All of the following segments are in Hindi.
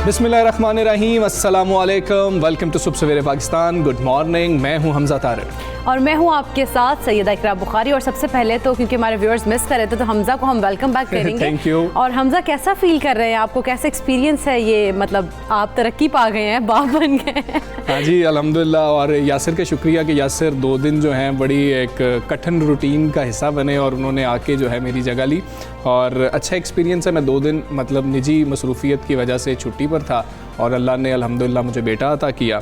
बिस्मिल्लाहिर्रहमानिर्रहीम, अस्सलामुअलैकुम, वेलकम टू सुबह सवेरे पाकिस्तान। गुड मॉर्निंग, मैं हूं हमजा तारिक और मैं हूं आपके साथ सैयदा इकरा बुखारी। और सबसे पहले तो क्योंकि हमारे व्यूअर्स मिस कर रहे थे तो हमजा को हम वेलकम बैक करेंगे। Thank you. और हमजा, कैसा फील कर रहे हैं, आपको कैसा एक्सपीरियंस है ये, मतलब आप तरक्की पा गए हैं, बाप बन गए हैं? हाँ जी, अल्हम्दुलिल्लाह। और यासिर का शुक्रिया कि यासिर 2 दिन जो हैं बड़ी एक कठिन रूटीन का हिस्सा बने और उन्होंने आके जो है मेरी जगह ली और अच्छा एक्सपीरियंस है। मैं 2 दिन मतलब निजी मसरूफियत की वजह से छुट्टी पर था और अल्लाह ने अल्हम्दुलिल्लाह मुझे बेटा अता किया।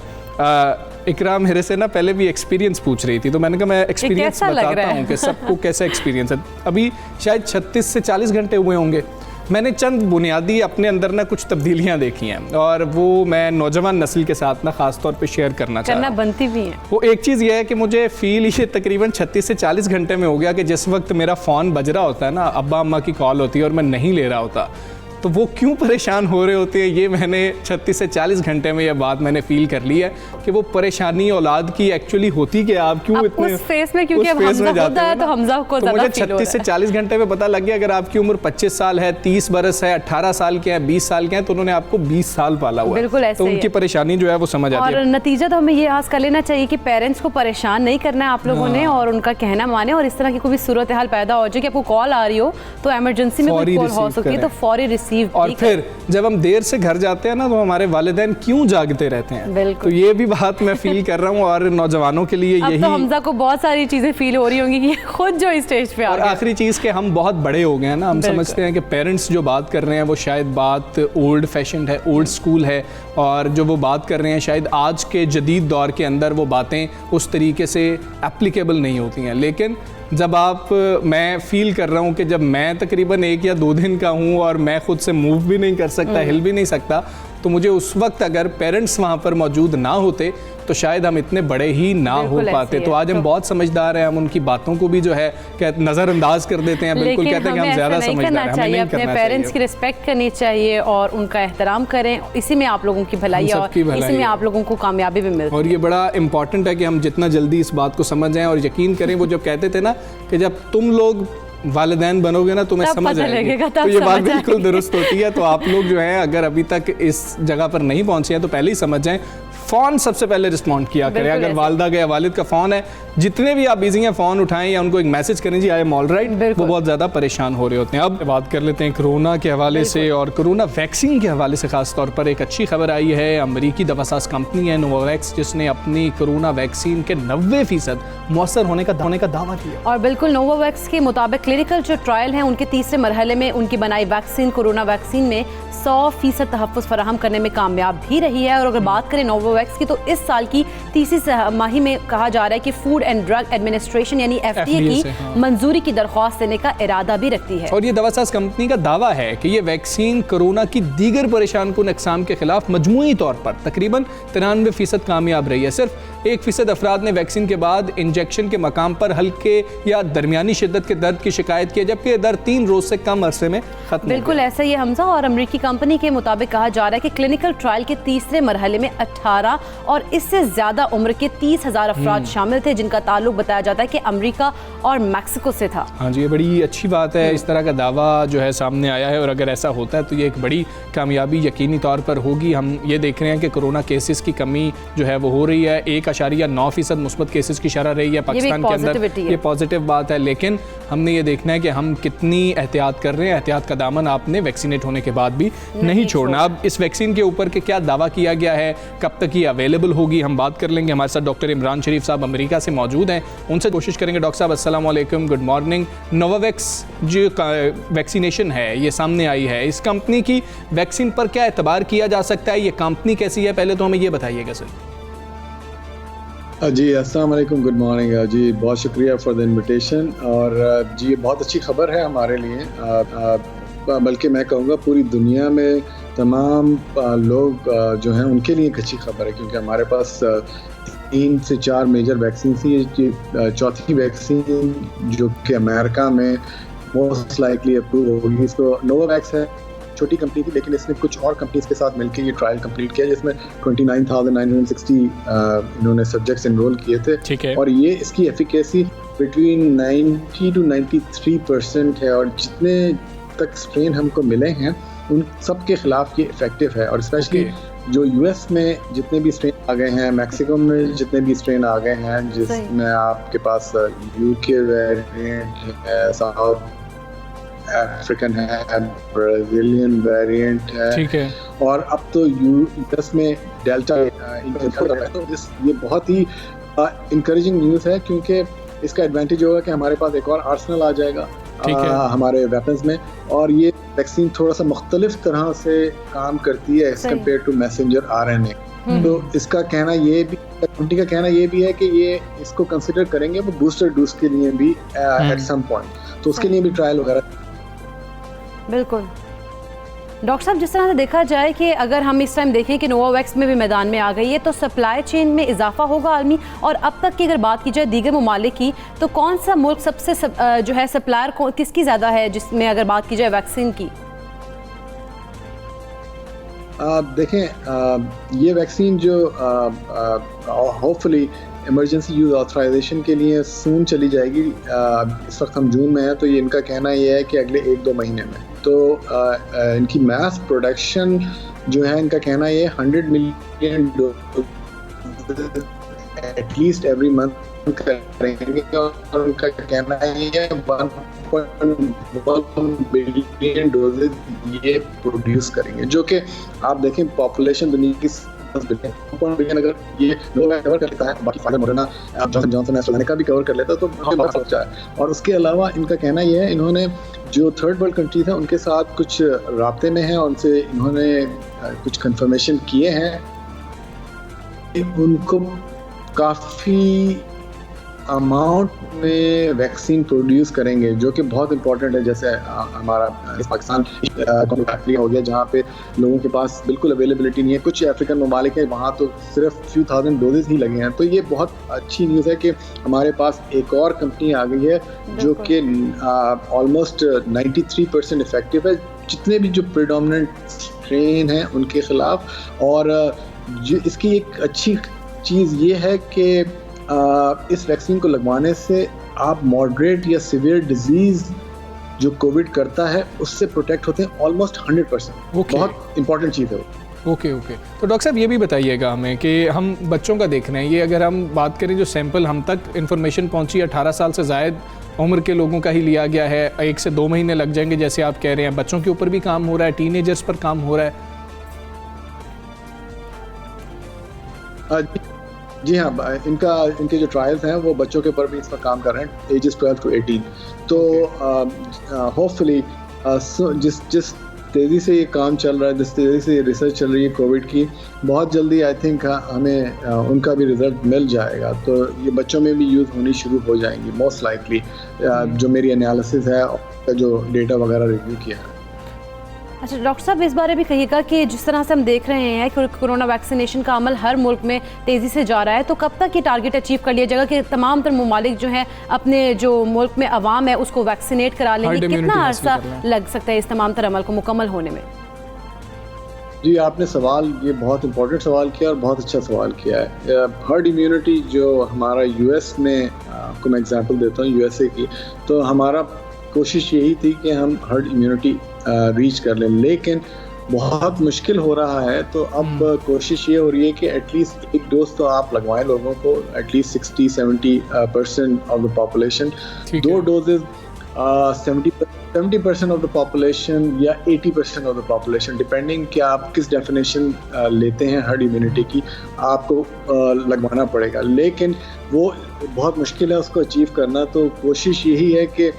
इकरा मेरे से ना पहले भी एक्सपीरियंस पूछ रही थी तो मैंने कहा मैं एक्सपीरियंस बताता हूँ कि सबको कैसा एक्सपीरियंस है। अभी शायद 36 से 40 घंटे हुए होंगे। मैंने चंद बुनियादी अपने अंदर ना कुछ तब्दीलियाँ देखी हैं और वो मैं नौजवान नस्ल के साथ ना ख़ास तौर पे शेयर करना बनती भी है। वो एक चीज़ ये है कि मुझे फ़ील ये तकरीबन 36 से 40 घंटे में हो गया कि जिस वक्त मेरा फ़ोन बज रहा होता है ना, अब्बा अम्मा की कॉल होती है और मैं नहीं ले रहा होता, तो वो क्यों परेशान हो रहे होते हैं। ये मैंने 36 से 40 घंटे में ये बात मैंने फील कर ली है कि वो परेशानी औलाद की एक्चुअली होती कि आप क्यों इतने उस फेस में, क्योंकि अब हमजा होता है तो हमजा को तो मुझे 36 से 40 घंटे में पता लग गया अगर आपकी उम्र 25 साल है, 30 बरस है, 18 साल के हैं, 20 साल के हैं, तो उन्होंने आपको 20 साल पाला हुआ है। बिल्कुल ऐसे तो उनकी परेशानी जो है वो समझ आती है। और नतीजा तो हमें ये आस कर लेना चाहिए कि पेरेंट्स को परेशान नहीं करना है आप लोगों ने और उनका कहना माने। और इस तरह की कोई सूरत हाल पैदा हो जाए कि आपको कॉल आ रही हो तो एमरजेंसी में कोई कॉल हो सकती है तो फौरी रिसीव। और फिर जब हम देर से घर जाते हैं ना तो हमारे वालिदैन क्यों जागते रहते हैं, तो ये भी बात मैं फील कर रहा हूँ और नौजवानों के लिए यही। तो हमजा को बहुत सारी चीजें फील हो रही होंगी कि खुद जो इस स्टेज पे आ गए। और आखिरी चीज़ के हम बहुत बड़े हो गए हैं ना, हम समझते हैं कि पेरेंट्स जो बात कर रहे हैं वो शायद बात ओल्ड फैशन है, ओल्ड स्कूल है और जो वो बात कर रहे हैं शायद आज के जदीद दौर के अंदर वो बातें उस तरीके से एप्लीकेबल नहीं होती हैं। लेकिन जब मैं फ़ील कर रहा हूँ कि जब मैं तकरीबन 1 या 2 दिन का हूँ और मैं ख़ुद से मूव भी नहीं कर सकता, हिल भी नहीं सकता, तो मुझे उस वक्त अगर पेरेंट्स वहाँ पर मौजूद ना होते तो शायद हम इतने बड़े ही ना हो पाते। तो आज हम बहुत समझदार हैं, हम उनकी बातों को भी जो है नज़रअंदाज कर देते हैं। बिल्कुल कहते हैं कि हम ज़्यादा समझदार हैं, हमें नहीं अपने पेरेंट्स की रिस्पेक्ट करनी चाहिए और उनका एहतराम करें। इसी में आप लोगों की भलाई है और इसी में आप लोगों को कामयाबी भी मिलती है। और ये बड़ा इंपॉर्टेंट है कि हम जितना जल्दी इस बात को समझ जाएं और यकीन करें। वो जब कहते थे ना कि जब तुम लोग वालिदैन बनोगे ना तुम्हें समझ आएगा, तो ये बात बिल्कुल दुरुस्त होती है। तो आप लोग जो हैं अगर अभी तक इस जगह पर नहीं पहुंचे हैं तो पहले ही समझ जाएं, फ़ोन सबसे पहले रिस्पॉन्ड किया करें। अगर वालिदा का या वालिद का फ़ोन है, जितने भी आप बिजी हैं फ़ोन उठाएं या उनको एक मैसेज करें, जी आई एम ऑल राइट। वो बहुत ज़्यादा परेशान हो रहे होते हैं। अब बात कर लेते हैं कोरोना के हवाले से और कोरोना वैक्सीन के हवाले से। ख़ास तौर पर एक अच्छी खबर आई है, अमरीकी दवासाज कंपनी है नोवावैक्स, जिसने अपनी कोरोना वैक्सीन के 90% मौसर होने का दावा किया। और बिल्कुल नोवावैक्स के मुताबिक क्लिनिकल जो ट्रायल हैं उनके तीसरे मरहले में उनकी बनाई वैक्सीन कोरोना वैक्सीन में 100% तहफ़्फ़ुज़ फराहम करने में कामयाब भी रही है। और अगर बात करें नोवावैक्स की तो इस साल की तीसरी माही में कहा जा रहा है कि फूड एंड ड्रग एडमिनिस्ट्रेशन यानी FDA की मंजूरी की दरख्वास्त देने का इरादा भी रखती है। और ये दवासाज कंपनी का दावा है कि ये वैक्सीन कोरोना की दीगर परेशान कुन अक़साम के खिलाफ मजमूई तौर पर तकरीबन 93% कामयाब रही है। सिर्फ 1% अफराद ने वैक्सीन के बाद इंजेक्शन के मकाम पर हल्के या दरमियानी शिद्दत के दर्द की शिकायत की, जबकि दर्द 3 रोज से कम अरसे में खत्म। बिल्कुल ऐसा ही हमजा। और अमरीकी कंपनी के मुताबिक कहा जा रहा है कि क्लिनिकल ट्रायल के तीसरे मरहले में 18 और इससे ज्यादा उम्र के 30,000 अफराद शामिल थे, जिनका ताल्लुक बताया जाता है कि अमरीका और मैक्सिको से था। हाँ जी, ये बड़ी अच्छी बात है। इस तरह का दावा जो है सामने आया है और अगर ऐसा होता है तो ये एक बड़ी कामयाबी यकीनी तौर पर होगी। हम ये देख रहे हैं कि कोरोना केसेस की कमी जो है वो हो रही है। 1.9% मुस्बत केसेस की शरह रही है पाकिस्तान के अंदर, ये पॉजिटिव बात है। लेकिन हमने ये देखना है कि हम कितनी एहतियात कर रहे हैं। एहतियात का दामन आपने वैक्सीनेट होने के बाद भी नहीं छोड़ना। अब इस वैक्सीन के ऊपर के क्या दावा किया गया है, कब तक ये अवेलेबल होगी, हम बात कर लेंगे। हमारे साथ डॉक्टर इमरान शरीफ साहब अमेरिका से मौजूद हैं, उनसे कोशिश करेंगे। डॉक्टर साहब अस्सलाम वालेकुम, गुड मॉर्निंग। नोवावैक्स जो वैक्सीनेशन है ये सामने आई है, इस कंपनी की वैक्सीन पर क्या एतबार किया जा सकता है, ये कंपनी कैसी है, पहले तो हमें ये बताइएगा सर। जी अस्सलाम वालेकुम, गुड मॉर्निंग जी, बहुत शुक्रिया फॉर द इनविटेशन। और जी ये बहुत अच्छी खबर है हमारे लिए, बल्कि मैं कहूँगा पूरी दुनिया में तमाम लोग जो हैं उनके लिए एक अच्छी खबर है, क्योंकि हमारे पास 3 से 4 मेजर वैक्सीन थी। ये चौथी वैक्सीन जो कि अमेरिका में मोस्ट लाइकली अप्रूव होगी। इसको नोवावैक्स है, छोटी कंपनी थी लेकिन इसने कुछ और कंपनीज के साथ मिलकर ये ट्रायल कंप्लीट किया, जिसमें 29,960 इन्होंने सब्जेक्ट्स एनरोल किए थे। ठीक है। और ये इसकी एफिकेसी बिटवीन 90 to 93% है। और जितने तक स्ट्रेन हमको मिले हैं उन सब के खिलाफ ये इफेक्टिव है। और स्पेशली जो यूएस में जितने भी स्ट्रेन आ गए हैं, मैक्सिको में जितने भी स्ट्रेन आ गए हैं, जिसमें आपके पास यूके वेरिएंट है, साउथ अफ्रीकन है, ब्राजीलियन वेरिएंट है, ठीक है, और अब तो यूएस में डेल्टा तो ये बहुत ही इंकरेजिंग न्यूज़ है, क्योंकि इसका एडवांटेज होगा कि हमारे पास एक और आर्सेनल आ जाएगा हमारे वेपन्स में, और ये वैक्सीन थोड़ा सा मुख्तलिफ तरह से काम करती है as compare to messenger RNA. तो इसका कहना ये भी, कंपनी का कहना ये भी है कि ये इसको कंसिडर करेंगे वो बूस्टर डोज के लिए भी एट सम पॉइंट, तो उसके लिए भी ट्रायल वगैरह। बिल्कुल डॉक्टर साहब, जिस तरह से देखा जाए कि अगर हम इस टाइम देखें कि नोवावैक्स में भी मैदान में आ गई है, तो सप्लाई चेन में इजाफा होगा आलमी। और अब तक की अगर बात की जाए दीगर ममालिक की, तो कौन सा मुल्क सबसे जो है सप्लायर किसकी ज़्यादा है, जिसमें अगर बात की जाए वैक्सीन की? देखें, ये वैक्सीन जो होपफुली इमरजेंसी यूज़ ऑथराइजेशन के लिए सून चली जाएगी। इस वक्त हम जून में हैं, तो ये इनका कहना ये है कि अगले 1-2 महीने में तो इनकी मास प्रोडक्शन जो है, इनका कहना ये 100 मिलियन एटलीस्ट एवरी मंथ करेंगे, और उनका कहना ये 1.1 बिलियन डोजेज ये प्रोड्यूस करेंगे, जो कि आप देखें पॉपुलेशन दुनिया की 10 बिलियन अगर ये कवर कर लेता है, बाकी फाइजर, मॉडर्ना, जॉनसन एस्ट्राजेनेका भी कवर कर लेता है, तो बहुत अच्छा है। और उसके अलावा इनका कहना ये है, इन्होंने जो थर्ड वर्ल्ड कंट्रीज हैं उनके साथ कुछ राब्ते में हैं, उनसे इन्होंने कुछ कंफर्मेशन किए हैं, उनको काफ़ी अमाउंट में वैक्सीन प्रोड्यूस करेंगे, जो कि बहुत इंपॉर्टेंट है। जैसे हमारा पाकिस्तान फैक्ट्री हो गया, जहाँ पे लोगों के पास बिल्कुल अवेलेबिलिटी नहीं है। कुछ अफ्रीकन ममालिक हैं, वहाँ तो सिर्फ फ्यू थाउजेंड डोजेज ही लगे हैं। तो ये बहुत अच्छी न्यूज़ है कि हमारे पास एक और कंपनी आ गई है जो कि ऑलमोस्ट 93% इफेक्टिव है, जितने भी जो प्रेडोमिनेंट स्ट्रेन हैं उनके खिलाफ। और इसकी एक अच्छी चीज़ ये है कि इस वैक्सीन को लगवाने से आप मॉडरेट या सीवियर डिजीज जो कोविड करता है उससे प्रोटेक्ट होते हैं ऑलमोस्ट 100%। बहुत इंपॉर्टेंट चीज़ है वो। ओके। तो डॉक्टर साहब, ये भी बताइएगा हमें कि हम बच्चों का देख रहे हैं, ये अगर हम बात करें जो सैंपल हम तक इन्फॉर्मेशन पहुंची 18 साल से ज़ायद उम्र के लोगों का ही लिया गया है, 1 से 2 महीने लग जाएंगे जैसे आप कह रहे हैं, बच्चों के ऊपर भी काम हो रहा है, टीनेजर्स पर काम हो रहा है। जी हाँ, इनके जो ट्रायल्स हैं वो बच्चों के ऊपर भी इस पर काम कर रहे हैं, एजेस 12 to 18। तो होपफुली जिस तेज़ी से ये काम चल रहा है, जिस तेज़ी से रिसर्च चल रही है कोविड की, बहुत जल्दी आई थिंक हमें उनका भी रिजल्ट मिल जाएगा। तो ये बच्चों में भी यूज़ होनी शुरू हो जाएंगी मोस्ट लाइकली, जो मेरी एनालिसिस है और जो डेटा वगैरह रिव्यू किया है। अच्छा डॉक्टर साहब, इस बारे भी कहिएगा कि जिस तरह से हम देख रहे हैं कि कोरोना वैक्सीनेशन का अमल हर मुल्क में तेज़ी से जा रहा है, तो कब तक ये टारगेट अचीव कर लिया जाएगा कि तमाम तर ममालिक जो हैं अपने जो मुल्क में अवाम है उसको वैक्सीनेट करा लेंगे? कितना अर्सा लग सकता है इस तमाम तर अमल को मुकम्मल होने में? जी, आपने सवाल ये बहुत इंपॉर्टेंट सवाल किया और बहुत अच्छा सवाल किया है। हर्ड इम्यूनिटी जो हमारा यूएस में, आपको मैं एग्जांपल देता हूँ यूएसए की, तो हमारा कोशिश यही थी कि हम हर्ड इम्यूनिटी रीच कर लें, लेकिन बहुत मुश्किल हो रहा है। तो अब कोशिश ये हो रही है कि एटलीस्ट एक डोज तो आप लगवाएं लोगों को, at least 60-70% of the population, 2 doses 70% of the population या 80% ऑफ द पॉपुलेशन, डिपेंडिंग कि आप किस डेफिनेशन लेते हैं हर्ड इम्यूनिटी की, आपको लगवाना पड़ेगा। लेकिन वो बहुत मुश्किल है उसको अचीव करना। तो कोशिश यही है कि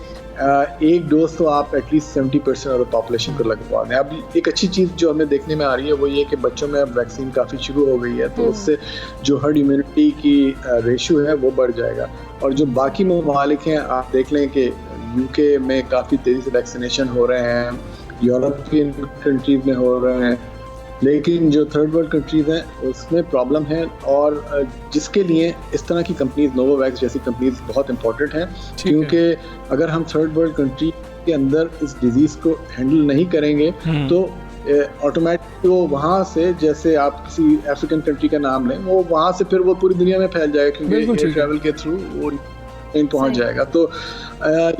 एक डोज तो आप एटलीस्ट 70% ऑफ द पॉपुलेशन को लगवा दें। अब एक अच्छी चीज़ जो हमें देखने में आ रही है वो ये कि बच्चों में अब वैक्सीन काफ़ी शुरू हो गई है, तो उससे जो हर्ड इम्यूनिटी की रेशियो है वो बढ़ जाएगा। और जो बाकी ममालिक हैं, आप देख लें कि यूके में काफ़ी तेज़ी से वैक्सीनेशन हो रहे हैं, यूरोपियन कंट्रीज़ में हो रहे हैं, लेकिन जो थर्ड वर्ल्ड कंट्रीज़ हैं उसमें प्रॉब्लम है। और जिसके लिए इस तरह की कंपनीज, नोवावैक्स जैसी कंपनीज बहुत इंपॉर्टेंट हैं, क्योंकि अगर हम थर्ड वर्ल्ड कंट्री के अंदर इस डिजीज़ को हैंडल नहीं करेंगे तो ऑटोमेटिक वो वहाँ से, जैसे आप किसी अफ्रीकन कंट्री का नाम लें, वो वहाँ से फिर वो पूरी दुनिया में फैल जाएगा, क्योंकि ट्रैवल के थ्रू वो पहुँच जाएगा। तो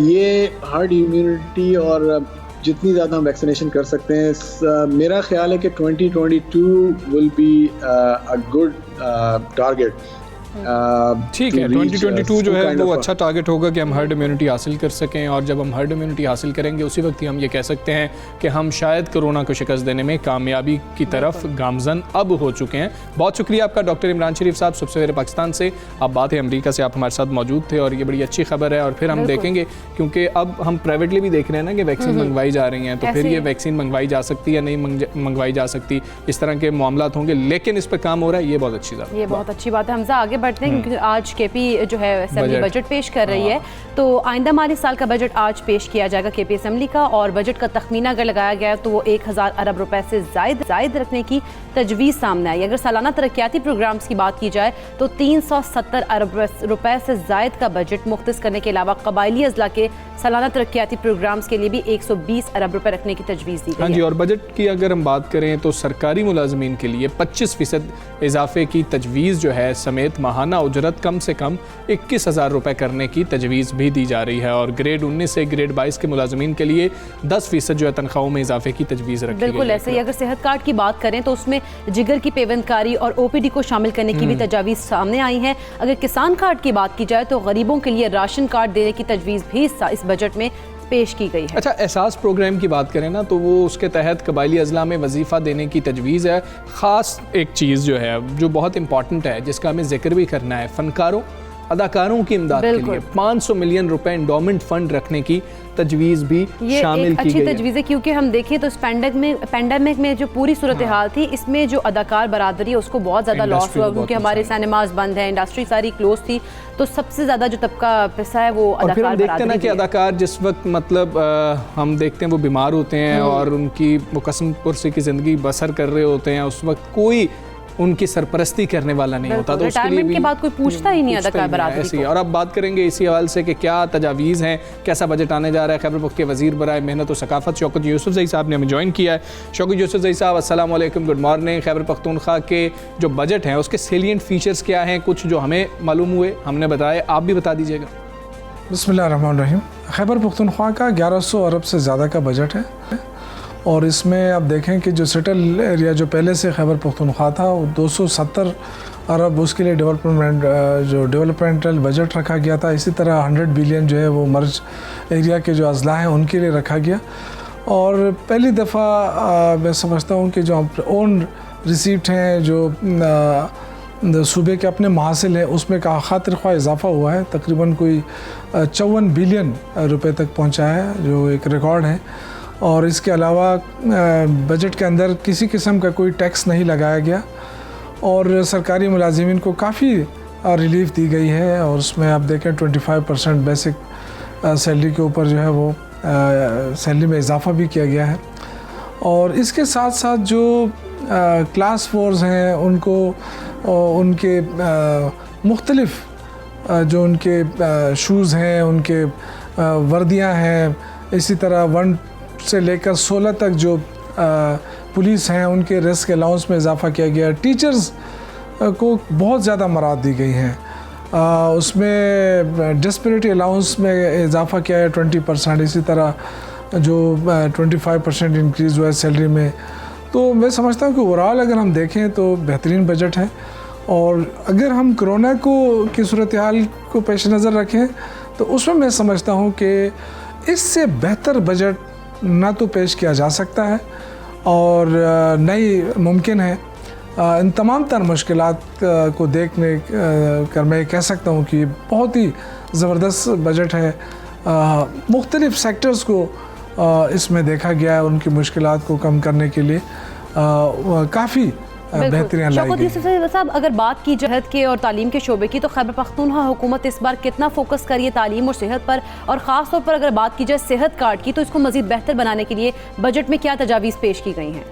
ये हार्ड इम्यूनिटी और जितनी ज़्यादा हम वैक्सीनेशन कर सकते हैं। मेरा ख्याल है कि 2022 will be a good target. ठीक है, 2022 जो है वो अच्छा टारगेट होगा कि हम हर्ड इम्यूनिटी हासिल कर सकें, और जब हम हर्ड इम्यूनिटी हासिल करेंगे उसी वक्त ही हम ये कह सकते हैं कि हम शायद कोरोना को शिकस्त देने में कामयाबी की तरफ गामजन अब हो चुके हैं। बहुत शुक्रिया आपका डॉक्टर इमरान शरीफ साहब, सुबह सवेरे पाकिस्तान से। आप बात है अमेरिका से, आप हमारे साथ मौजूद थे और ये बड़ी अच्छी खबर है। और फिर हम देखेंगे, क्योंकि अब हम प्राइवेटली भी देख रहे हैं ना कि वैक्सीन मंगवाई जा रही हैं, तो फिर ये वैक्सीन मंगवाई जा सकती है या नहीं मंगवाई जा सकती, इस तरह के मामलात होंगे, लेकिन इस पर काम हो रहा है, ये बहुत अच्छी बात है। ये बहुत अच्छी बात है। हमजा आगे बढ़ते हैं क्योंकि आज केपी जो है असेंबली बजट पेश कर रही है, तो आइंदा माली साल का बजट आज पेश किया जाएगा केपी असेंबली का, और बजट का तखमीना अगर लगाया गया तो वो 1000 अरब रुपए से जायद रखने की तजवीज़ सामने आई। अगर सालाना तरक्याती प्रोग्राम्स की बात की जाए तो 370 अरब रुपए से जायद का बजट मुख्तस करने के अलावा कबायली अजला के सालाना तरक्याती प्रोग्राम्स के लिए भी 120 अरब रुपए रखने की तजवीज़ दी गई। हाँ जी, और बजट की अगर हम बात करें तो सरकारी मुलाजमीन के लिए 25% इजाफे की तजवीज़ जो है, समेत माहाना उजरत कम से कम 21,000 रुपए करने की तजवीज़ भी दी जा रही है। और ग्रेड 19 से ग्रेड 22 के मुलाजमीन के लिए 10% जो है तनख्वाहों में इजाफे की तजवीज़ रखी गई है। बिल्कुल ऐसे ही। अगर सेहत कार्ड की बात करें तो उसमें जिगर की पेवंदकारी और ओपीडी को शामिल करने की भी तजावीज़ सामने आई हैं। अगर किसान कार्ड की बात की जाए तो गरीबों के लिए राशन कार्ड देने की तजवीज़ भी इस बजट में पेश की गई है। अच्छा, एहसास प्रोग्राम की बात करें ना तो वो उसके तहत कबायली अजला में वजीफ़ा देने की तजवीज़ है। ख़ास एक चीज़ जो है जो बहुत इंपॉर्टेंट है, जिसका हमें जिक्र भी करना है, फ़नकारों अदाकारों की इमदाद के लिए 500 मिलियन रुपए इंडोमेंट फंड रखने की तजवीज़ भी शामिल की गई है। अच्छी तजवीज़ है, क्योंकि हम देखें तो इस पैंडेमिक में जो पूरी सूरत हाल थी, इसमें जो अदाकार बरादरी है उसको बहुत ज़्यादा लॉस हुआ, क्योंकि हमारे सिनेमाज बंद हैं, इंडस्ट्री सारी क्लोज थी, तो सबसे ज़्यादा जो तबका पैसा है वो अदाकार फिर हम देखते हैं ना कि अदाकार जिस वक्त मतलब हम देखते हैं वो बीमार होते हैं और उनकी वो कसम पुरसी की ज़िंदगी बसर कर रहे होते हैं, उस वक्त कोई उनकी सरपरस्ती करने वाला नहीं होता, तो उसके लिए भी के बाद कोई पूछता ही नहीं अदाकार बरादरी को। और अब बात करेंगे इसी हवाले से कि क्या तजावीज़ हैं, कैसा बजट आने जा रहा है। खैबर पख्तूनख्वा के वज़ीर बराए मेहनत और सकाफ़त शौकत यूसुफ़ज़ई साहब ने हमें ज्वाइन किया है। शौकत यूसुफ़ज़ई साहब, अस्सलाम वालेकुम, गुड मॉर्निंग। खैबर पख्तूनख्वा के जो बजट हैं उसके सेलिएंट फीचर्स क्या हैं, कुछ जो हमें मालूम हुए हमने बताए, आप भी बता दीजिएगा। बिस्मिल्लाहिर्रहमानिर्रहीम। खैबर पख्तूनख्वा का 1100 अरब से ज़्यादा का बजट है, और इसमें आप देखें कि जो सेटल एरिया जो पहले से खैबर पख्तूनख्वा था वो 270 अरब उसके लिए डेवलपमेंटल बजट रखा गया था। इसी तरह 100 बिलियन जो है वो मर्ज एरिया के जो अजला हैं उनके लिए रखा गया। और पहली दफ़ा मैं समझता हूँ कि जो ओन रिसीप्ट हैं जो सूबे के अपने महासिल हैं उसमें का खातिर ख्वाह इजाफ़ा हुआ है, तकरीबन कोई 54 बिलियन रुपए तक पहुँचा है, जो एक रिकॉर्ड है। और इसके अलावा बजट के अंदर किसी किस्म का कोई टैक्स नहीं लगाया गया, और सरकारी मुलाजिमीन को काफ़ी रिलीफ दी गई है। और उसमें आप देखें 25% बेसिक सैलरी के ऊपर जो है वो सैलरी में इजाफ़ा भी किया गया है। और इसके साथ साथ जो क्लास फोर्स हैं उनको उनके मुख्तलिफ जो उनके शूज़ हैं, उनके वर्दियाँ हैं, इसी तरह 1 से लेकर 16 तक जो पुलिस हैं उनके रिस्क अलाउंस में इजाफ़ा किया गया। टीचर्स को बहुत ज़्यादा मराद दी गई हैं, उसमें डिस्पैरिटी अलाउंस में इजाफ़ा किया है 20%, इसी तरह जो 25% इंक्रीज़ हुआ है सैलरी में। तो मैं समझता हूँ कि ओवरऑल अगर हम देखें तो बेहतरीन बजट है। और अगर हम कोरोना की सूरत हाल को पेश नज़र रखें तो उसमें मैं समझता हूँ कि इससे बेहतर बजट ना तो पेश किया जा सकता है और न ही मुमकिन है। इन तमाम तर मुश्किलात को देखने कर मैं कह सकता हूँ कि बहुत ही ज़बरदस्त बजट है। मुख्तलिफ़ सेक्टर्स को इसमें देखा गया है, उनकी मुश्किलात को कम करने के लिए काफ़ी बेहतरीन लाई गई। साहब, अगर बात की जहत के और तालीम के शोबे की तो खैबर पख्तूनख्वा हुकूमत इस बार कितना फोकस करिए तालीम और सेहत पर, और ख़ास तौर पर अगर बात की जाए सेहत कार्ड की तो इसको मज़ीद बेहतर बनाने के लिए बजट में क्या तजावीज़ पेश की गई हैं?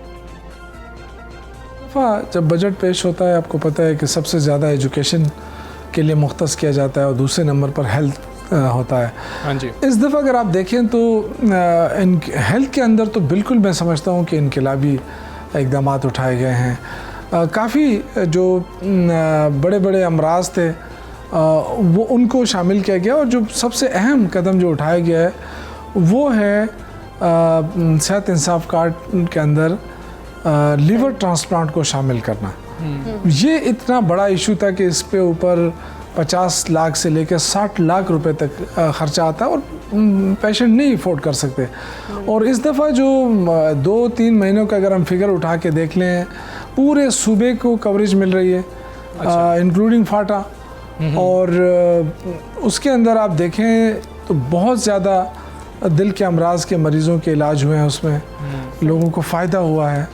जब बजट पेश होता है आपको पता है कि सबसे ज़्यादा एजुकेशन के लिए मुख्तस किया जाता है और दूसरे नंबर पर हेल्थ होता है। हाँ जी। इस दफ़ा अगर आप देखें तो हेल्थ के अंदर तो बिल्कुल मैं समझता हूँ कि इनकलाबी इक़दाम उठाए गए हैं। काफ़ी जो बड़े बड़े अमराज थे वो उनको शामिल किया गया, और जो सबसे अहम कदम जो उठाया गया है वो है सेहत इंसाफ कार्ड के अंदर लीवर ट्रांसप्लांट को शामिल करना। ये इतना बड़ा इशू था कि इस पे ऊपर 50 लाख से लेकर 60 लाख रुपए तक खर्चा आता है और पेशेंट नहीं अफोर्ड कर सकते। और इस दफ़ा जो 2-3 महीनों का अगर हम फिगर उठा के देख लें, पूरे सूबे को कवरेज मिल रही है, इंक्लूडिंग फाटा। और उसके अंदर आप देखें तो बहुत ज़्यादा दिल के अमराज के मरीज़ों के इलाज हुए हैं, उसमें लोगों को फ़ायदा हुआ है।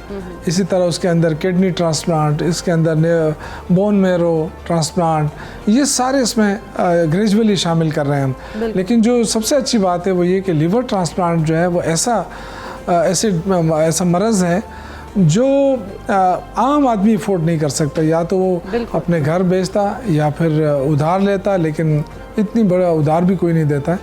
इसी तरह उसके अंदर किडनी ट्रांसप्लांट, इसके अंदर बोन मेरो ट्रांसप्लांट, ये सारे इसमें ग्रेजुअली शामिल कर रहे हैं हम। लेकिन जो सबसे अच्छी बात है वो ये कि लीवर ट्रांसप्लांट जो है वो ऐसा मरज़ है जो आम आदमी अफोर्ड नहीं कर सकता। या तो वो अपने घर बेचता या फिर उधार लेता, लेकिन इतनी बड़ा उधार भी कोई नहीं देता है।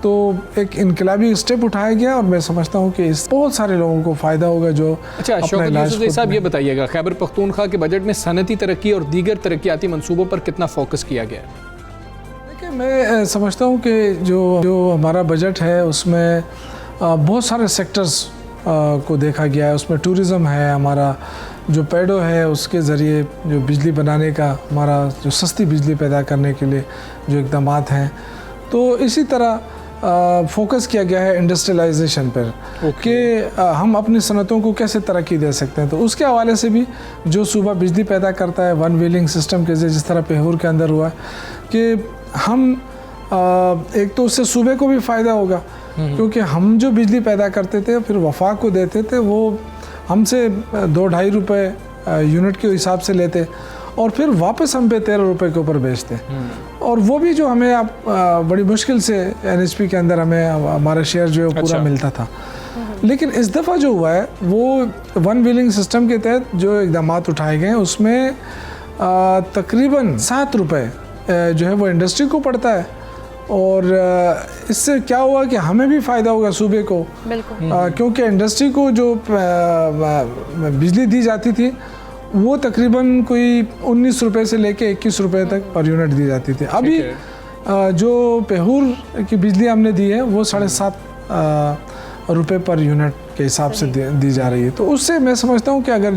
तो एक इनकलाबी स्टेप उठाया गया और मैं समझता हूँ कि इस बहुत सारे लोगों को फ़ायदा होगा जो अच्छा। शौकत यूसुफ साहब ये बताइएगा, खैबर पख्तूनख्वा के बजट में सनती तरक्की और दीगर तरक्याती मंसूबों पर कितना फोकस किया गया है? देखिए, मैं समझता हूँ कि जो हमारा बजट है उसमें बहुत सारे सेक्टर्स को देखा गया है। उसमें टूरिज़म है, हमारा जो पेडो है उसके ज़रिए जो बिजली बनाने का, हमारा जो सस्ती बिजली पैदा करने के लिए जो इक़दाम हैं, तो इसी तरह फोकस किया गया है इंडस्ट्रियलाइजेशन पर कि हम अपनी सनतों को कैसे तरक्की दे सकते हैं। तो उसके हवाले से भी जो सूबा बिजली पैदा करता है वन व्हीलिंग सिस्टम के जिस तरह पेहूर के अंदर हुआ कि हम एक तो उससे सूबे को भी फ़ायदा होगा, क्योंकि हम जो बिजली पैदा करते थे फिर वफाक को देते थे, वो हमसे 2-2.5 रुपये यूनिट के हिसाब से लेते और फिर वापस हम पे 13 रुपये के ऊपर बेचते। और वो भी जो हमें आप बड़ी मुश्किल से NHP के अंदर हमें हमारा शेयर जो है पूरा मिलता था। लेकिन इस दफ़ा जो हुआ है वो वन व्हीलिंग सिस्टम के तहत जो इक़दाम उठाए गए हैं उसमें तकरीबन 7 रुपये जो है वो इंडस्ट्री को पड़ता है। और इससे क्या हुआ कि हमें भी फ़ायदा होगा सूबे को, क्योंकि इंडस्ट्री को जो बिजली दी जाती थी वो तकरीबन कोई 19 रुपये से लेके 21 रुपये तक पर यूनिट दी जाती थी। अभी जो पेहूर की बिजली हमने दी है वो 7.5 रुपये पर यूनिट के हिसाब से दी जा रही है। तो उससे मैं समझता हूँ कि अगर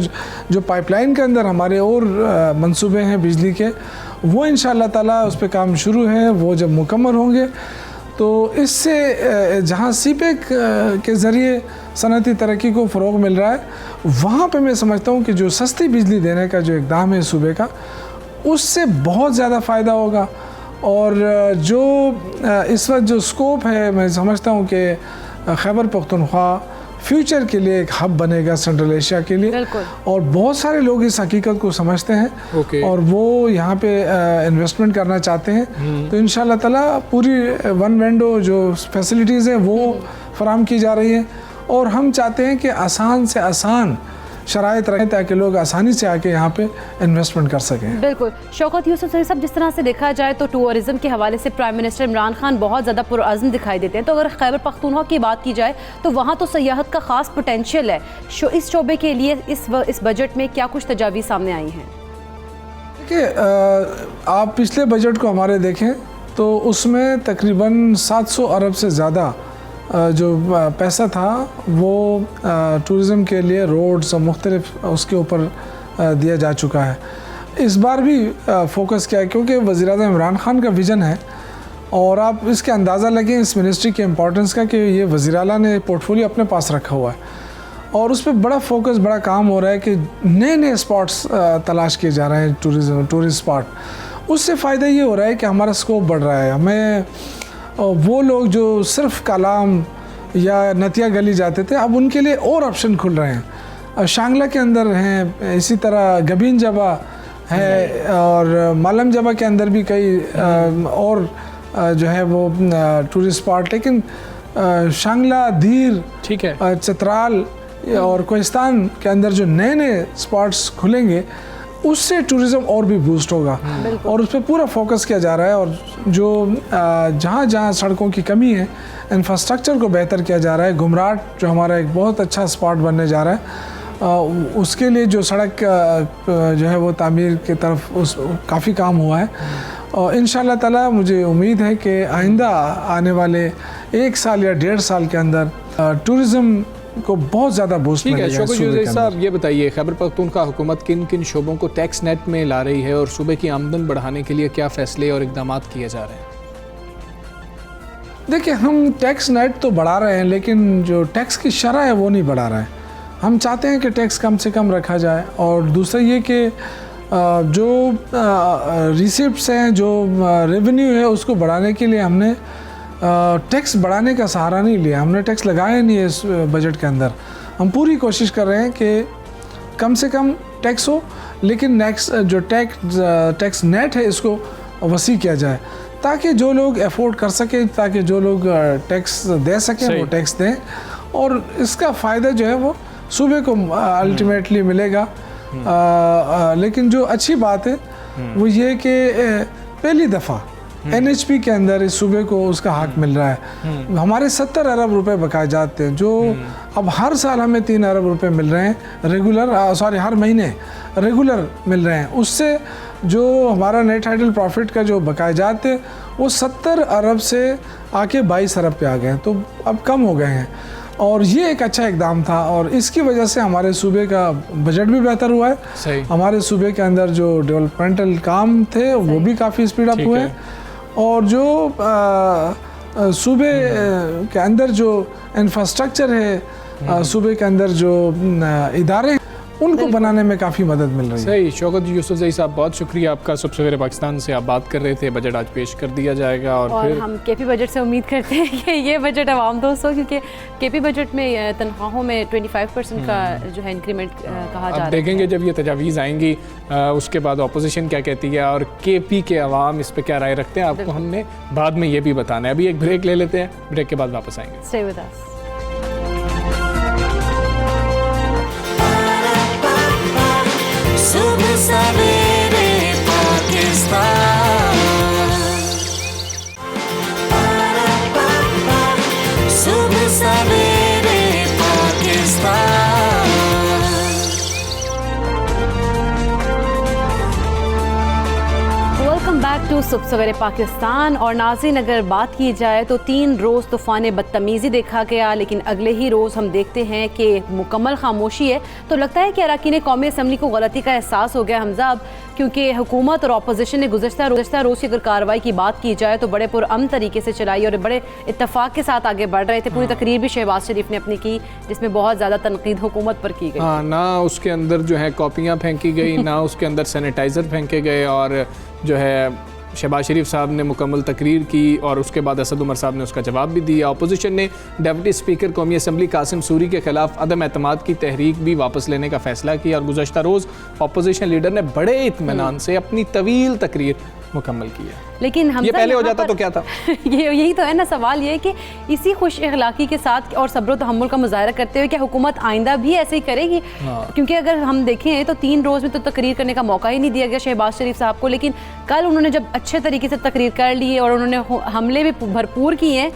जो पाइपलाइन के अंदर हमारे और मंसूबे हैं बिजली के, वो इंशाअल्लाह ताला उस पर काम शुरू है, वो जब मुकम्मल होंगे तो इससे जहाँ सीपेक के ज़रिए सनती तरक्की को फ़रोग़ मिल रहा है, वहाँ पे मैं समझता हूँ कि जो सस्ती बिजली देने का जो इक़दाम है सूबे का, उससे बहुत ज़्यादा फ़ायदा होगा। और जो इस वक्त जो स्कोप है, मैं समझता हूँ कि खैबर पख्तूनख्वा फ्यूचर के लिए एक हब बनेगा सेंट्रल एशिया के लिए, और बहुत सारे लोग इस हकीकत को समझते हैं और वो यहाँ पे इन्वेस्टमेंट करना चाहते हैं। तो इंशाअल्लाह ताला पूरी वन विंडो जो फैसिलिटीज़ हैं वो फराहम की जा रही हैं और हम चाहते हैं कि आसान से आसान शराइत रहें ताकि लोग आसानी से आके यहाँ पे इन्वेस्टमेंट कर सकें। बिल्कुल। शौकत यूसुफ साहब, जिस तरह से देखा जाए तो टूरिज़्म के हवाले से प्राइम मिनिस्टर इमरान खान बहुत ज़्यादा पुरअज़्म दिखाई देते हैं। तो अगर खैबर पख्तूनख्वा की बात की जाए तो वहाँ तो सयाहत का ख़ास पोटेंशियल है। इस शोबे के लिए इस बजट में क्या कुछ तजावीज़ सामने आई हैं? देखिए, आप पिछले बजट को हमारे देखें तो उसमें तकरीबन 700 अरब से ज़्यादा जो पैसा था वो टूरिज़म के लिए रोड्स और मुख्तलिफ उसके ऊपर दिया जा चुका है। इस बार भी फोकस किया है क्योंकि वज़ीर-ए-आज़म इमरान खान का विज़न है और आप इसके अंदाज़ा लगें इस मिनिस्ट्री के इम्पोर्टेंस का कि ये वज़ीर आला ने पोर्टफोलियो अपने पास रखा हुआ है और उस पर बड़ा फोकस, बड़ा काम हो रहा है कि नए स्पॉट्स तलाश किए जा रहे हैं, टूरिस्ट स्पॉट। उससे फ़ायदा ये हो रहा है कि हमारा स्कोप बढ़ रहा है। हमें वो लोग जो सिर्फ कालाम या नतिया गली जाते थे, अब उनके लिए और ऑप्शन खुल रहे हैं। शांगला के अंदर हैं, इसी तरह गबीन जबा है और मालम जबा के अंदर भी कई और जो है वो टूरिस्ट स्पॉट। लेकिन शांगला, धीर, ठीक है, चतराल और कोहिस्तान के अंदर जो नए स्पॉट्स खुलेंगे उससे टूरिज़्म और भी बूस्ट होगा और उस पर पूरा फोकस किया जा रहा है। और जो जहाँ सड़कों की कमी है, इंफ्रास्ट्रक्चर को बेहतर किया जा रहा है। घुमराट जो हमारा एक बहुत अच्छा स्पॉट बनने जा रहा है, उसके लिए जो सड़क जो है वो तामीर की तरफ उस काफ़ी काम हुआ है और इंशाअल्लाह ताला मुझे उम्मीद है कि आइंदा आने वाले 1 साल या 1.5 साल के अंदर टूरिज़्म को बहुत ज़्यादा बूस्ट ठीक है। मिलेगा। शौकत यूसुफ साहब ये बताइए, खैबर पख्तूनख्वा हुकूमत किन किन शोबों को टैक्स नेट में ला रही है और सूबे की आमदन बढ़ाने के लिए क्या फ़ैसले और इकदाम किए जा रहे हैं? देखिए, हम टैक्स नेट तो बढ़ा रहे हैं, लेकिन जो टैक्स की शरह है वो नहीं बढ़ा रहे हैं। हम चाहते हैं कि टैक्स कम से कम रखा जाए, और दूसरा ये कि जो रिसिप्ट्स हैं, जो रेवेन्यू है, उसको बढ़ाने के लिए हमने टैक्स बढ़ाने का सहारा नहीं लिया। हमने टैक्स लगाया नहीं है इस बजट के अंदर। हम पूरी कोशिश कर रहे हैं कि कम से कम टैक्स हो, लेकिन नेक्स्ट जो टैक्स नेट है इसको वसी किया जाए, ताकि जो लोग अफोर्ड कर सकें, ताकि जो लोग टैक्स दे सकें वो टैक्स दें, और इसका फ़ायदा जो है वो सूबे को अल्टीमेटली मिलेगा। लेकिन जो अच्छी बात है वो ये कि पहली दफ़ा NHP के अंदर इस सूबे को उसका हक मिल रहा है। हमारे 70 अरब रुपए बकाए जाते हैं, जो अब हर साल हमें 3 अरब रुपए मिल रहे हैं रेगुलर, हर महीने रेगुलर मिल रहे हैं। उससे जो हमारा नेट टाइटल प्रॉफिट का जो बकाए जाते हैं वो 70 अरब से आके 22 अरब पे आ गए हैं, तो अब कम हो गए हैं। और ये एक अच्छा इकदाम था, और इसकी वजह से हमारे सूबे का बजट भी बेहतर हुआ है। सही। हमारे सूबे के अंदर जो डेवलपमेंटल काम थे वो भी काफ़ी स्पीड अप हुए हैं, और जो सूबे के अंदर जो इंफ्रास्ट्रक्चर है, सूबे के अंदर जो इदारे, उनको बनाने में काफ़ी मदद मिल रही है। सही। शौकत यूसुफ ज़ई साहब, बहुत शुक्रिया आपका। सबसे सवेरे पाकिस्तान से आप बात कर रहे थे, बजट आज पेश कर दिया जाएगा, और फिर हम केपी बजट से उम्मीद करते हैं कि ये बजट आवाम दोस्त हो, क्योंकि केपी बजट में तनख्वाहों में 25% का जो है इंक्रीमेंट कहा जा रहा है। देखेंगे जब ये तजावीज़ आएंगी उसके बाद अपोजिशन क्या कहती है और केपी के अवाम इस पर क्या राय रखते हैं, आपको हमने बाद में ये भी बताना है। अभी एक ब्रेक ले लेते हैं, ब्रेक के बाद वापस आएंगे। Stay with us. सुबह सवेरे पाकिस्तान, सुबह सवेरे पाकिस्तान। वेलकम बैक टू सुबह सवेरे पाकिस्तान। और नाज़रीन, अगर बात की जाए तो 3 रोज़ तूफ़ान बदतमीज़ी देखा गया, लेकिन अगले ही रोज़ हम देखते हैं कि मुकम्मल खामोशी है। तो लगता है कि अरकान कौमी असम्बली को गलती का एहसास हो गया हमजा अब, क्योंकि हुकूमत और अपोजिशन ने गुज़श्ता रोज़ की अगर कार्रवाई की बात की जाए तो बड़े पुरअमन तरीके से चलाई और बड़े इत्तफाक के साथ आगे बढ़ रहे थे। पूरी तकरीर भी शहबाज शरीफ ने अपनी की, जिसमें बहुत ज़्यादा तनकीद हुकूमत पर की गई। हाँ, ना उसके अंदर जो है कॉपियाँ फेंकी गई, ना उसके अंदर सैनिटाइज़र फेंके गए, और जो है शहबाज शरीफ साहब ने मुकम्मल तकरीर की और उसके बाद असद उमर साहब ने उसका जवाब भी दिया। अपोजिशन ने डिप्टी स्पीकर कौमी असम्बली कासिम सूरी के खिलाफ अदम एतमाद की तहरीक भी वापस लेने का फैसला किया, और गुज़श्ता रोज़ अपोजिशन लीडर ने बड़े इत्मीनान से अपनी तवील तकरीर मुकम्मल किया। लेकिन हम ये पहले हो जाता तो क्या था? यही तो है ना सवाल, ये कि इसी खुश अखलाकी के साथ और सब्र तहम्मुल का मुजाहरा करते हुए क्या हुकूमत आइंदा भी ऐसे ही करेगी? क्योंकि अगर हम देखें तो 3 रोज़ में तो तकरीर करने का मौका ही नहीं दिया गया शहबाज शरीफ साहब को, लेकिन कल उन्होंने जब अच्छे तरीके से तकरीर कर ली है और उन्होंने हमले भी भरपूर किए हैं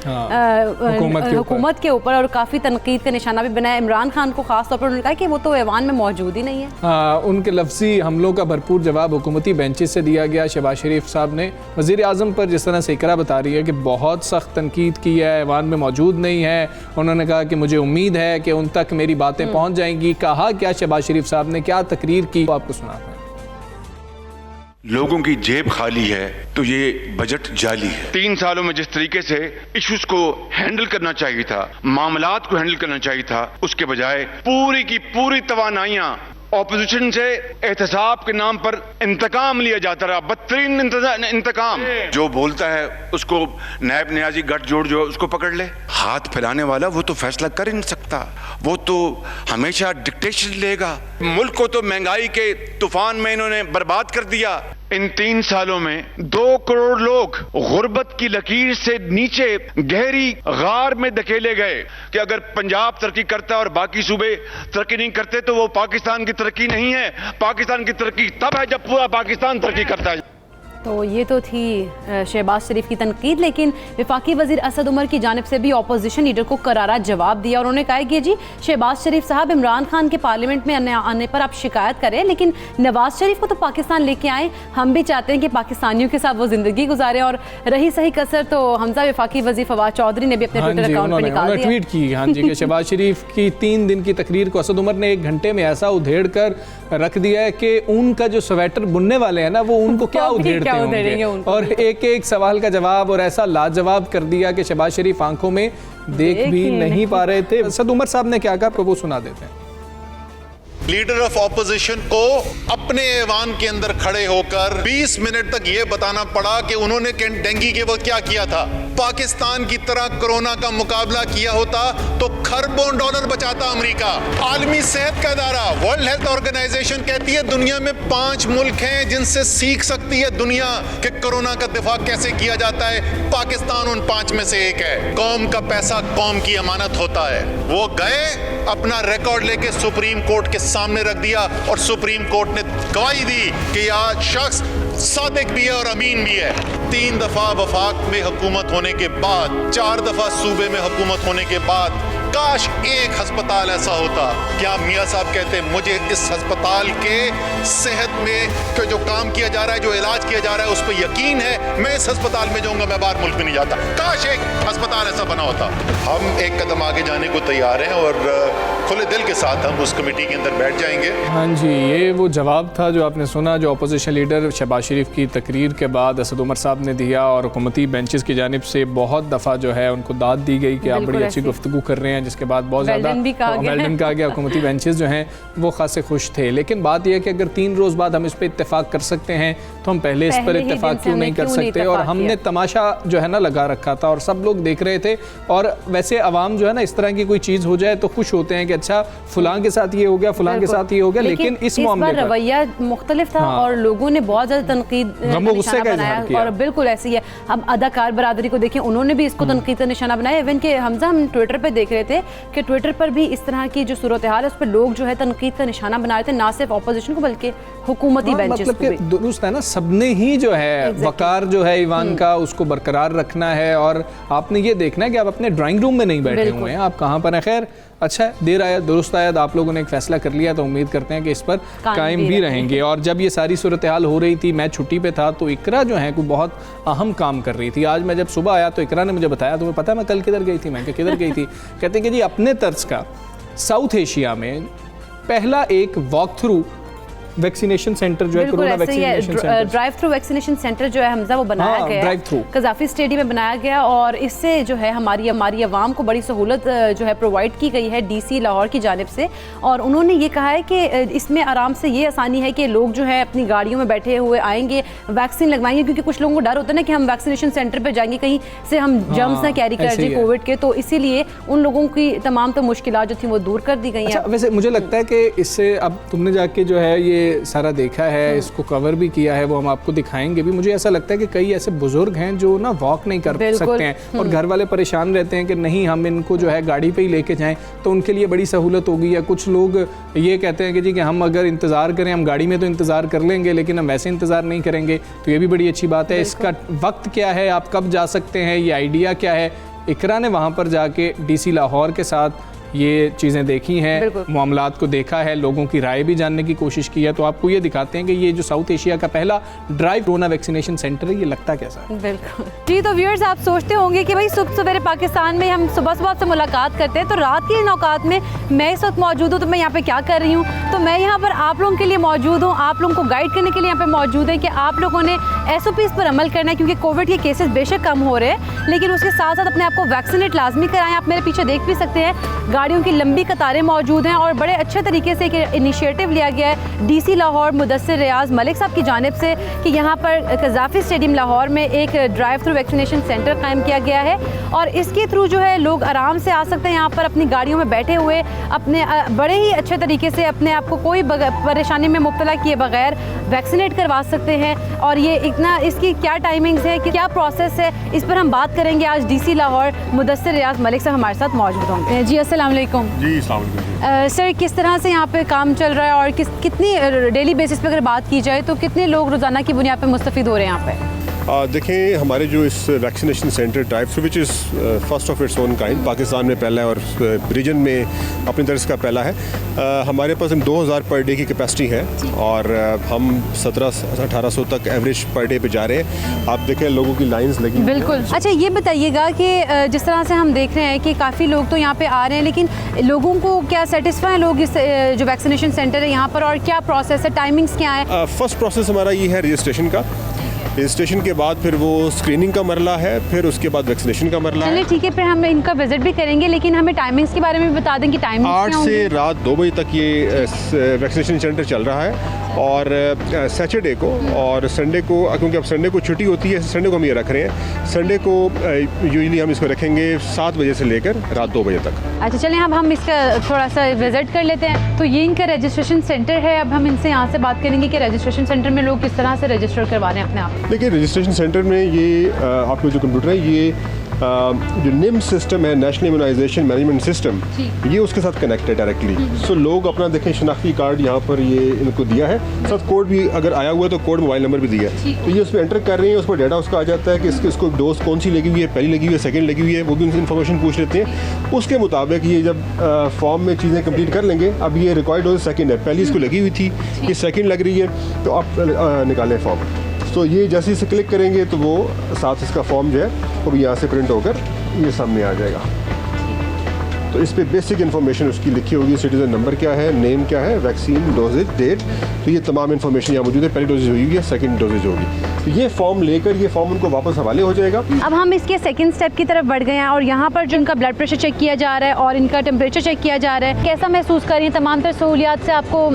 हुकूमत के ऊपर, और काफ़ी तनकीद का निशाना भी बनाया इमरान खान को खास तौर पर। उन्होंने कहा कि वो तो ऐवान में मौजूद ही नहीं है। उनके लफ्जी हमलों का भरपूर जवाब हुकूमती बेंचेस से दिया गया। शहबाज शरीफ साहब ने वज़ीर आज़म पर, जिस तरह से इकरा बता रही है कि बहुत सख्त तनकीद की है, ऐवान में मौजूद नहीं है। उन्होंने कहा कि मुझे उम्मीद है कि उन तक मेरी बातें पहुँच जाएंगी। कहा क्या शहबाज शरीफ साहब ने, क्या तकरीर की, आपको सुनाते हैं। लोगों की जेब खाली है तो ये बजट जाली है। 3 सालों में जिस तरीके से इश्यूज को हैंडल करना चाहिए था, मामलात को हैंडल करना चाहिए था, उसके बजाय पूरी की पूरी तवानाइयां ऑपोजिशन से एहतसाब के नाम पर इंतकाम लिया जाता रहा, बदतरीन इंतकाम। जो बोलता है उसको नायब नियाजी गठजोड़ जो उसको पकड़ ले, हाथ फैलाने वाला वो तो फैसला कर ही नहीं सकता, वो तो हमेशा डिक्टेशन लेगा। मुल्क को तो महंगाई के तूफान में इन्होंने बर्बाद कर दिया। इन 3 सालों में 2 करोड़ लोग गुर्बत की लकीर से नीचे गहरी गार में धकेले गए कि अगर पंजाब तरक्की करता और बाकी सूबे तरक्की नहीं करते तो वो पाकिस्तान की तरक्की नहीं है। पाकिस्तान की तरक्की तब है जब पूरा पाकिस्तान तरक्की करता है। तो ये तो थी शहबाज शरीफ की तनकीद, लेकिन वफाकी वज़ीर असद उमर की जानिब से भी अपोजिशन लीडर को करारा जवाब दिया। और उन्होंने कहा कि जी शहबाज शरीफ साहब, इमरान खान के पार्लियामेंट में आने पर आप शिकायत करें, लेकिन नवाज शरीफ को तो पाकिस्तान लेके आए, हम भी चाहते हैं कि पाकिस्तानियों के साथ वो ज़िंदगी गुजारें। और रही सही कसर तो हमजा वफाकी वज़ीर फवाद चौधरी ने भी अपने ट्विटर अकाउंट पर निकाल दिया, ट्वीट की हाँ जी कि शहबाज शरीफ की 3 दिन की तकरीर को असद उमर ने 1 घंटे में ऐसा उधेड़ कर रख दिया है कि उनका जो स्वेटर बुनने वाले हैं ना वो उनको क्या उधेड़ते होंगे। और एक सवाल का जवाब और ऐसा लाजवाब कर दिया कि शहबाज शरीफ आंखों में देख भी नहीं पा रहे थे। असद उमर साहब ने क्या कहा, आपको वो सुना देते हैं। लीडर ऑफ ऑपोजिशन को अपने ऐवान के अंदर खड़े होकर 20 मिनट तक यह बताना पड़ा कि उन्होंने डेंगू के वक्त क्या किया था। पाकिस्तान की तरह कोरोना का मुकाबला किया होता तो खरबों डॉलर बचाता अमेरिका। आलमी सेहत का इदारा वर्ल्ड हेल्थ ऑर्गेनाइजेशन कहती है दुनिया में 5 मुल्क हैं जिनसे सीख सकती है दुनिया कि कोरोना का दिफा कैसे किया जाता है। पाकिस्तान उन 5 में से एक है। कौम का पैसा कौम की अमानत होता है। वो गए अपना रिकॉर्ड लेके सुप्रीम कोर्ट के सामने रख दिया और सुप्रीम कोर्ट ने गवाही दी कि यह शख्स सादिक भी है और अमीन भी है। 3 दफा वफाक में हुकूमत होने के बाद, 4 दफा सूबे में हुकूमत होने के बाद काश एक अस्पताल ऐसा होता। क्या मियाँ साहब कहते हैं मुझे इस अस्पताल के सेहत में जो काम किया जा रहा है, जो इलाज किया जा रहा है उस पर यकीन है, मैं इस अस्पताल में जाऊंगा, मैं बाहर मुल्क में नहीं जाता। काश एक अस्पताल ऐसा बना होता। हम एक कदम आगे जाने को तैयार हैं और खुले दिल के साथ हम उस कमेटी के अंदर बैठ जाएंगे। हाँ जी, ये वो जवाब था जो आपने सुना, जो अपोजिशन लीडर शहबाज शरीफ की तकरीर के बाद असद उमर साहब ने दिया। और हुकूमती बेंचेस की जानिब से बहुत दफ़ा जो है उनको दाद दी गई कि आप बड़ी अच्छी गुफ्तगू कर रहे हैं, जिसके बाद बहुत ज़्यादा वेल्डन कहा गया। हुकूमती बेंचेस जो हैं वो खासे खुश थे। लेकिन बात यह है कि अगर 3 रोज़ बाद हम इस पर इत्तेफाक कर सकते हैं तो हम पहले इस पर इत्तेफाक क्यों नहीं कर सकते। और हमने तमाशा जो है ना लगा रखा था और सब लोग देख रहे थे। और वैसे अवाम जो है ना इस तरह की कोई चीज़ हो जाए तो खुश होते हैं कि अच्छा फलां के साथ ये हो गया, फलां के साथ ये हो गया। लेकिन इस मामले पर रवैया मुख्तलिफ था और लोगों ने बहुत ज़्यादा तनकीद बनाया। और बिल्कुल ऐसी है, हम अदाकार बरादरी को देखें, उन्होंने भी इसको तनकीद का निशाना बनाया। इवन के हमजा हम ट्विटर पर देख रहे थे कि ट्विटर पर भी इस तरह की जो सूरत हाल है उस पर लोग जो है तनकीद का निशाना बना रहे थे, ना सिर्फ ऑपोजिशन को बल्कि हुकूमती बेंचेस को भी। दुरुस्त है ना, सबने ही जो है वकार जो है ईवान का उसको बरकरार रखना है। और आपने ये देखना है कि आप अपने ड्राइंग रूम में नहीं बैठे हुए हैं, आप कहाँ पर हैं। खैर अच्छा, देर आया दुरुस्त आया, आप लोगों ने एक फैसला कर लिया तो उम्मीद करते हैं कि इस पर कायम भी रहेंगे। और जब ये सारी सूरत हाल हो रही थी, मैं छुट्टी पे था, तो इकरा जो है कोई बहुत अहम काम कर रही थी। आज मैं जब सुबह आया तो इकरा ने मुझे बताया, तुम्हें पता है मैं कल किधर गई थी? मैं किधर गई थी? कहते कि जी अपने तर्ज का साउथ एशिया में पहला एक वॉक थ्रू वैक्सीनेशन सेंटर जो है, corona vaccination centre, drive through vaccination centre जो है हमजा वो बनाया गया ड्राइव थ्रू कज़ाफ़ी स्टेडियम में बनाया गया। और इससे जो है हमारी आवाम को बड़ी सहूलत जो है प्रोवाइड की गई है डीसी लाहौर की जानिब से। और उन्होंने ये कहा है कि इसमें आराम से ये आसानी है कि लोग जो है अपनी गाड़ियों में बैठे हुए आएंगे, वैक्सीन लगवाएंगे। क्योंकि कुछ लोगों को डर होता है ना कि हम वैक्सीनेशन सेंटर पर जाएंगे कहीं से हम जर्म्स ना कैरी कर जाए कोविड के, तो इसीलिए उन लोगों की तमाम तो मुश्किलात जो थी वो दूर कर दी गई हैं। वैसे मुझे लगता है कि इससे अब तुमने जाके जो है ये सारा देखा है, इसको कवर भी किया है, वो हम आपको दिखाएंगे भी। मुझे ऐसा लगता है कि कई ऐसे बुजुर्ग हैं जो ना वॉक नहीं कर सकते हैं और घर वाले परेशान रहते हैं कि नहीं हम इनको जो है गाड़ी पे ही लेके जाएं, तो उनके लिए बड़ी सहूलत होगी। या कुछ लोग ये कहते हैं कि जी कि हम अगर इंतज़ार करें, हम गाड़ी में तो इंतज़ार कर लेंगे लेकिन हम वैसे इंतज़ार नहीं करेंगे, तो ये भी बड़ी अच्छी बात है। इसका वक्त क्या है, आप कब जा सकते हैं, ये आइडिया क्या है? इकरा ने वहाँ पर जाके डीसी लाहौर के साथ ये चीज़ें देखी हैं, मामलात को देखा है, लोगों की राय भी जानने की कोशिश की है। तो आपको ये दिखाते हैं कि ये जो साउथ एशिया का पहला ड्राइव कोरोना वैक्सीनेशन सेंटर है, ये लगता कैसा है। बिल्कुल जी। तो व्यूअर्स, आप सोचते होंगे कि भाई सुबह सवेरे पाकिस्तान में हम सुबह सुबह से मुलाकात करते हैं, तो रात की इन औकात में मैं इस वक्त मौजूद हूँ, तो मैं यहाँ पे क्या कर रही हूँ? तो मैं यहाँ पर आप लोगों के लिए मौजूद हूँ, आप लोगों को गाइड करने के लिए यहाँ पे मौजूद है कि आप लोगों ने SOPs पर अमल करना है। क्योंकि कोविड के केसेस बेशक कम हो रहे हैं, लेकिन उसके साथ साथ अपने आप को वैक्सीनेट लाजमी कराएं। आप मेरे पीछे देख भी सकते हैं, गाड़ियों की लंबी कतारें मौजूद हैं और बड़े अच्छे तरीके से एक इनिशिएटिव लिया गया है डीसी लाहौर मुदस्सिर रियाज मलिक साहब की जानिब से कि यहाँ पर कज़ाफ़ी स्टेडियम लाहौर में एक ड्राइव थ्रू वैक्सीनेशन सेंटर कायम किया गया है। और इसके थ्रू जो है लोग आराम से आ सकते हैं, यहाँ पर अपनी गाड़ियों में बैठे हुए अपने बड़े ही अच्छे तरीके से अपने आप को कोई परेशानी में मुब्तला किए बगैर वैक्सीनेट करवा सकते हैं। और ये इतना इसकी क्या टाइमिंग्स है, क्या प्रोसेस है, इस पर हम बात करेंगे। आज डीसी लाहौर मुदस्सिर रियाज मलिक साहब हमारे साथ मौजूद होंगे। जी अस्सलाम अस्सलाम वालेकुम। जी अस्सलाम वालेकुम। सर, किस तरह से यहाँ पे काम चल रहा है और कितनी डेली बेसिस पे अगर बात की जाए तो कितने लोग रोज़ाना की बुनियाद पे मुस्तफ़ीद हो रहे हैं यहाँ पे? देखें, हमारे जो इस vaccination centre drive through which is first of its own kind, Pakistan में पहला है और रीजन में अपनी तरह का पहला है। हमारे पास 2000 पर डे की कैपेसिटी है और हम 1700-1800 तक एवरेज पर डे पे जा रहे हैं। आप देखें लोगों की लाइंस लगी हुई हैं। बिल्कुल। अच्छा, ये बताइएगा कि जिस तरह से हम देख रहे हैं कि काफ़ी लोग तो यहाँ पे आ रहे हैं, लेकिन लोगों को क्या सेटिस्फाई हैं लोग इस जो वैक्सीनेशन सेंटर है यहाँ पर, और क्या प्रोसेस है, टाइमिंग्स क्या है? फर्स्ट प्रोसेस हमारा ये है रजिस्ट्रेशन का। रजिस्ट्रेशन के बाद फिर वो स्क्रीनिंग का मरला है, फिर उसके बाद वैक्सीनेशन का मरला है। चलिए ठीक है, फिर हम इनका विजिट भी करेंगे, लेकिन हमें टाइमिंग्स के बारे में भी बता दें कि टाइमिंग्स 8 क्या से होंगे? रात 2 बजे तक ये वैक्सीनेशन सेंटर चल रहा है। और सैटरडे को और संडे को, क्योंकि अब संडे को छुट्टी होती है, संडे को हम ये रख रहे हैं। संडे को यूजुअली हम इसको रखेंगे 7 बजे से लेकर रात 2 बजे तक। अच्छा, चलें अब हम इसका थोड़ा सा विजिट कर लेते हैं। तो ये इनका रजिस्ट्रेशन सेंटर है। अब हम इनसे यहाँ से बात करेंगे कि रजिस्ट्रेशन सेंटर में लोग किस तरह से रजिस्टर करवा रहे हैं अपने आप। देखिए, रजिस्ट्रेशन सेंटर में ये आपको जो कंप्यूटर है, ये जो निम सिस्टम है, नेशनल इम्यूनाइजेशन मैनेजमेंट सिस्टम, ये उसके साथ कनेक्ट है डायरेक्टली। सो लोग अपना देखें शनाख्ती कार्ड यहाँ पर ये इनको दिया है, साथ कोड भी अगर आया हुआ है तो कोड मोबाइल नंबर भी दिया है। तो ये उस पर एंटर कर रहे हैं, उस पर डाटा उसका आ जाता है कि इसको डोज कौन सी लगी हुई है, पहली लगी हुई है, सेकंड लगी हुई है, वो भी उनसे इन्फॉर्मेशन पूछ लेते हैं। उसके मुताबिक ये जब फॉर्म में चीज़ें कंप्लीट कर लेंगे, अब ये रिक्वायर्ड डोज सेकंड है, पहली इसको लगी हुई थी, ये सेकंड लग रही है, तो आप निकालें फॉर्म। तो ये जैसे इसे क्लिक करेंगे तो वो साथ इसका फॉर्म जो है वो भी यहाँ से प्रिंट होकर ये सामने आ जाएगा। तो इस पे बेसिक इन्फॉर्मेशन उसकी लिखी होगी, सिटीजन नंबर क्या है, नेम क्या है, वैक्सीन, डोजेज, डेट, तो ये तमाम इन्फॉर्मेशन यहाँ मौजूद है। पहली डोजेज हुई है, सेकंड डोजेज होगी, तो ये फॉर्म लेकर ये फॉर्म उनको वापस हवाले हो जाएगा। अब हम इसके सेकंड स्टेप की तरफ बढ़ गए हैं और यहाँ पर जो इनका ब्लड प्रेशर चेक किया जा रहा है और इनका टेम्परेचर चेक किया जा रहा है। कैसा महसूस कर रही हैं? तमाम तर सहूलियात से आपको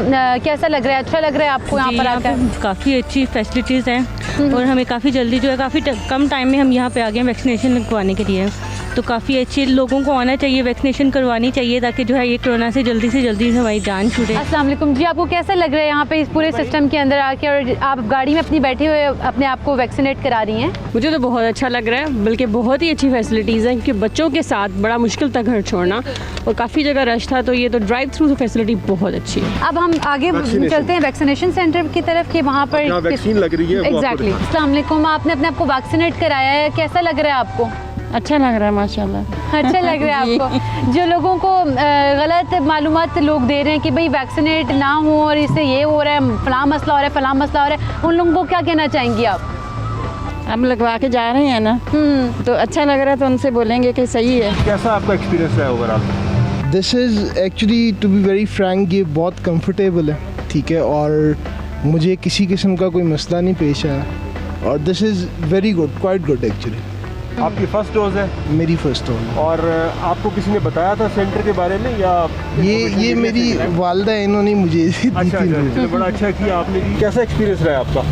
कैसा लग रहा है? अच्छा लग रहा है आपको यहाँ पर आकर? काफ़ी अच्छी फैसिलिटीज़ हैं और हमें काफ़ी जल्दी जो है काफ़ी कम टाइम में हम यहाँ पे आ गए वैक्सीनेशन लगवाने के लिए। तो काफ़ी अच्छे लोगों को आना चाहिए, वैक्सीनेशन करवानी चाहिए, ताकि जो है ये कोरोना से जल्दी हमारी जान छूटे। अस्सलाम वालेकुम जी, आपको कैसा लग रहा है यहाँ पे इस पूरे सिस्टम के अंदर आके, और आप गाड़ी में अपनी बैठे हुए अपने आप को वैक्सीनेट करा रही हैं? मुझे तो बहुत अच्छा लग रहा है, बल्कि बहुत ही अच्छी फैसिलिटीज़ हैं, क्योंकि बच्चों के साथ बड़ा मुश्किल था घर छोड़ना और काफ़ी जगह रश था, तो ये तो ड्राइव थ्रू फैसिलिटी बहुत अच्छी है। अब हम आगे चलते हैं वैक्सीनेशन सेंटर की तरफ कि वहाँ पर वैक्सीन लग रही है। एग्जैक्टली। अस्सलाम वालेकुम, आपने अपने आप को वैक्सीनेट कराया है, कैसा लग रहा है आपको? अच्छा लग रहा है माशाल्लाह। अच्छा लग रहा है आपको? जो लोगों को गलत मालूमात लोग दे रहे हैं कि भाई वैक्सीनेट ना हो और इससे ये हो रहा है, फलां मसला हो रहा है, फलां मसला हो रहा है, उन लोगों को क्या कहना चाहेंगी आप? हम लगवा के जा रहे हैं ना, तो अच्छा लग रहा है, तो उनसे बोलेंगे कि सही है। कैसा आपका एक्सपीरियंस है overall? This is actually to be very frank, ये बहुत कंफर्टेबल है, ठीक है, और मुझे किसी किस्म का कोई मसला नहीं पेश आया और this is very good, quite good actually. आपकी फर्स्ट डोज है? मेरी फर्स्ट डोज। और आपको किसी ने बताया था सेंटर के बारे में या ये मेरी वालदा है, इन्होंने मुझे दी थी। अच्छा, बड़ा अच्छा किया आपने। कैसा एक्सपीरियंस रहा आपका?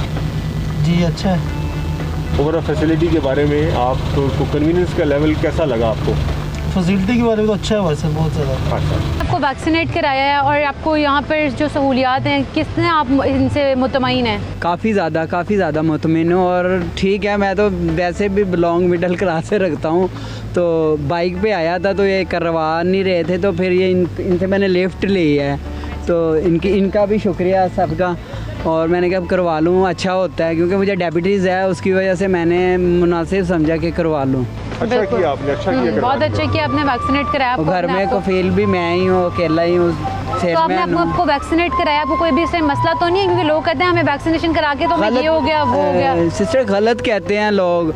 जी अच्छा है। ओवरऑल फैसिलिटी के बारे में आपको कन्वीनियंस का लेवल कैसा लगा आपको? फैसिलिटी के बारे में तो अच्छा है वैसे, बहुत ज़्यादा। अच्छा, आपको वैक्सीनेट कराया है और आपको यहाँ पर जो सहूलियात हैं, कितने आप इनसे मुतमईन हैं? काफ़ी ज़्यादा मुतमिन हूँ और ठीक है, मैं तो वैसे भी बिलोंग मिडिल क्लास से रखता हूँ, तो बाइक पे आया था तो ये करवा नहीं रहे थे, तो फिर ये इनसे मैंने लिफ्ट ली है, तो इनका भी शुक्रिया सबका, और मैंने कहा करवा लूँ, अच्छा होता है, क्योंकि मुझे डायबिटीज़ है, उसकी वजह से मैंने मुनासिब समझा कि करवा लूँ। अच्छा किया आपने, अच्छा किया, बहुत अच्छा किया आपने वैक्सीनेट कराया। घर में कफील भी मैं ही हूँ, अकेला ही हूँ। तो आपने आपको वैक्सीनेट कराया, आपको कोई भी इससे मसला तो नहीं है? क्योंकि लोग कहते हैं हमें वैक्सीनेशन करा के तो हमें ये हो गया, वो हो गया। सिस्टर गलत कहते हैं लोग।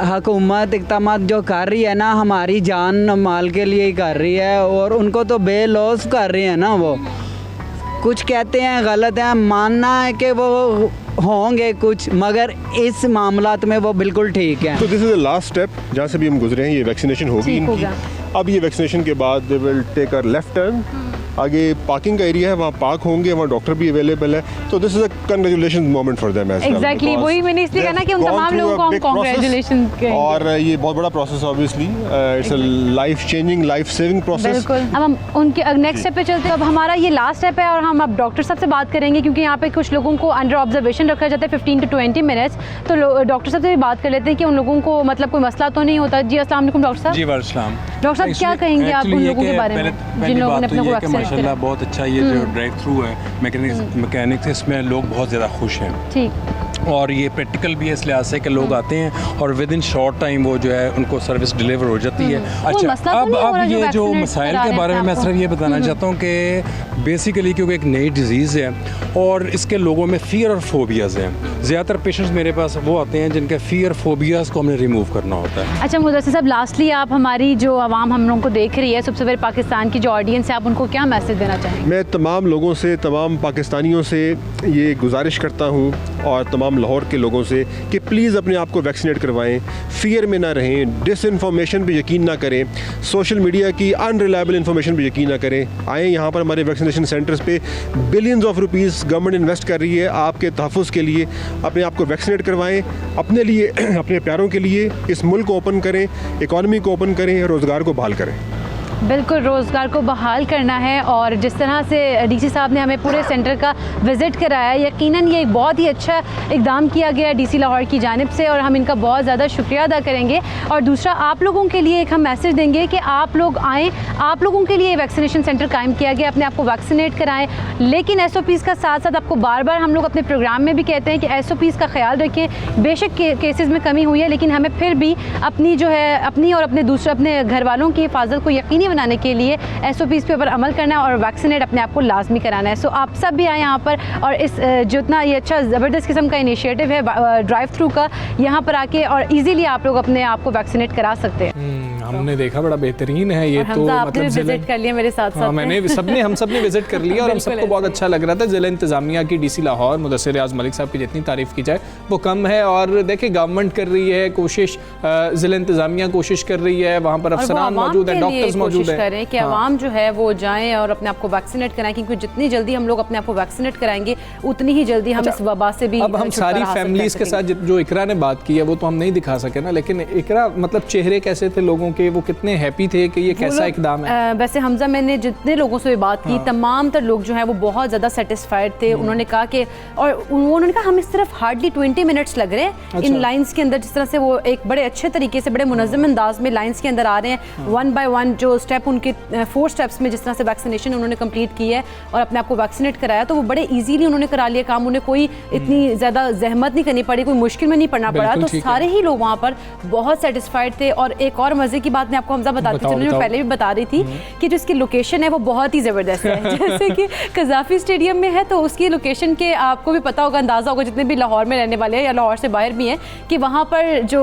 हुकूमत इक़दाम जो कर रही है ना, हमारी जान माल के लिए ही कर रही है, और उनको तो बेलौस कर रही है ना। वो कुछ कहते हैं गलत है, मानना है कि वो होंगे कुछ, मगर इस मामलात में वो बिल्कुल ठीक है। तो this is the last step जहाँ से भी हम गुजरे हैं, ये वैक्सीनेशन होगी इनकी। अब ये वैक्सीनेशन के बाद they will take a left turn, आगे पार्किंग का एरिया है, वहाँ पार्क होंगे, वहाँ डॉक्टर भी अवेलेबल है, तो this is a congratulation moment for them as well. Exactly, वही मैंने इसलिए कहा ना कि उन तमाम लोगों को हम कांग्रेचुलेशन कहेंगे। और ये बहुत बड़ा process obviously, it's a life changing, life saving process. बिल्कुल। अब हम उनके नेक्स्ट स्टेप पे चलते हैं। अब हमारा ये लास्ट स्टेप है और हम अब डॉक्टर साहब से बात करेंगे, क्योंकि यहाँ पे कुछ लोगों को अंडर ऑब्जर्वेशन रखा जाता है 15 to 20 मिनट्स, तो डॉक्टर साहब से भी बात कर लेते हैं कि उन लोगों को मतलब कोई मसला तो नहीं होता। जी अस्सलाम वालेकुम डॉक्टर साहब। जी वालेकुम। डॉक्टर साहब क्या कहेंगे आप उन लोगों के बारे में जिन लोगों ने अपने को वैक्सीनेट माशाल्लाह बहुत अच्छा ये जो ड्राइव थ्रू है मैकेनिक्स इसमें लोग बहुत ज़्यादा खुश हैं। ठीक। और ये प्रैक्टिकल भी है इस लिहाज से कि लोग आते हैं और विद इन शॉर्ट टाइम वो जो है उनको सर्विस डिलीवर हो जाती है। अच्छा, अब ये जो मसाइल के बारे में मैं सिर्फ ये बताना चाहता हूँ कि बेसिकली क्योंकि एक नई डिजीज़ है और इसके लोगों में फ़ियर और फोबियाज़ हैं। ज़्यादातर पेशेंट्स मेरे पास वो आते हैं जिनके फ़ियर फोबियाज़ को हमने रिमूव करना होता है। अच्छा मुदस्सिर साहब, लास्टली आप हमारी जो आवाम हम लोगों को देख रही है, सबसे पहले पाकिस्तान की जो ऑडियंस है, आप उनको क्या मैसेज देना चाहेंगे? मैं तमाम लोगों से, तमाम पाकिस्तानियों से ये गुजारिश करता हूँ और तमाम लाहौर के लोगों से कि प्लीज़ अपने आप को वैक्सीनेट करवाएं, फ़ियर में ना रहें, डिसइंफॉर्मेशन पे यकीन ना करें, सोशल मीडिया की अनरिलायबल इन्फॉर्मेशन पे यकीन ना करें। आएँ यहाँ पर हमारे वैक्सीनेशन सेंटर्स पे billions of rupees government invest कर रही है आपके तहफ़्फ़ुज़ के लिए। अपने आप को वैक्सीनेट करवाएं, अपने लिए अपने प्यारों के लिए इस मुल्क को ओपन करें, इकॉनमी को ओपन करें, रोज़गार को बहाल करें। बिल्कुल, रोज़गार को बहाल करना है। और जिस तरह से डीसी साहब ने हमें पूरे सेंटर का विज़िट कराया, यकीनन ये एक बहुत ही अच्छा इक़दाम किया गया डीसी लाहौर की जानिब से और हम इनका बहुत ज़्यादा शुक्रिया अदा करेंगे। और दूसरा, आप लोगों के लिए एक हम मैसेज देंगे कि आप लोग आएँ, आप लोगों के लिए वैक्सीनेशन सेंटर कायम किया गया, अपने आप को वैक्सीनेट कराएँ। लेकिन SOPs का साथ साथ आपको बार बार हम लोग अपने प्रोग्राम में भी कहते हैं कि SOPs का ख्याल रखें। बेशक केसेस में कमी हुई है, लेकिन हमें फिर भी अपनी जो है अपनी और अपने घर वालों की हिफाजत को यकीनी बनाने के लिए SOPs पे ऊपर अमल करना है और वैक्सीनेट अपने आप को लाजमी कराना है। सो आप सब भी आए यहाँ पर और इस जितना ये अच्छा ज़बरदस्त किस्म का इनिशिएटिव है ड्राइव थ्रू का, यहाँ पर आके और इजीली आप लोग अपने आप को वैक्सीनेट करा सकते हैं। हमने देखा बड़ा बेहतरीन है ये, तो मतलब विजिट कर लिया मेरे साथ साथ। हाँ, हम सब ने विजिट कर लिया और हम सबको बहुत अच्छा लग रहा था। ज़िला इंतज़ामिया की डीसी लाहौर मुदस्सिर रियाज मलिक साहब की जितनी तारीफ़ की जाए वो कम है। और देखिए गवर्नमेंट कर रही है कोशिश, ज़िला इंतज़ामिया कोशिश कर रही है, वहाँ पर अफसरान मौजूद है, डॉक्टर्स मौजूद है कि आवाम जो है वो जाएं और अपने आप को वैक्सीनेट कराएं, क्योंकि जितनी जल्दी हम लोग अपने आप को वैक्सीनेट कराएंगे उतनी ही जल्दी हम इस वबा से भी। अब हम सारी फैमिलीज के साथ जो इकरा ने बात की है वो तो हम नहीं दिखा सके ना, लेकिन इकरा मतलब चेहरे कैसे थे लोगों के, वो कितने हैप्पी थे कि ये कैसा इकदाम है। वैसे हमजा, मैंने जितने लोगों से बात की, तमाम तर लोग जो है वो बहुत ज़्यादा सेटिस्फाइड थे। उन्होंने कहा कि और उन्होंने कहा हमें सिर्फ हार्डली 20 मिनट्स लग रहे हैं इन लाइन्स के अंदर, जिस तरह से वो एक बड़े अच्छे तरीके से बड़े मुनज़्ज़म अंदाज में लाइन्स के अंदर आ रहे हैं। 1 by 1 जो स्टेप उनके 4 स्टेप्स में जिस तरह से वैक्सीनेशन उन्होंने कंप्लीट की है और अपने आप को वैक्सीनेट कराया, तो वो बड़े इजीली उन्होंने करा लिया काम। उन्हें कोई इतनी ज़्यादा जहमत नहीं करनी पड़ी, कोई मुश्किल में नहीं पड़ना पड़ा। तो सारे ही लोग वहाँ पर बहुत सेटिस्फाइड थे। और एक और मज़े की बात मैं आपको हमजा बताती चलूँ, मैं पहले भी बता रही थी कि जो इसकी लोकेशन है वो बहुत ही ज़बरदस्त है। जैसे कि कज़ाफ़ी स्टेडियम में है, तो उसकी लोकेशन के आपको भी पता होगा, अंदाज़ा होगा जितने भी लाहौर में रहने वाले हैं या लाहौर से बाहर भी हैं, कि वहाँ पर जो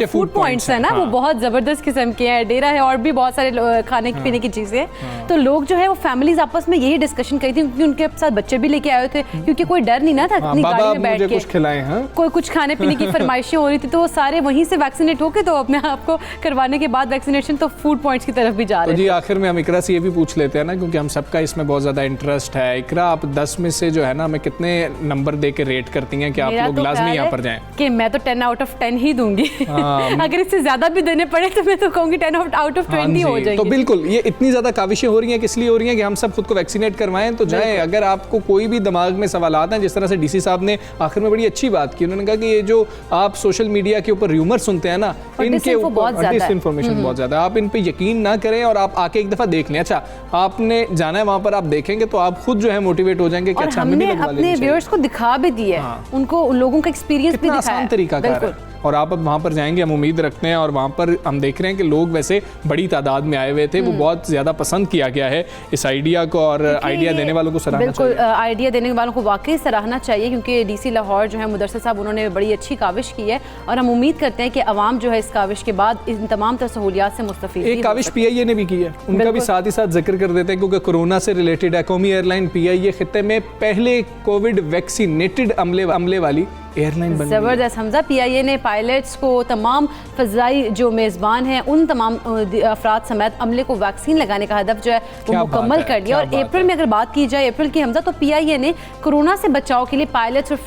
फूड पॉइंट्स है ना वो बहुत ज़बरदस्त किस्म के हैं। डेरा है और भी बहुत सारे खाने पीने की चीज़ें हैं। तो लोग जो है वो फैमिलीज आपस में यही डिस्कशन करी थी, क्योंकि उनके साथ बच्चे भी लेके आए थे, क्योंकि कोई डर नहीं ना था अपनी गाड़ी में बैठ के कुछ खिलाएं, कोई कुछ खाने पीने की फरमाइशें हो रही थी, तो वो सारे वहीं से वैक्सीनेट होके तो अपने आप को करवाने के बाद वैक्सीनेशन तो फूड पॉइंट्स की तरफ भी जा रहे हैं। जी आखिर में हम इकरा से ये भी पूछ लेते हैं ना, क्योंकि हम सबका इसमें बहुत ज़्यादा इंटरेस्ट है। इकरा, आप 10 में से जो है ना हमें कितने नंबर दे के रेट करती हैं कि आप लोग लाजमी यहाँ पर जाएं? कि मैं तो 10 out of 10 ही दूंगी। अगर इससे ज़्यादा भी देने पड़े तो मैं तो कहूँगी 10 out of 20 हो जाएगी। तो बिल्कुल, ये इतनी ज़्यादा काविशें हो रही हैं किस लिए हो रही हैं कि हम सब खुद को वैक्सीनेट करवाएं, तो जाएं। अगर आपको कोई भी दिमाग में सवालात हैं, जिस तरह से डीसी साहब ने आखिर में बड़ी अच्छी बात की, उन्होंने कहा कि ये जो आप सोशल मीडिया के ऊपर र्यूमर सुनते हैं ना, इनके ऊपर डिसइंफॉर्मेशन बहुत ज़्यादा, आप इन पे यकीन ना करें और आप आके एक दफ़ा देख लें। अच्छा, आपने जाना है वहाँ पर, आप देखेंगे तो आप खुद जो है मोटिवेट हो जाएंगे कि अच्छा हमने अपने व्यूअर्स को दिखा भी दिया है, उनको उन लोगों का एक्सपीरियंस भी दिखाया है, तरीका है। और आप अब वहाँ पर जाएंगे, हम उम्मीद रखते हैं। और वहाँ पर हम देख रहे हैं कि लोग वैसे बड़ी तादाद में आए हुए थे, वो बहुत ज़्यादा पसंद किया गया है इस आइडिया को, और आइडिया देने वालों को सराहना चाहिए। बिल्कुल, आइडिया देने वालों को वाकई सराहना चाहिए, क्योंकि डीसी लाहौर जो है मुदस्सिर साहब, उन्होंने बड़ी अच्छी काविश की है और हम उम्मीद करते हैं कि अवाम जो है इस काविश के बाद इन तमाम तर सहूलियात से मुस्तफ़ीद। एक काविश PIA ने भी की है, उनका भी साथ ही साथ जिक्र कर देते हैं, क्योंकि कोरोना से रिलेटेड है। कौमी एयरलाइन PIA खित्ते में पहले कोविड वैक्सीनेटेड अमले वाली एयरलाइन बन ज़बरदस्त। हमजा, PIA ने पायलट्स को, तमाम फ़ज़ाई जो मेज़बान हैं, उन तमाम अफराद समेत अमले को वैक्सीन लगाने का हदफ जो है वो मुकम्मल कर लिया। और अप्रैल में अगर बात की जाए, अप्रैल की हमजा, तो PIA ने कोरोना से बचाव के लिए पायलट्स और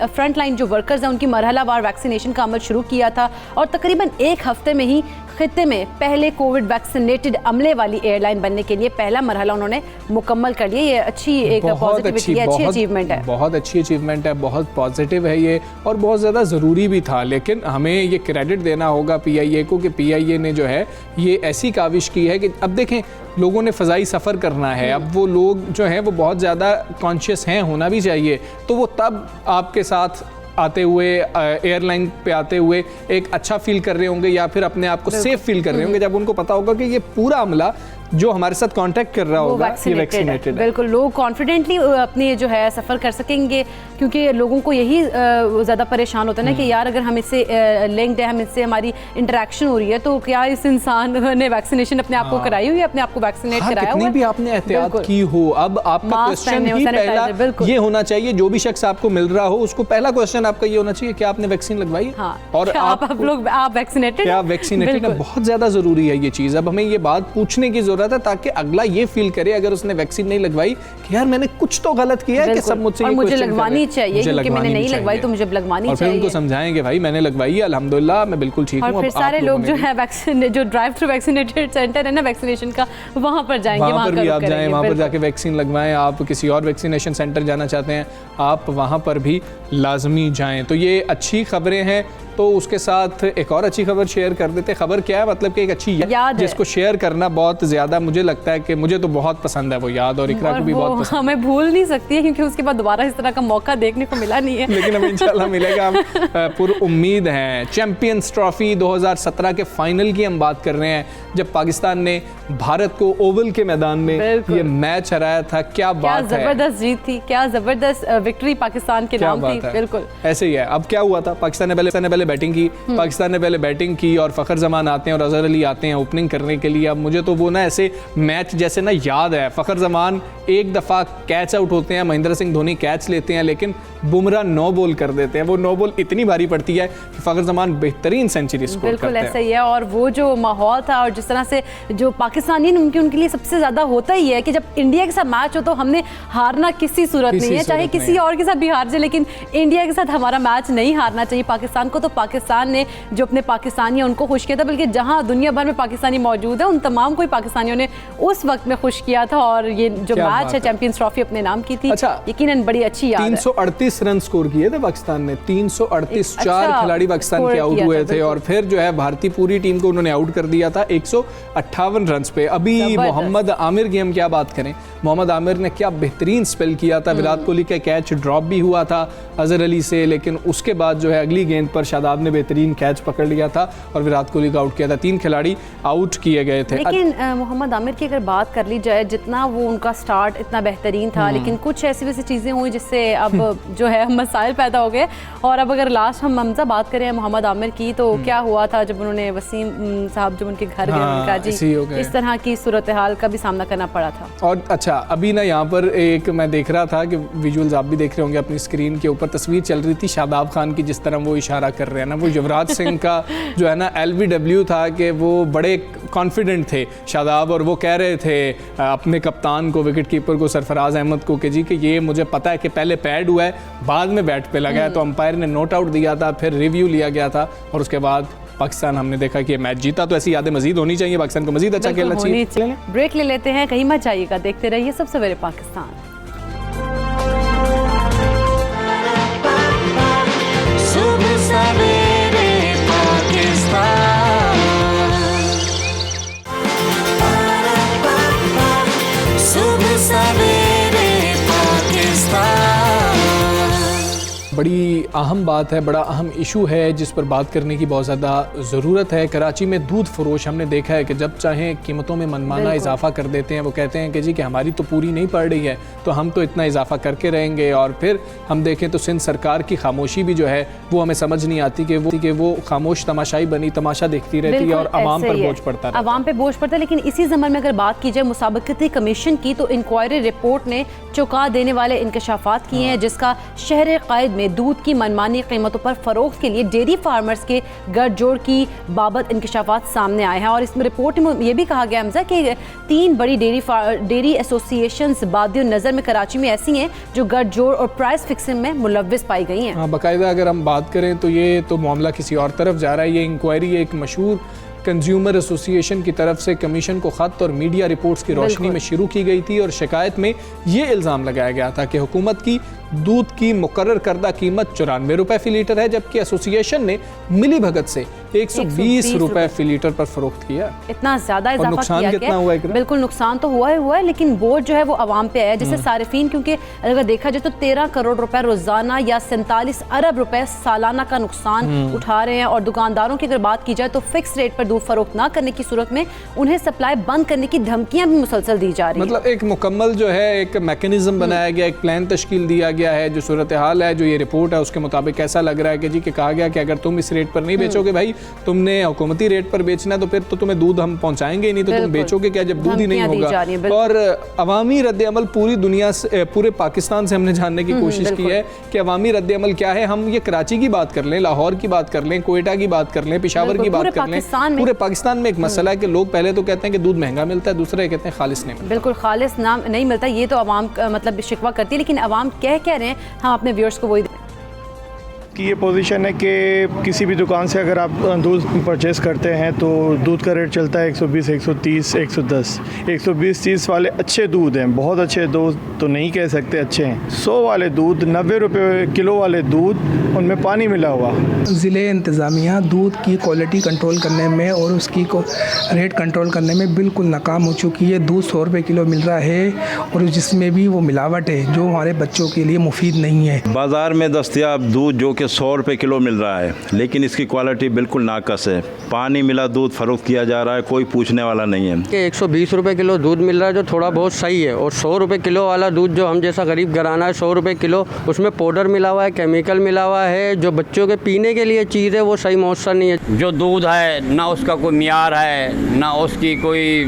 फ्रंट लाइन जो वर्कर्स हैं उनकी मरहलावार वैक्सीनेशन का अमल शुरू किया था और तकरीबन एक हफ्ते में ही खित्ते में पहले कोविड वैक्सीनेटेड अमले वाली एयरलाइन बनने के लिए पहला मरहला उन्होंने मुकम्मल कर लिया। ये अच्छी एक पॉजिटिविटी है, अच्छी अचीवमेंट है, बहुत अच्छी अचीवमेंट है, बहुत पॉजिटिव है ये और बहुत ज़्यादा ज़रूरी भी था। लेकिन हमें ये क्रेडिट देना होगा PIA को कि PIA ने जो है ये ऐसी काविश की है कि अब देखें लोगों ने फ़ज़ाई सफ़र करना है, अब वो लोग जो हैं वो बहुत ज़्यादा कॉन्शियस हैं, होना भी चाहिए, तो वो तब आपके साथ आते हुए एयरलाइन पे आते हुए एक अच्छा फील कर रहे होंगे या फिर अपने आप को सेफ फील कर रहे होंगे जब उनको पता होगा कि ये पूरा अमला जो हमारे साथ कांटेक्ट कर रहा होगा ये वैक्सीनेटेड है। बिल्कुल, लोग कॉन्फिडेंटली अपनी जो है सफ़र कर सकेंगे, क्योंकि लोगों को यही ज़्यादा परेशान होता है ना कि यार अगर हम इससे लिंक्ड है, हम इससे हमारी इंटरेक्शन हो रही है, तो क्या इस इंसान ने वैक्सीनेशन अपने आप को कराई हुई है, अपने आप को वैक्सीनेट कराया हुआ है, भी आपने एहतियात की हो। अब आपका क्वेश्चन ही पहला ये होना चाहिए, जो भी शख्स आपको मिल रहा हो उसको पहला क्वेश्चन आपका ये होना चाहिए, क्या आपने वैक्सीन लगवाई और आप वैक्सीनेटेड, क्या वैक्सीनेटेड है। बहुत ज़्यादा ज़रूरी है ये चीज़। अब हमें ये बात पूछने की जरूरत है ताकि अगला ये फील करे अगर उसने वैक्सीन नहीं लगवाई कि यार मैंने कुछ तो गलत किया है कि सब मुझसे ये मुझे लगवानी चाहिए, क्योंकि मैंने नहीं लगवाई तो मुझे लगवानी चाहिए। और फिर उनको समझाएंगे भाई मैंने लगवाई है, अल्हम्दुलिल्लाह मैं बिल्कुल ठीक हूं। और फिर सारे लोग जो है वैक्सीन जो ड्राइव थ्रू वैक्सीनेटेड सेंटर है ना वैक्सीनेशन का, वहां पर जाएंगे, वहां पर भी आप जाएं, वहां पर जाके वैक्सीन लगवाएं। आप किसी और वैक्सीनेशन सेंटर जाना चाहते हैं आप वहां पर भी लाजमी जाएं। तो ये अच्छी खबरें हैं। तो उसके साथ एक और अच्छी खबर शेयर कर देते। खबर क्या है, मतलब कि एक अच्छी याद जिसको शेयर करना बहुत ज़्यादा मुझे लगता है कि मुझे तो बहुत पसंद है वो याद, और इकरा को भी बहुत पसंद है। हमें भूल नहीं सकती है क्योंकि उसके बाद दोबारा इस तरह का मौका देखने को मिला नहीं है लेकिन हमें इंशाल्लाह मिलेगा, हम पूरी उम्मीद हैं। चैंपियंस ट्रॉफी 2017 के फाइनल की हम बात कर रहे हैं, जब पाकिस्तान ने भारत को ओवल के मैदान में ये मैच हराया था। क्या बात है, जबरदस्त जीत थी, क्या जबरदस्त विक्ट्री पाकिस्तान के नाम थी। बिल्कुल ऐसे ही है। अब क्या हुआ था, पाकिस्तान ने पहले बैटिंग की और फ़खर जमान आते हैं और अजहर अली आते हैं ओपनिंग करने के लिए। अब मुझे तो वो ना ऐसे मैच जैसे ना याद है, फ़खर जमान एक दफ़ा कैच आउट होते हैं, महेंद्र सिंह धोनी कैच लेते हैं, लेकिन बुमराह नो बॉल कर देते हैं। वो नो बॉल इतनी भारी पड़ती है कि फ़खर जमान बेहतरीन सेंचुरी स्कोर करते हैं। बिल्कुल ऐसा ही है। और वो जो माहौल था और जिस तरह से जो पाकिस्तानी उनके लिए सबसे ज़्यादा होता ही है कि जब इंडिया के साथ मैच हो तो हमने हारना किसी सूरत नहीं है, चाहे किसी और के साथ भी हार जाए, लेकिन इंडिया के साथ हमारा मैच नहीं हारना चाहिए पाकिस्तान को। तो पाकिस्तान ने जो अपने पाकिस्तानी हैं उनको खुश किया था, बल्कि जहां दुनिया भर में पाकिस्तानी मौजूद है उन तमाम कोई पाकिस्तानियों ने उस वक्त में खुश किया था। और ये जो मैच है चैंपियंस ट्रॉफी अपने नाम की थी। अच्छा, यकीनन बड़ी अच्छी याद है। 338 रन स्कोर किए थे पाकिस्तान ने, 338, 4 खिलाड़ी पाकिस्तान के आउट हुए थे और फिर जो है भारतीय पूरी टीम को उन्होंने आउट कर दिया था 158 रन पे। अभी मोहम्मद आमिर की हम क्या बात करें, मोहम्मद आमिर ने क्या बेहतरीन स्पेल किया था। विराट कोहली का कैच ड्रॉप भी हुआ था अजहर अली से, लेकिन उसके बाद जो है अगली गेंद पर शादाब ने बेहतरीन कैच पकड़ लिया था और विराट कोहली को आउट किया था। 3 खिलाड़ी आउट किए गए थे। लेकिन मोहम्मद आमिर की अगर बात कर ली जाए, जितना वो उनका स्टार्ट इतना बेहतरीन था, लेकिन कुछ ऐसी वैसी चीज़ें हुई जिससे अब जो है मसाइल पैदा हो गए। और अब अगर लास्ट हम हमजा बात करें मोहम्मद आमिर की, तो क्या हुआ था जब उन्होंने वसीम साहब जब उनके घर गए, उनका जी इस तरह की सूरत हाल का भी सामना करना पड़ा था। और अच्छा, अभी ना यहाँ पर एक मैं देख रहा था कि विजुअल्स आप भी देख रहे होंगे अपनी स्क्रीन के ऊपर, तस्वीर चल रही थी शादाब खान की, जिस तरह वो इशारा कर रहे हैं ना, वो युवराज सिंह का जो है ना LBW था कि वो बड़े कॉन्फिडेंट थे शादाब, और वो कह रहे थे अपने कप्तान को, विकेट कीपर को, सरफराज अहमद को कि जी कि ये मुझे पता है कि पहले पैड हुआ है बाद में बैट पे लगा है। तो अंपायर ने नोट आउट दिया था, फिर रिव्यू लिया गया था और उसके बाद पाकिस्तान हमने देखा कि मैच जीता। तो ऐसी यादें मजीद होनी चाहिए, पाकिस्तान को मजीद अच्छा खेलना चाहिए। ब्रेक ले लेते हैं, कहीं मत जाइएगा, देखते रहिए सब सवेरे पाकिस्तान। सुबह सवेरे पाकिस्तान, सुबह सवेरे पाकिस्तान। बड़ी अहम बात है, बड़ा अहम इशू है जिस पर बात करने की बहुत ज़्यादा ज़रूरत है। कराची में दूध फरोश हमने देखा है कि जब चाहें कीमतों में मनमाना इजाफा कर देते हैं। वो कहते हैं कि जी कि हमारी तो पूरी नहीं पड़ रही है तो हम तो इतना इजाफा करके रहेंगे। और फिर हम देखें तो सिंध सरकार की खामोशी भी जो है वो हमें समझ नहीं आती कि वो खामोश तमाशाई बनी, तमाशा देखती रहती है और आवाम पर बोझ पड़ता है, आवाम पे बोझ पड़ता है। लेकिन इसी ज़मन में अगर बात की जाए मुसाबकती कमीशन की, तो इंक्वायरी रिपोर्ट ने चौंका देने वाले इंकशाफात किए हैं, जिसका शहर कायद में दूध की मनमानी कीमतों पर फरोख्त के लिए डेयरी फार्मर्स के गठजोड़ की बाबत इंकशाफात सामने आए हैं। और इसमें रिपोर्ट में ये भी कहा गया हमजा कि 3 बड़ी डेयरी एसोसिएशंस बादियो नज़र में कराची में ऐसी हैं जो गठजोड़ और प्राइस फिक्सिंग में मुलव्विस पाई गई हैं। हाँ, बाकायदा अगर हम बात करें तो ये तो मामला किसी और तरफ जा रहा है। ये इंक्वायरी एक मशहूर कंज्यूमर एसोसिएशन की तरफ से कमीशन को ख़त और मीडिया रिपोर्ट्स की रोशनी में शुरू की गई थी और शिकायत में ये इल्ज़ाम लगाया गया था कि हुकूमत की दूध की मुकर्रर करदा कीमत 94 रुपए फ़ी लीटर है, जबकि एसोसिएशन ने मिली भगत से 120 रुपए फ़ी लीटर पर फरोख्त किया। इतना ज़्यादा इजाफा नुकसान किया कितना हुआ है? बिल्कुल नुकसान तो हुआ है, लेकिन बोझ जो है वो आवाम पे आया, जैसे सारिफीन, क्योंकि अगर देखा जाए तो 13 करोड़ रुपए रोजाना या 47 अरब रुपए सालाना का नुकसान उठा रहे हैं। और दुकानदारों की अगर बात की जाए तो फिक्स रेट पर दूध फरोख्त ना करने की सूरत में उन्हें सप्लाई बंद करने की धमकियां भी मुसलसल दी जा रही है। मतलब एक मुकम्मल जो है एक मैकेनिज्म बनाया गया, एक प्लान तश्कील दिया गया है। जो सूरत हाल है, जो ये रिपोर्ट है, उसके मुताबिक ऐसा लग रहा है कि जी कि कहा गया कि अगर तुम इस रेट पर नहीं बेचोगे भाई, तुमने हुकूमती रेट पर बेचना, तो फिर तो तुम्हें दूध हम पहुंचाएंगे ही नहीं, तो तुम बेचोगे क्या जब दूध ही नहीं होगा। और अवामी रद्द-ए-अमल पूरी दुनिया से, पूरे पाकिस्तान से हमने जानने की कोशिश की है कि अवामी रद्द-ए-अमल क्या है। हम ये कराची की बात कर लें, लाहौर की बात कर लें, कोयटा की बात कर लें, पेशावर की बात कर लें, पूरे पाकिस्तान में एक मसला है कि लोग पहले तो कहते हैं कि दूध महंगा मिलता है, दूसरे कहते हैं खालिस नहीं मिलता। बिल्कुल खालिस नाम नहीं मिलता, ये तो अवाम मतलब शिकवा करती है, लेकिन अवाम कह रहे हैं, हम अपने व्यूअर्स को वही की ये पोजीशन है कि किसी भी दुकान से अगर आप दूध परचेज़ करते हैं तो दूध का रेट चलता है 120, 130, 110। 120-30 वाले अच्छे दूध हैं, बहुत अच्छे दूध तो नहीं कह सकते अच्छे हैं। 100 वाले दूध, 90 रुपये किलो वाले दूध, उनमें पानी मिला हुआ। ज़िले इंतज़ामिया दूध की क्वालिटी कंट्रोल करने में और उसकी रेट कंट्रोल करने में बिल्कुल नाकाम हो चुकी है। दूध 100 रुपये किलो मिल रहा है और जिसमें भी वो मिलावट है जो हमारे बच्चों के लिए मुफीद नहीं है। बाज़ार में दस्तयाब दूध जो 100 रुपये किलो मिल रहा है, लेकिन इसकी क्वालिटी बिल्कुल नाकस है। पानी मिला दूध फरोख्त किया जा रहा है, कोई पूछने वाला नहीं है। कि 120 रुपये किलो दूध मिल रहा है जो थोड़ा बहुत सही है, और 100 रुपये किलो वाला दूध जो हम जैसा गरीब घराना है 100 रुपये किलो, उसमें पाउडर मिला हुआ है, केमिकल मिला हुआ है, जो बच्चों के पीने के लिए चीज़ है वो सही मौसर नहीं है। जो दूध है ना उसका कोई मियार है, ना उसकी कोई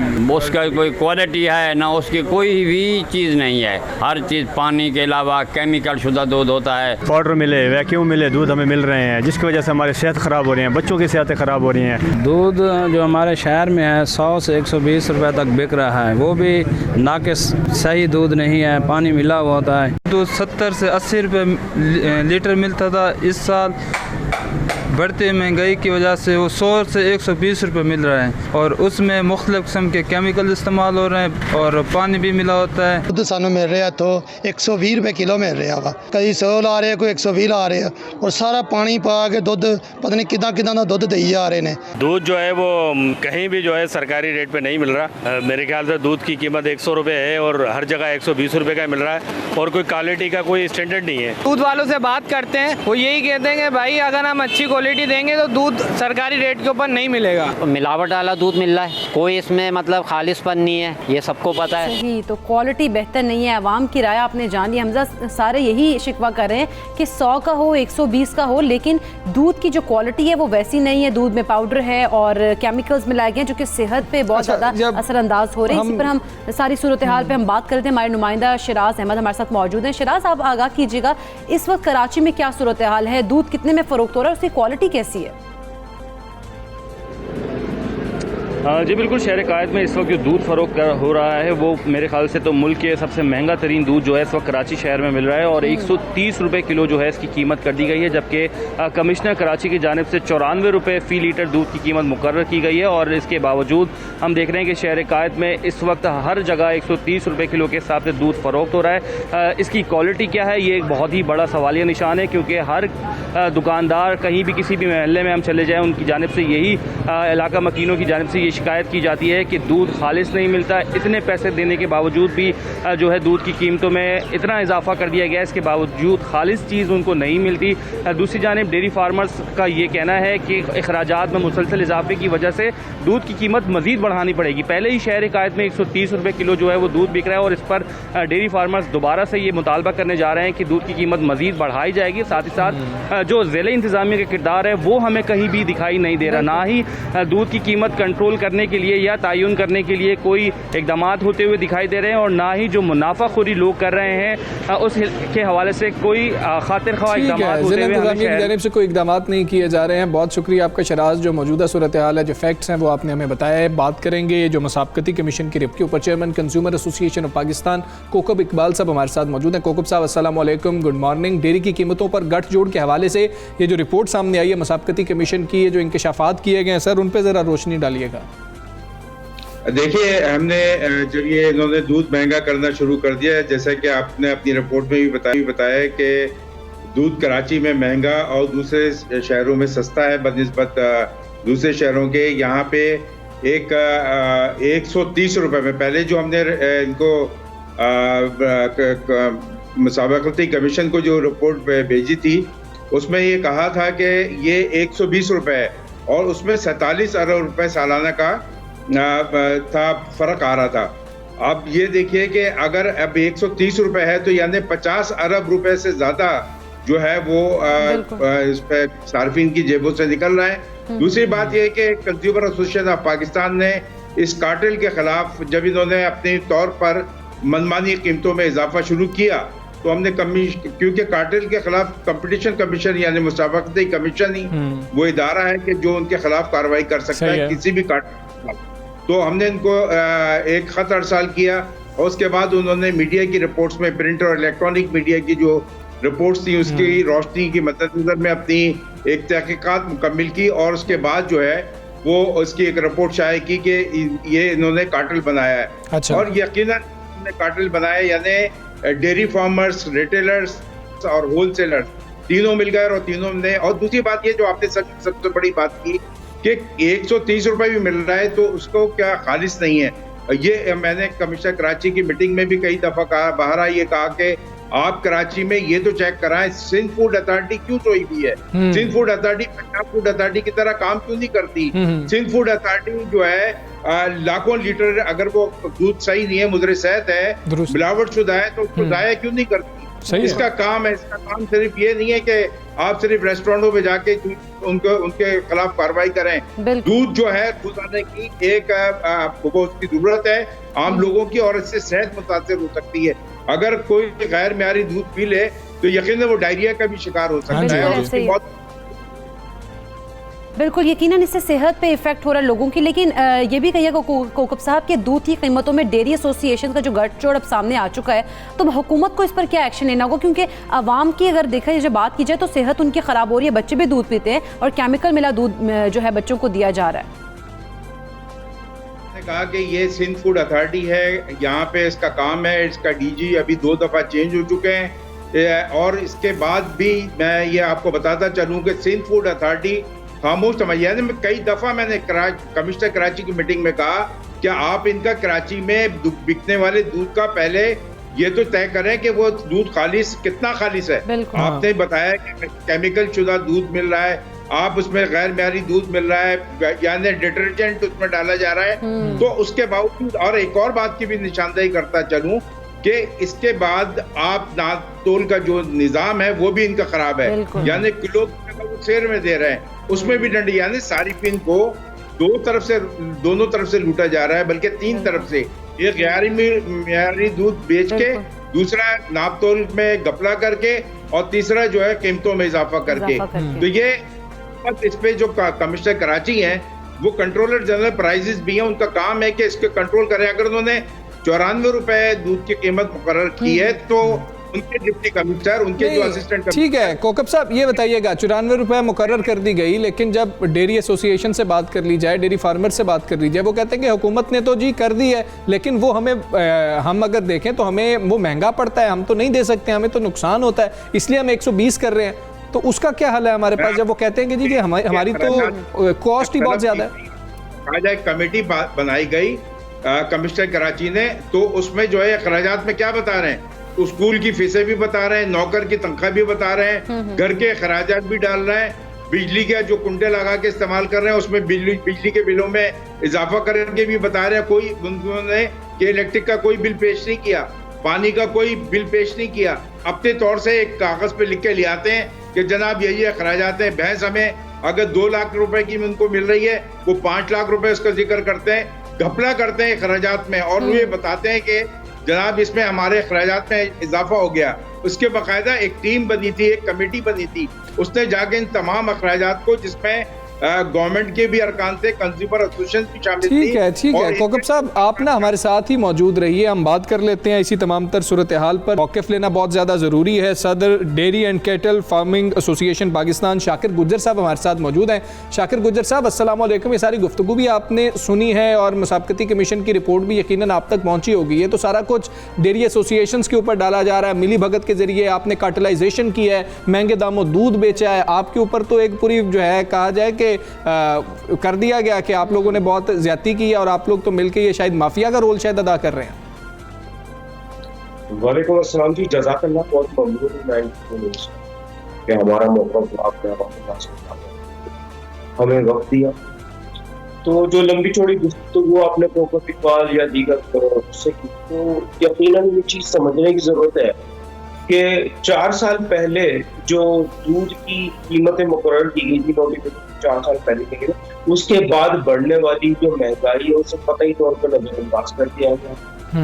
क्वालिटी है, ना उसकी कोई भी चीज़ नहीं है। हर चीज़ पानी के अलावा केमिकल शुदा दूध होता है। पाउडर मिले, वैक्यूम मिले दूध हमें मिल रहे हैं, जिसकी वजह से हमारी सेहत ख़राब हो रही है, बच्चों की सेहतें ख़राब हो रही हैं। दूध जो हमारे शहर में है 100 से 120 रुपए तक बिक रहा है, वो भी नाकिस सही दूध नहीं है, पानी मिला हुआ होता है। दूध 70 से 80 रुपए लीटर मिलता था, इस साल बढ़ती महंगाई की वजह से वो 100 से 120 रुपये मिल रहा है, और उसमें मुख्तलिफ किस्म के केमिकल इस्तेमाल हो रहे हैं और पानी भी मिला होता है। दूध सानू मिल रहा तो 120 रुपये किलो मिल रहा वा, कई 100 ला रहे, कोई 120 ला रहे, और सारा पानी पा के दूध पता नहीं कितना कितना दूध दे जा रहे हैं। दूध जो है वो कहीं भी जो है सरकारी रेट पे नहीं मिल रहा। मेरे ख्याल से दूध की कीमत 100 रुपये है और हर जगह 120 रुपये का मिल रहा है, और कोई क्वालिटी का कोई स्टैंडर्ड नहीं है। दूध वालों से बात करते हैं, वो यही कहते हैं कि भाई अगर हम अच्छी क्वालिटी देंगे तो दूध सरकारी रेट के ऊपर नहीं मिलेगा। मिलावट वाला दूध मिल रहा है, कोई इसमें मतलब खालिसपन नहीं है, ये सबको पता है। सही, तो क्वालिटी बेहतर नहीं है। अवाम की राय आपने जान ली। हमजा सारे यही शिकवा कर रहे हैं कि 100 का हो, 120 का हो, लेकिन दूध की जो क्वालिटी है वो वैसी नहीं है। दूध में पाउडर है और केमिकल्स मिलाए गए जो कि सेहत पे बहुत ज़्यादा असरअंदाज हो रहे हैं। इसी पर हम सारी सूरत हाल पे हम बात कर रहे थे। हमारे नुमाइंदा शिराज अहमद हमारे साथ मौजूद हैं। शिराज, आप आगाह कीजिएगा, इस वक्त कराची में क्या सूरत हाल है? दूध कितने में फ़रोख्त हो रहा है, उसकी क्वालिटी कैसी है? जी बिल्कुल, शहर कायद में इस वक्त जो दूध फरोख्त हो रहा है वो मेरे ख्याल से तो मुल्क के सबसे महंगा तरीन दूध जो है इस वक्त कराची शहर में मिल रहा है, और 130 रुपये किलो जो है इसकी कीमत कर दी गई है, जबकि कमिश्नर कराची की जानिब से 94 रुपये फ़ी लीटर दूध की कीमत मुकर्रर की गई है। और इसके बावजूद हम देख रहे हैं कि शहर कायद में इस वक्त हर जगह 130 रुपये किलो के हिसाब से दूध फरोख्त हो रहा है। इसकी क्वालिटी क्या है, ये एक बहुत ही बड़ा सवालिया निशान है, क्योंकि हर दुकानदार कहीं भी किसी भी महल्ले में हम चले जाएँ, उनकी जानिब से यही इलाका मकीनों की जानिब से ये शिकायत की जाती है कि दूध खालिस नहीं मिलता। इतने पैसे देने के बावजूद भी जो है दूध की कीमतों में इतना इजाफा कर दिया गया, इसके बावजूद खालिस चीज़ उनको नहीं मिलती। दूसरी जानिब डेयरी फार्मर्स का ये कहना है कि अखराजात में मुसलसल इजाफे की वजह से दूध की कीमत मज़ीद बढ़ानी पड़ेगी। पहले ही शहर कायद में 130 रुपये किलो जो है वो दूध बिक रहा है, और इस पर डेयरी फार्मर्स दोबारा से ये मुतालबा करने जा रहे हैं कि दूध की कीमत मज़ीद बढ़ाई जाएगी। साथ ही साथ जो ज़िले इंतज़ामिया का किरदार है वो हमें कहीं भी दिखाई नहीं दे रहा, ना ही दूध की कीमत कंट्रोल करने के लिए या तयन करने के लिए कोई इकदाम होते हुए दिखाई दे रहे हैं, और ना ही जो मुनाफाखोरी लोग कर रहे हैं उसके हवाले से कोई खातिर ख्वाह इकदाम होते हुए की जानिब से कोई इकदाम नहीं किए जा रहे हैं। बहुत शुक्रिया आपका शराज, जो मौजूदा सूरत हाल है, जो फैक्ट्स हैं वो आपने हमें बताया है। बात करेंगे जो मुसाबकती कमीशन की रिप के ऊपर। Chairman consumer association of Pakistan Kokab Iqbal साहब हमारे साथ मौजूद हैं। कोकब साहब अस्सलाम वालेकुम, गुड मॉर्निंग। डेयरी की कीमतों पर गठजोड़ के हवाले से ये जो रिपोर्ट सामने आई है मुसाबकती कमीशन की, ये जो इंकशाफात किए गए हैं सर, उन पर ज़रा रोशनी डालिएगा। देखिए, हमने जब ये इन्होंने दूध महंगा करना शुरू कर दिया है, जैसा कि आपने अपनी रिपोर्ट में भी बताया कि दूध कराची में महंगा और दूसरे शहरों में सस्ता है बनिस्बत दूसरे शहरों के। यहाँ पे 130 रुपए में, पहले जो हमने इनको मुसाबकती कमीशन को जो रिपोर्ट भेजी थी उसमें ये कहा था कि ये 120 रुपए है और उसमें 47 अरब रुपए सालाना का था, फर्क आ रहा था। अब ये देखिए कि अगर अब 130 रुपए है तो यानी 50 अरब रुपए से ज्यादा जो है वो इस पे सार्फिन की जेबों से निकल रहा है। दूसरी बात यह है कि कंज्यूमर एसोसिएशन ऑफ पाकिस्तान ने इस कार्टेल के खिलाफ जब इन्होंने अपने तौर पर मनमानी कीमतों में इजाफा शुरू किया तो हमने क्योंकि कार्टेल के खिलाफ कंपटीशन कमीशन यानी मुसाबकती कमीशन ही वो इदारा है कि जो उनके खिलाफ कार्रवाई कर सकता है किसी भी कार्टेल के खिलाफ। तो हमने इनको एक खत अरसाल किया और उसके बाद उन्होंने मीडिया की रिपोर्ट्स में, प्रिंट और इलेक्ट्रॉनिक मीडिया की जो रिपोर्ट्स थी उसकी रोशनी की मद्देनजर में अपनी एक तहकीकात मुकम्मिल की और उसके बाद जो है वो उसकी एक रिपोर्ट शाये की कि ये इन्होंने कार्टेल बनाया है। अच्छा। और यकीनन कार्टेल बनाया यानी डेयरी फार्मर्स, रिटेलर्स और होलसेलर्स तीनों मिल गए और तीनों ने। और दूसरी बात ये जो आपने सबसे बड़ी बात की कि 130 रुपए भी मिल रहा है तो उसको क्या खालिस नहीं है। ये मैंने कमिश्नर कराची की मीटिंग में भी कई दफा कहा, बाहर ये कहा कि आप कराची में ये तो चेक कराएं सिंध फूड अथॉरिटी क्यों सोई हुई है। Sindh food authority Punjab food authority की तरह काम क्यों नहीं करती। सिंध फूड अथॉरिटी जो है लाखों लीटर अगर वो दूध सही नहीं है, मुजरे सेहत है, मिलावट शुदा है, तो उसको जाया क्यों नहीं करती। इसका काम है, इसका काम सिर्फ ये नहीं है कि आप सिर्फ रेस्टोरेंटों में जाके उनके खिलाफ कार्रवाई करें। दूध जो है दूध आने की एक उसकी जरूरत है आम लोगों की और इससे सेहत मुतासिर हो सकती है। अगर कोई गैर म्यारी दूध पी ले तो यकीनन वो डायरिया का भी शिकार हो सकता है और उसकी बहुत बिल्कुल यकीनन इससे सेहत पे इफेक्ट हो रहा है लोगों की। लेकिन ये भी कहिएगा कोकब साहब कि दूध की कीमतों में डेयरी एसोसिएशन का जो गठजोड़ अब सामने आ चुका है, तो हुकूमत को इस पर क्या एक्शन लेना होगा? क्योंकि आवाम की अगर देखा जाए बात की जाए तो सेहत उनकी ख़राब हो रही है, बच्चे भी दूध पीते हैं और केमिकल मिला दूध जो है बच्चों को दिया जा रहा है। कहा कि ये सिंध फूड अथॉरिटी है, यहाँ पे इसका काम है, इसका डीजी अभी 2 दफा चेंज हो चुके हैं और इसके बाद भी मैं ये आपको बताता चलूँ कि सिंध फूड अथॉरिटी खामोश समझिए। कई दफा मैंने कमिश्नर कराची की मीटिंग में कहा कि आप इनका कराची में बिकने वाले दूध का पहले ये तो तय करें कि वो दूध खालिस कितना खालिस है। आपने बताया कि केमिकल शुदा दूध मिल रहा है, आप उसमें गैर म्यारी दूध मिल रहा है यानी डिटर्जेंट उसमें डाला जा रहा है। तो उसके बावजूद और एक और बात की भी निशानदेही करता चलूं कि इसके बाद आप नातोल का जो निजाम है वो भी इनका खराब है, यानी किलो शेर में दे रहे हैं उसमें भी डंडी, यानी सारिफिन को दोनों तरफ से लूटा जा रहा है, बल्कि 3 तरफ से। एक गैर म्यारी दूध बेच के, दूसरा नापतोल में घपला करके और तीसरा जो है कीमतों में इजाफा करके। तो ये इस पे जो कमिश्नर कराची हैं वो कंट्रोलर जनरल प्राइजेस भी हैं, उनका काम है कि इसके कंट्रोल करें। अगर उन्होंने 94 रुपए दूध की कीमत मुकर्रर की है तो उनके डिप्टी कमिश्नर, उनके जो असिस्टेंट। ठीक है कोकब साहब ये बताइएगा 94 रुपए मुकर्रर कर दी गई, लेकिन जब डेयरी एसोसिएशन से बात कर ली जाए, डेयरी फार्मर से बात कर ली जाए, वो कहते हैं कि हुकूमत ने तो जी कर दी है लेकिन वो हमें हम अगर देखें तो हमें वो महंगा पड़ता है, हम तो नहीं दे सकते, हमें तो नुकसान होता है, इसलिए हम 120 कर रहे हैं। तो उसका क्या हल है हमारे पास जब वो कहते हैं कि जी कि हमारी तो कॉस्ट ही बहुत ज्यादा है। एक कमेटी बनाई गई कमिश्नर कराची ने, तो उसमें जो है अखराजात में क्या बता रहे हैं, स्कूल की फीसें भी बता रहे हैं, नौकर की तनख्वाह भी बता रहे हैं, घर के अखराजात भी डाल रहे हैं, बिजली के जो कुंडे लगा के इस्तेमाल कर रहे हैं उसमें बिजली के बिलों में इजाफा करके भी बता रहे हैं। कोई उन्होंने कि इलेक्ट्रिक का कोई बिल पेश नहीं किया, पानी का कोई बिल पेश नहीं किया, अपने तौर से एक कागज पे लिख के ले आते हैं कि जनाब यही अखराजात हैं, भैंस हमें अगर 2 लाख रुपए की उनको मिल रही है, वो 5 लाख रुपए उसका जिक्र करते हैं, घपला करते हैं अखराजात में, और ये बताते हैं कि जनाब इसमें हमारे अखराजात में इजाफा हो गया। उसके बाकायदा एक टीम बनी थी, एक कमेटी बनी थी, उसने जाके इन तमाम अखराजात को, जिसमें गवर्नमेंट के भी अरकान थे, कंज्यूमर एसोसिएशन भी शामिल थी। ठीक है कोकब साहब, आप ना हमारे साथ ही मौजूद रहिए, हम बात कर लेते हैं इसी तमाम तर सूरत हाल पर। मौक़िफ़ लेना बहुत ज़्यादा ज़रूरी है। सदर dairy and cattle farming association Pakistan Shakir Gujjar साहब हमारे साथ मौजूद हैं। शाकिर गुज्जर साहब, अस्सलाम वालेकुम। ये सारी गुफ्तगू भी आपने सुनी है और मुसाबकती कमीशन की रिपोर्ट भी यकीनन आप तक पहुँची होगी। ये तो सारा कुछ डेयरी एसोसिएशन के ऊपर डाला जा रहा है, मिली भगत के जरिए आपने कार्टेलाइजेशन किया है, महंगे दामों दूध बेचा है, आपके ऊपर तो एक पूरी जो है कहा जाए कि कर दिया गया कि आप लोगों ने बहुत ज्यादती की है और आप लोग तो मिलकर ये शायद माफिया का रोल शायद अदा कर रहे हैं। वालेकुम अस्सलाम जी, जज़ाकल्लाह, बहुत ममनून कि हमारा मौका हमें वक्त दिया। तो जो लंबी चौड़ी गुफ्तगू आपने कोकब इकबाल या दीगर से की, तो यकीनन ये चीज़ समझने की ज़रूरत है कि 4 साल पहले जो दूध की कीमतें मुकर्रर की गई थी, नोटिफिकेशन 4 साल पहले की गई, उसके बाद बढ़ने वाली जो महंगाई है उसे कतई तौर पर नजरअंदाज कर दिया गया।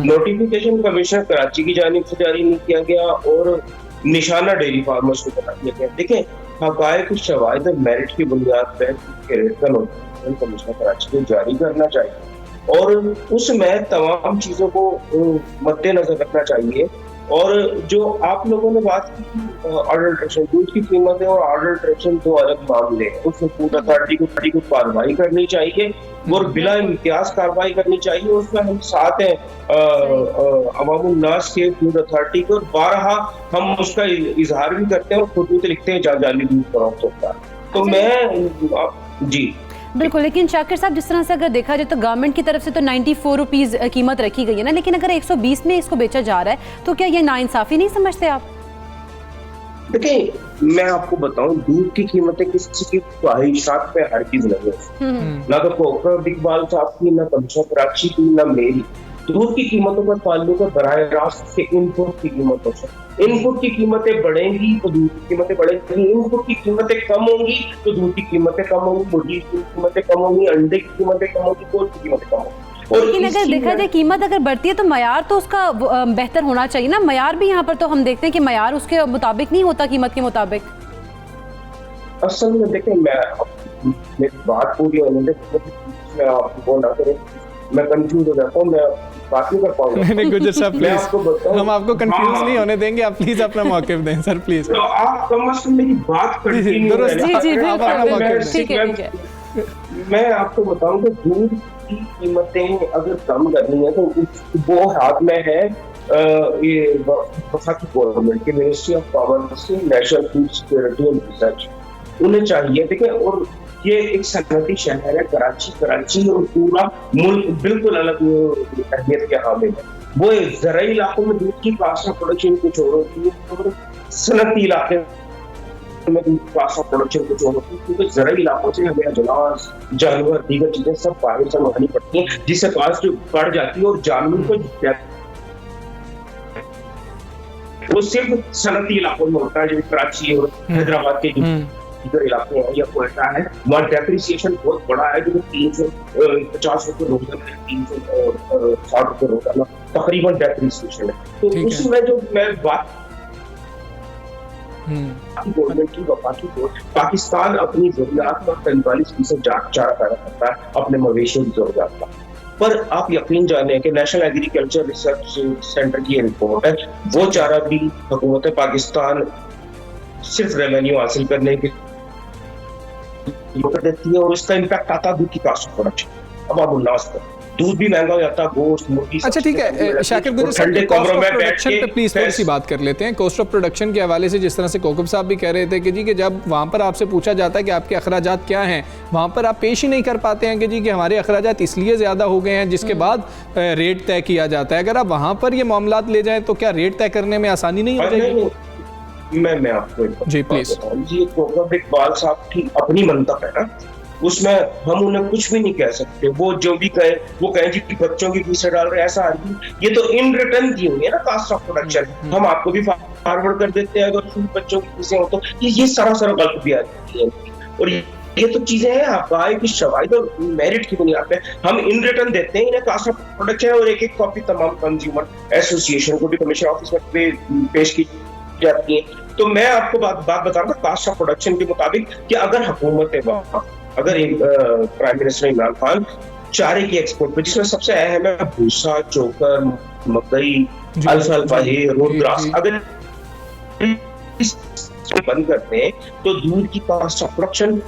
नोटिफिकेशन कमीशन कराची की जानिब से जारी नहीं किया गया और निशाना डेयरी फार्मर्स को बता दिया गया। देखें, हक़ाइक़ शवाहिद और मेरिट की बुनियाद पर रेट का नोटिफिकेशन कमीशन कराची को जारी करना चाहिए और उसमें तमाम चीज़ों को मद्देनजर रखना चाहिए। और जो आप लोगों ने बात की अडल्ट्रेशन, दूध की कीमतें और अडल्ट्रेशन 2 अलग मामले हैं। उसमें फूड अथॉरिटी को कार्रवाई करनी चाहिए और बिला इम्तियाज कार्रवाई करनी चाहिए। उसमें हम साथ हैं अवामुल नास के फूड अथॉरिटी को, 12 हम उसका इजहार भी करते हैं और खुद लिखते हैं जाली दूध फरोख्त होता है। तो मैं जी बिल्कुल, लेकिन शाकिर साहब, जिस तरह से अगर देखा जाए तो गवर्नमेंट की तरफ से तो 94 रुपीज़ कीमत रखी गई है ना, लेकिन अगर 120 में इसको बेचा जा रहा है तो क्या ये नाइंसाफ़ी नहीं समझते आप? देखिए, मैं आपको बताऊं, दूध की कीमतें किसी की ख्वाहिशात पे हरगिज़ नहीं है, ना तो कोकब इकबाल साहब की, ना कमीशन कराची की, ना मेरी। दूध की कीमतों का ताल्लुक है बराह रास्त से इनपुट की कीमतों से। इनपुट की कीमतें बढ़ेंगी तो दूध की कीमतें बढ़ेंगी, इनपुट की कीमतें कम होंगी तो दूध की कीमतें कम होंगी, मुर्गी की कीमतें कम होंगी, अंडे की कीमतें कम होंगी, गोश्त की कीमतें कम होंगी। लेकिन अगर देखा जाए कीमत अगर बढ़ती है तो मयार तो उसका बेहतर होना चाहिए ना। मयार भी यहाँ पर तो हम देखते हैं कि मयार उसके मुताबिक नहीं होता, कीमत के मुताबिक। असल में देखें, मेरी बात पूरी होने दे, आपको ना करें, मैं कंफ्यूज हो जाता हूँ, मैं बात नहीं कर पाऊंगा। नहीं गुज्जर साहब, प्लीज, हम आपको कंफ्यूज नहीं होने देंगे, आप प्लीज अपना मौक़िफ़ दें सर, प्लीज। तो आप कम से कम मेरी बात कंटिन्यू करें। मैं आपको बताऊं कि दूध की कीमतें अगर कम करनी है तो वो हाथ में है ये वफाकी गवर्नमेंट के मिनिस्ट्री ऑफ कॉमर्स से, national food security and research, उन्हें चाहिए। देखिए, और ये एक सनती शहर है कराची और पूरा मुल्क बिल्कुल अलग अहमियत के हामिल है। वो ज़राई इलाकों में दूध की कास्ट ऑफ प्रोडक्शन कुछ और होती है और सनती इलाके में दूध की कास्ट ऑफ प्रोडक्शन कुछ और होती है, क्योंकि ज़राई इलाकों से हमें अजलास, जानवर, दीगर चीजें सब बाहर से मंगानी पड़ती हैं, जिससे कास्ट बढ़ जाती है और जानवर को वो सिर्फ सनती इलाकों में होता है, जैसे कराची और हैदराबाद के इधर इलाके हैं या कोयटा है, वहाँ डेप्रिसिएशन बहुत बड़ा है, जो 350 रुपये रोजाना, 360 रुपये रोजाना तकरीबन डेप्रिसिएशन है। तो उसमें जो मैं बात गवर्नमेंट की वफाकी को, पाकिस्तान अपनी जरूरियात में 45% चारा पैदा करता है अपने मवेशियों की जरूरियात का। पर आप यकीन जाने कि नेशनल एग्रीकल्चर रिसर्च सेंटर की रिपोर्ट है, वो चारा भी हुकूमत पाकिस्तान सिर्फ रेवेन्यू हासिल करने के देती है और इसका इम्पैक्ट आता है दूध की कास्ट ऑफ प्रोडक्शन। अब आप उल्लास पर दूध भी महंगा हो जाता है, गोश्त, मुर्गी। अच्छा ठीक है शाकिर गुज्जर साहब, कॉस्ट ऑफ प्रोडक्शन पे प्लीज थोड़ी सी बात कर लेते हैं। कॉस्ट ऑफ प्रोडक्शन के हवाले से जिस तरह से कोकब साहब भी कह रहे थे कि जी कि जब वहाँ पर आपसे पूछा जाता है कि आपके अखराजात क्या हैं, वहाँ पर आप पेश ही नहीं कर पाते हैं कि जी कि हमारे अखराजात इसलिए ज़्यादा हो गए हैं, जिसके बाद रेट तय किया जाता है। अगर आप वहाँ पर ये मामलात ले जाएँ तो क्या रेट तय करने में आसानी नहीं हो जाएगी? मैं आपको जी प्लीज। जी, कोकब इकबाल साहब की अपनी मंतक है ना, उसमें हम उन्हें कुछ भी नहीं कह सकते। वो जो भी कहे वो कहें जी बच्चों की फीसें डाल रहे हैं, ऐसा ये तो इन रिटर्न दी हुई है ना कास्ट ऑफ प्रोडक्शन, हम आपको भी फॉरवर्ड कर देते हैं अगर बच्चों की फीसें हो तो। ये सरासर गलत भी आती है और ये तो चीजें हैं हकाए की शवाहिद और मेरिट की बुनियाद पे हम इन रिटर्न देते हैं इन्हें कास्ट ऑफ प्रोडक्शन और एक कॉपी तमाम कंज्यूमर एसोसिएशन को भी कमीशन ऑफिस में पेश की जाती है। तो मैं आपको बात बता रहा था कास्ट ऑफ प्रोडक्शन के मुताबिक कि अगर अगर एक प्राइम मिनिस्टर इमरान खान चारे की एक्सपोर्ट पे, जिसमें सबसे अहम है भूसा, चोकर, मकई, अल्फा, रोड ग्रास, अगर बंद करते हैं तो दूध की कास्ट ऑफ प्रोडक्शन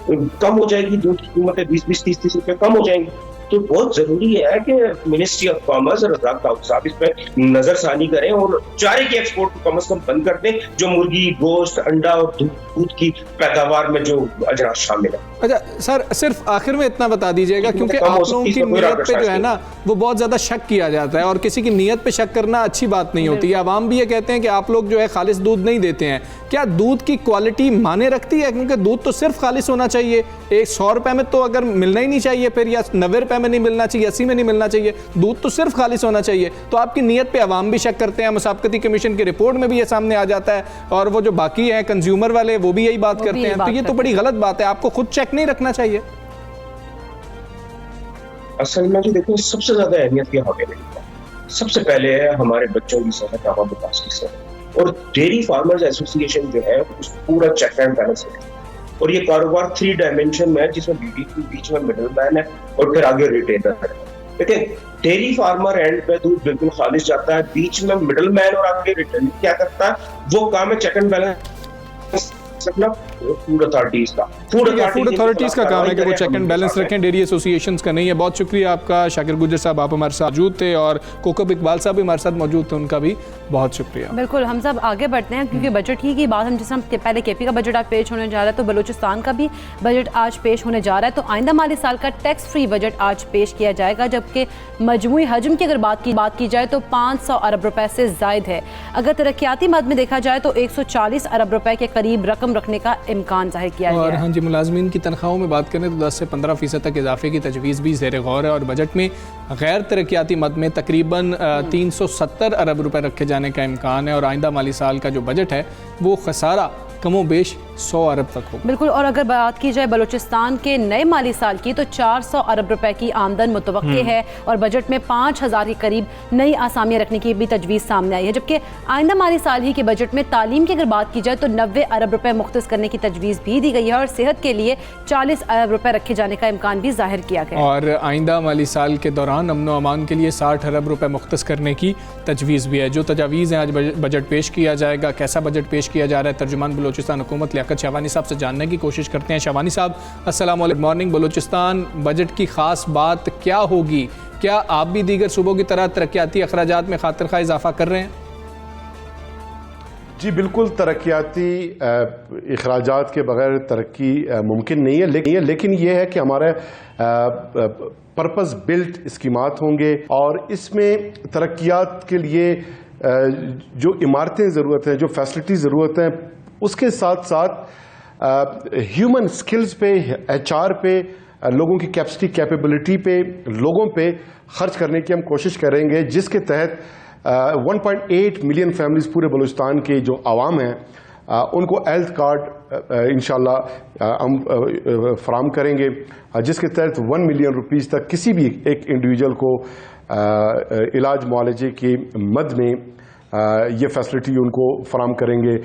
कम हो जाएगी, दूध की कीमतें 20-20, 30-30 रुपए कम हो जाएंगी। तो बहुत जरूरी है कि मिनिस्ट्री ऑफ कॉमर्स और रज़ाक दाऊद साहब इस पर नजरसानी करें और चारे की एक्सपोर्ट को कम से कम बंद कर दें, जो मुर्गी, गोश्त, अंडा और दूध की पैदावार में जो अजरात शामिल है। अच्छा सर, सिर्फ आखिर में इतना बता दीजिएगा, क्योंकि आप लोगों की नीयत पे जो है ना वो बहुत ज्यादा शक किया जाता है और किसी की नीयत पे शक करना अच्छी बात नहीं होती है। आवाम भी ये कहते हैं कि आप लोग जो है खालिस दूध नहीं देते हैं। क्या दूध की क्वालिटी माने रखती है? क्योंकि दूध तो सिर्फ खालिस होना चाहिए, 100 रुपए में तो अगर मिलना ही नहीं चाहिए फिर, या 90 रुपए में नहीं मिलना चाहिए, 80 में नहीं मिलना चाहिए, दूध तो सिर्फ खालिस होना चाहिए। तो आपकी नीयत पे आवाम भी शक करते हैं, मुसाबकती कमीशन की रिपोर्ट में भी ये सामने आ जाता है और वो जो बाकी हैं कंज्यूमर वाले वो भी यही बात करते हैं। तो ये तो बड़ी गलत बात है, आपको खुद चेक नहीं रखना चाहिए। असल में जो देखो सबसे ज्यादा अहमियत क्या होगी, सबसे पहले है हमारे बच्चों की सेहत, आवाम विकास की सेहत, और डेयरी फार्मर्स एसोसिएशन जो है उस पूरा चेक एंड बैलेंस है। और ये कारोबार 3 डायमेंशन में है, जिसमें बीच में मिडिल मैन है और फिर आगे रिटेलर है। लेकिन डेयरी फार्मर एंड पे दूध बिल्कुल खालिश जाता है, बीच में मिडिल मैन और आगे रिटेलर क्या करता है, वो काम है check and balance food authorities का। फूड अथॉरिटीज का काम है कि वो चेक एंड बैलेंस रखें, डेयरी एसोसिएशंस का नहीं है। बहुत शुक्रिया आपका शाकिर गुज्जर साहब, आप हमारे साथ मौजूद थे, और कोकब इकबाल साहब भी हमारे साथ मौजूद थे, उनका भी बहुत शुक्रिया। बिल्कुल, हम सब आगे बढ़ते हैं क्योंकि बजट ही की बात, हम जिस पहले केपी का बजट आज पेश होने जा रहा है, तो बलूचिस्तान का भी बजट आज पेश होने जा रहा है। तो आइंदा माली साल का टैक्स फ्री बजट आज पेश किया जाएगा, जबकि मजमूई हजम की अगर बात की जाए तो 500 अरब रुपए से जायद है। अगर तरक्याती मद में देखा जाए तो 140 अरब रुपए के करीब रकम रखने का इम्कान जाहिर किया गया है। और हाँ जी, मुलाजमीन की तनख्वाहों में बात करें तो 10 से 15% तक इजाफे की तजवीज़ भी ज़ेर गौर है, और बजट में गैर तरक्याती मद में तकरीबन 370 अरब रुपए रखे जाने का इम्कान है, और आइंदा माली साल का जो बजट है वो खसारा कमो बेश 100 अरब तक हो। बिल्कुल, और अगर बात की जाए बलूचिस्तान के नए माली साल की तो 400 अरब रुपए की आमदन मुतवक्के है, और बजट में 5000 के करीब नई आसामियाँ रखने की भी तजवीज़ सामने आई है। जबकि आइंदा माली साल ही के बजट में तालीम की अगर बात की जाए तो 90 अरब रुपए मुख्तस करने की तजवीज़ भी दी गई है, और सेहत के लिए 40 अरब रुपए रखे जाने का इम्कान भी जाहिर किया गया। और आइंदा माली साल के दौरान अमन व अमान के लिए 60 अरब रुपए मुख्तस करने की तजवीज़ भी है। जो तजावीज़ हैं आज बजट पेश किया जाएगा, कैसा बजट पेश किया जा रहा है, तर्जुमान बलूचिस्तान हुकूमत लियाकत शाहवानी साहब से जानने की कोशिश करते हैं। शाहवानी साहब, अस्सलाम वालेकुम, गुड मॉर्निंग। बलूचिस्तान बजट की खास बात क्या होगी? क्या आप भी दीगर सूबों की तरह तरक्याती अखराजात में खातिर खा इजाफा कर रहे हैं? जी बिल्कुल, तरक्याती अखराजात के बगैर तरक्की मुमकिन नहीं है, लेकिन ये है कि हमारे पर्पस बिल्ट स्कीमात होंगे, और इसमें तरक्यात के लिए जो इमारतें ज़रूरत हैं, जो फैसिलिटी ज़रूरत हैं, उसके साथ साथ ह्यूमन स्किल्स पे, HR पे, लोगों की कैपेसिटी कैपेबिलिटी पे, लोगों पे खर्च करने की हम कोशिश करेंगे, जिसके तहत 1.8 मिलियन फैमिलीज़ पूरे बलूचिस्तान के जो आवाम हैं उनको हेल्थ कार्ड इंशाल्लाह हम फराम करेंगे, जिसके तहत 1 मिलियन रुपीज़ तक किसी भी एक इंडिविजुअल को इलाज मुआलजे की मद में ये फैसिलिटी उनको फराम करेंगे।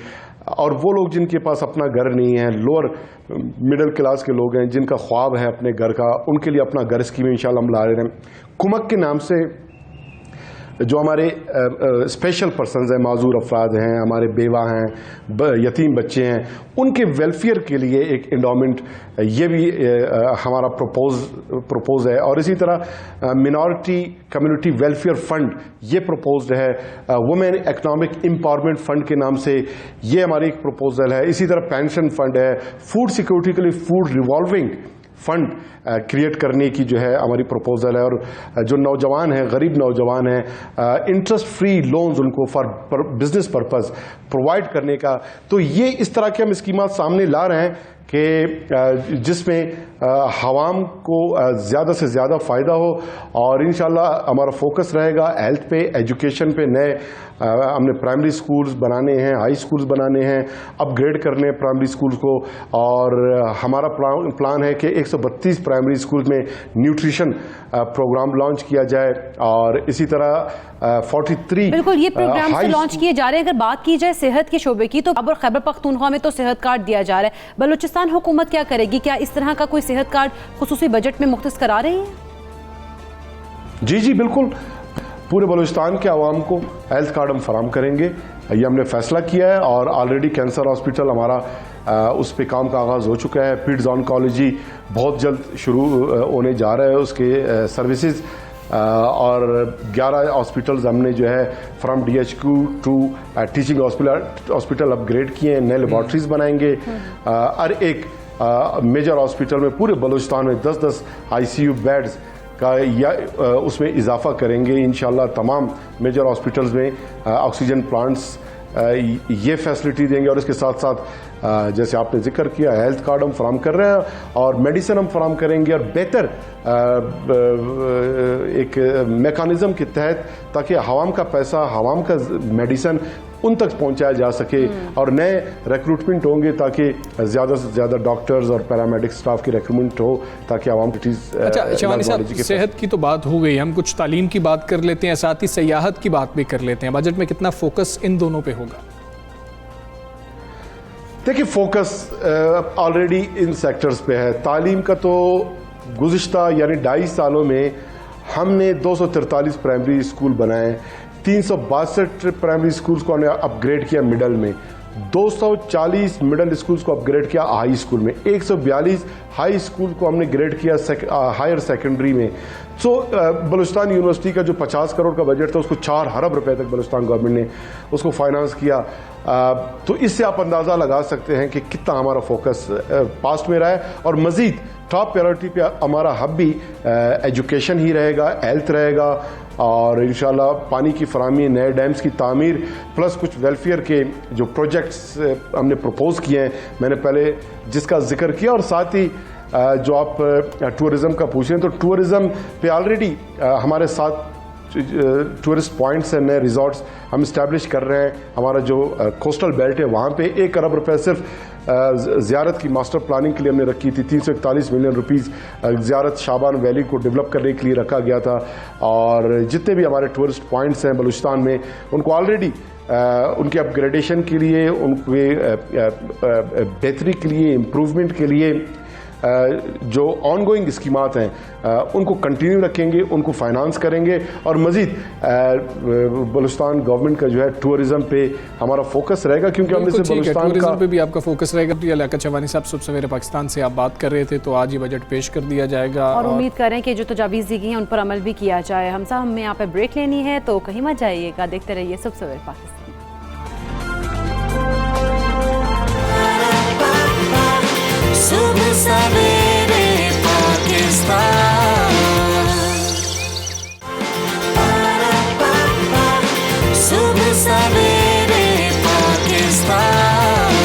और वो लोग जिनके पास अपना घर नहीं है, लोअर मिडिल क्लास के लोग हैं, जिनका ख्वाब है अपने घर का, उनके लिए अपना घर स्कीम इंशाल्लाह हम ला रहे हैं। कुमक के नाम से जो हमारे स्पेशल पर्सनस हैं, माजूर अफराद हैं, हमारे बेवा हैं, यतीम बच्चे हैं, उनके वेलफेयर के लिए एक इंडोमेंट, ये भी हमारा प्रपोज है। और इसी तरह मिनॉरिटी कम्युनिटी वेलफेयर फंड ये प्रपोज्ड है, वुमेन इकोनॉमिक एम्पावरमेंट फंड के नाम से ये हमारी एक प्रपोजल है। इसी तरह पेंशन फंड है, फूड सिक्योरिटी के लिए फूड रिवॉल्विंग फंड क्रिएट करने की जो है हमारी प्रपोजल है। और जो नौजवान हैं, गरीब नौजवान हैं, इंटरेस्ट फ्री लोन्स उनको फॉर बिजनेस पर्पस प्रोवाइड करने का, तो ये इस तरह के हम स्कीमात सामने ला रहे हैं कि जिसमें हवाम को ज़्यादा से ज़्यादा फ़ायदा हो। और इंशाल्लाह हमारा फोकस रहेगा हेल्थ पे, एजुकेशन पे। नए हमने प्राइमरी स्कूल्स बनाने हैं, हाई स्कूल्स बनाने हैं, अपग्रेड करने हैं प्राइमरी स्कूल्स को। और हमारा प्लान है कि 132 प्राइमरी स्कूल्स में न्यूट्रिशन प्रोग्राम लॉन्च किया जाए। और इसी तरह 43 बिल्कुल ये प्रोग्राम लॉन्च किए जा रहे हैं। अगर बात की जाए सेहत के शोबे की, तो अब खैबर पख्तूनख्वा में तो सेहत कार्ड दिया जा रहा है। बलूचिस्तान हुकूमत क्या करेगी? क्या इस तरह का कोई सेहत कार्ड खुसूसी बजट में मुख्तस करा रही है? जी बिल्कुल, पूरे बलूचिस्तान के आवाम को हेल्थ कार्ड हम फराम करेंगे, ये हमने फैसला किया है। और ऑलरेडी कैंसर हॉस्पिटल हमारा उस पे काम का आगाज़ हो चुका है। पिड्स ऑन्कोलॉजी बहुत जल्द शुरू होने जा रहा है उसके सर्विसेज। और 11 हॉस्पिटल्स हमने जो है from DHQ to teaching hospital upgrade किए हैं, नए लेबॉर्ट्रीज बनाएंगे। हर एक मेजर हॉस्पिटल में पूरे बलूचिस्तान में 10-10 ICU बेड्स का या उसमें इजाफा करेंगे इंशाल्लाह। तमाम मेजर हॉस्पिटल्स में ऑक्सीजन प्लांट्स ये फैसिलिटी देंगे। और इसके साथ साथ जैसे आपने जिक्र किया, हेल्थ कार्ड हम फराम कर रहे हैं और मेडिसिन हम फराम करेंगे। और बेहतर एक मेकानिज़म के तहत, ताकि हवाम का पैसा, हवाम का मेडिसिन उन तक पहुंचाया जा सके। और नए रिक्रूटमेंट होंगे ताकि ज़्यादा से ज़्यादा डॉक्टर्स और पैरामेडिक स्टाफ की रिक्रूटमेंट हो, ताकि आवाम की चीज़। अच्छा शिवानी साहब, सेहत की तो बात हो गई, हम कुछ तालीम की बात कर लेते हैं, साथ ही सयाहत की बात भी कर लेते हैं। बजट में कितना फोकस इन दोनों पे होगा? देखिए, फोकस ऑलरेडी इन सेक्टर्स पे है। तालीम का तो गुज़िश्ता यानी 2.5 सालों में हमने 243 प्राइमरी स्कूल बनाए, 362 प्राइमरी स्कूल्स को हमने अपग्रेड किया मिडल में, 240 मिडल स्कूल्स को अपग्रेड किया हाई स्कूल में, 142 हाई स्कूल को हमने ग्रेड किया हायर सेकेंडरी में। सो बलूचिस्तान यूनिवर्सिटी का जो 50 करोड़ का बजट था, उसको 4 अरब रुपए तक बलूचिस्तान गवर्नमेंट ने उसको फाइनेंस किया। तो इससे आप अंदाज़ा लगा सकते हैं कि कितना हमारा फोकस पास्ट में रहा है। और मज़ीद टॉप प्रायोरिटी पे हमारा हब भी एजुकेशन ही रहेगा, हेल्थ रहेगा। और इंशाल्लाह पानी की फराहमी, नए डैम्स की तामीर, प्लस कुछ वेलफेयर के जो प्रोजेक्ट्स हमने प्रपोज किए हैं, मैंने पहले जिसका जिक्र किया। और साथ ही जो आप टूरिज़म का पूछ रहे हैं, तो टूरिज़म पे ऑलरेडी हमारे साथ टूरिस्ट पॉइंट्स हैं, नए रिजॉर्ट्स हम इस्टेब्लिश कर रहे हैं। हमारा जो कोस्टल बेल्ट है वहाँ पे 1 अरब रुपए सिर्फ ज़ियारत की मास्टर प्लानिंग के लिए हमने रखी थी। 341 मिलियन रुपीस ज़ियारत शाबान वैली को डेवलप करने के लिए रखा गया था। और जितने भी हमारे टूरिस्ट पॉइंट्स हैं बलूचिस्तान में, उनको ऑलरेडी उनके अपग्रेडेशन के लिए, उनके बेहतरी के लिए, इम्प्रूवमेंट के लिए जो ऑनगोइंग स्कीमात हैं उनको कंटिन्यू रखेंगे, उनको फाइनेंस करेंगे। और मज़ीद बलूचिस्तान गवर्नमेंट का जो है टूरिज़म पे हमारा फोकस रहेगा, क्योंकि हमने से बलूचिस्तान का पे भी आपका फोकस रहेगा। तो लियाकत शवानी साहब, सुबह सवेरे पाकिस्तान से आप बात कर रहे थे, तो आज ये बजट पेश कर दिया जाएगा और उम्मीद कर रहे हैं कि जो तजावीज़ दी गई हैं उन पर अमल भी किया जाए। हम साहब, हमें यहाँ पे ब्रेक लेनी है, तो कहीं मत जाइएगा, देखते रहिए सुबह सवेरे पाकिस्तान। सुबह सवेरे पाकिस्तान, सुबह सवेरे पाकिस्तान।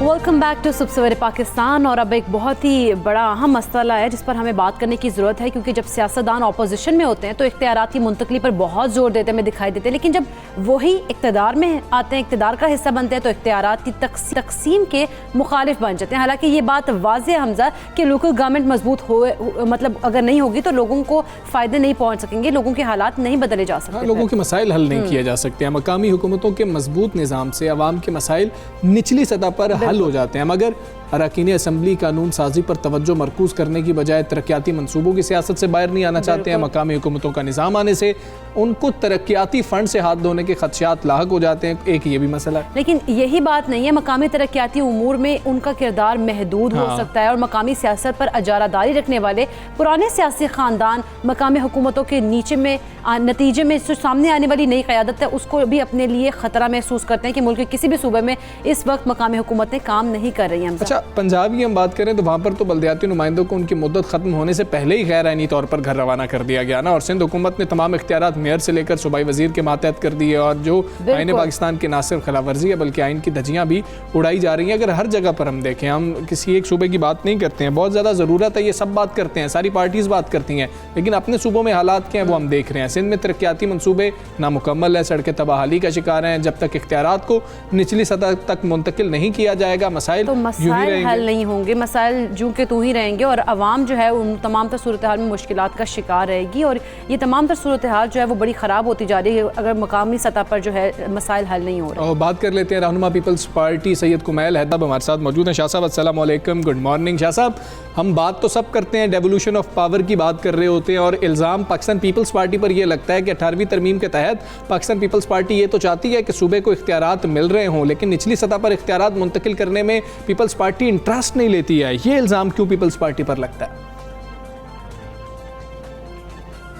वेलकम बैक टू सुबह सवेरे पाकिस्तान। और अब एक बहुत ही बड़ा अहम मसला है जिस पर हमें बात करने की ज़रूरत है, क्योंकि जब सियासतदान अपोजिशन में होते हैं तो इख्तियारात की मुंतकली पर बहुत ज़ोर देते हमें दिखाई देते हैं, लेकिन जब वही इक़्तिदार में आते हैं, इक़्तिदार का हिस्सा बनते हैं, तो इख्तियारात की तकसीम के मुखालिफ बन जाते हैं। हालांकि ये बात वाज़ेह है हमजा कि लोकल गवर्नमेंट मजबूत हो, मतलब अगर नहीं होगी तो लोगों को फ़ायदे नहीं पहुँच सकेंगे, लोगों के हालात नहीं बदले जा सकते, लोगों के मसाइल हल नहीं किए जा सकते हैं। मकामी हुकूमतों के मजबूत निज़ाम से अवाम के मसाइल निचली सतह पर हल हो जाते हैं, मगर अरकान असम्बली कानून साजी पर तवज्जो मरकूज़ करने की बजाय तरक्याती मनसूबों की सियासत से बाहर नहीं आना चाहते हैं। मकामी हुकूमतों का निज़ाम आने से उनको तरक्याती फ़ंड से हाथ धोने के खदशात लाहक हो जाते हैं। एक ये भी मसला है, लेकिन यही बात नहीं है। मकामी तरक्याती उमूर में उनका किरदार महदूद हो सकता है, और मकामी सियासत पर अजारादारी रखने वाले पुराने सियासी ख़ानदान मकामी हुकूमतों के नीचे में नतीजे में जो सामने आने वाली नई क़यादत है उसको भी अपने लिए ख़तरा महसूस करते हैं कि मुल्क के किसी भी सूबे में इस वक्त मकामी हुकूमतें काम नहीं कर रही हैं। अच्छा, पंजाब की हम बात करें तो वहाँ पर तो बल्दियाती नुमाइंदों को उनकी मुद्दत ख़त्म होने से पहले ही गैर आइनी तौर पर घर रवाना कर दिया गया ना, और सिंध हुकूमत ने तमाम इख्तियारात मेयर से लेकर सूबाई वजीर के मातहत कर दी है और जो आईन पाकिस्तान की ना सिर्फ खिलाफवर्जी है बल्कि आइन की धज्जियाँ भी उड़ाई जा रही हैं। अगर हर जगह पर हम देखें, हम किसी एक सूबे की बात नहीं करते हैं, बहुत ज़्यादा ज़रूरत है, ये सब बात करते हैं, सारी पार्टीज़ बात करती हैं, लेकिन अपने सूबों में हालात क्या हैं वो हम देख रहे हैं। सिंध में तरक्याती मनसूबे नामुकम्मल है, सड़कें तबाहाली का शिकार हैं। जब तक इख्तियारात को निचली सतह तक मुंतकिल नहीं किया जाएगा, मसाइल तो मसाइल हल नहीं होंगे, मसाइल जूँ के तू ही रहेंगे और आवाम जो है उन तमाम तर सूरत हाल में मुश्किलात का शिकार रहेगी और ये तमाम तर सूरत हाल जो है वो बड़ी ख़राब होती जा रही है अगर मकामी सतह पर जो है मसाइल हल नहीं हो रहे। और बात कर लेते हैं रहनुमा पीपल्स पार्टी सैयद कुमैल हैदर हमारे साथ मौजूद हैं। शाह साहब अस्सलाम वालेकुम, गुड मॉर्निंग। शाह साहब, हम बात तो सब करते हैं, डेवोल्यूशन ऑफ पावर की बात कर रहे होते हैं और इल्ज़ाम पाकिस्तान पीपल्स पार्टी पर यह लगता है कि 18वीं तरमीम के तहत पाकिस्तान पीपल्स पार्टी ये तो चाहती है कि सूबे को इख्तियारात मिल रहे हों, लेकिन निचली सतह पर इख्तियारात मुंतकिल करने में पीपल्स पार्टी इंटरेस्ट नहीं लेती है। ये इल्ज़ाम क्यों पीपल्स पार्टी पर लगता है?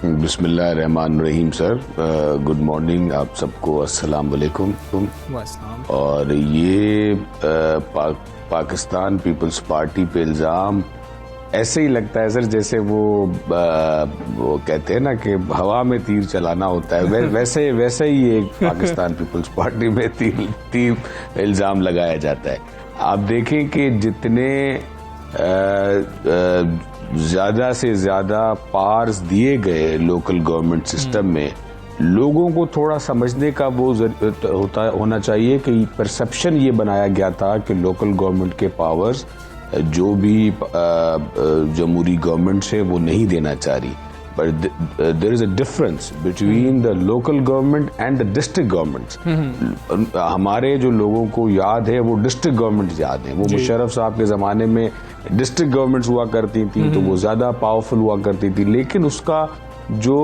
बिस्मिल्लाहिर्रहमानिर्रहीम सर, गुड मॉर्निंग आप सबको, अस्सलाम वालेकुम। और ये पाकिस्तान पीपल्स पार्टी पे इल्ज़ाम ऐसे ही लगता है सर जैसे वो कहते हैं ना कि हवा में तीर चलाना होता है, वैसे ही एक पाकिस्तान पीपल्स पार्टी में तीर इल्ज़ाम लगाया जाता है। आप देखें कि जितने ज़्यादा से ज़्यादा पावर्स दिए गए लोकल गवर्नमेंट सिस्टम में, लोगों को थोड़ा समझने का वो होना चाहिए कि परसेप्शन ये बनाया गया था कि लोकल गवर्नमेंट के पावर्स जो भी जमहूरी गवर्नमेंट से वो नहीं देना चाह रही, but there is a difference between the local government and the district governments. हमारे जो लोगों को याद है वो डिस्ट्रिक्ट गवर्नमेंट याद है, वो मुशर्रफ साहब के ज़माने में डिस्ट्रिक्ट गवर्नमेंट्स हुआ करती थी तो वो ज़्यादा पावरफुल हुआ करती थी, लेकिन उसका जो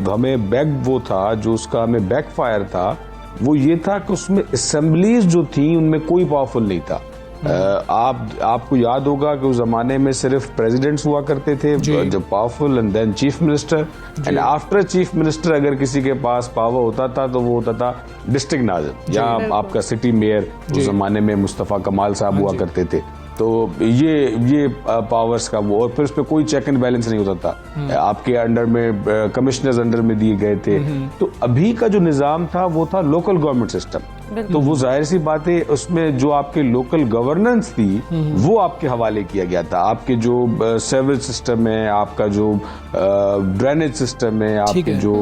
हमें वो था, जो उसका हमें बैकफायर था वो ये था कि उसमें असेंबलीज जो थी उनमें कोई पावरफुल नहीं था। आपको याद होगा कि उस जमाने में सिर्फ प्रेसिडेंट्स हुआ करते थे जो powerful, and then chief minister, and after chief minister अगर किसी के पास पावर होता था तो वो होता था डिस्ट्रिक्ट नाज़िम या आपका सिटी मेयर। उस जमाने में मुस्तफ़ा कमाल साहब हुआ करते थे। तो ये पावर्स का वो, और फिर उस पर कोई चेक एंड बैलेंस नहीं होता था। आपके अंडर में कमिश्नर्स अंडर में दिए गए थे। तो अभी का जो निज़ाम था वो था लोकल गवर्नमेंट सिस्टम, तो वो जाहिर सी बात है उसमें जो आपके लोकल गवर्नेंस थी वो आपके हवाले किया गया था। आपके जो सेवेज सिस्टम है, आपका जो ड्रेनेज सिस्टम है, आपके जो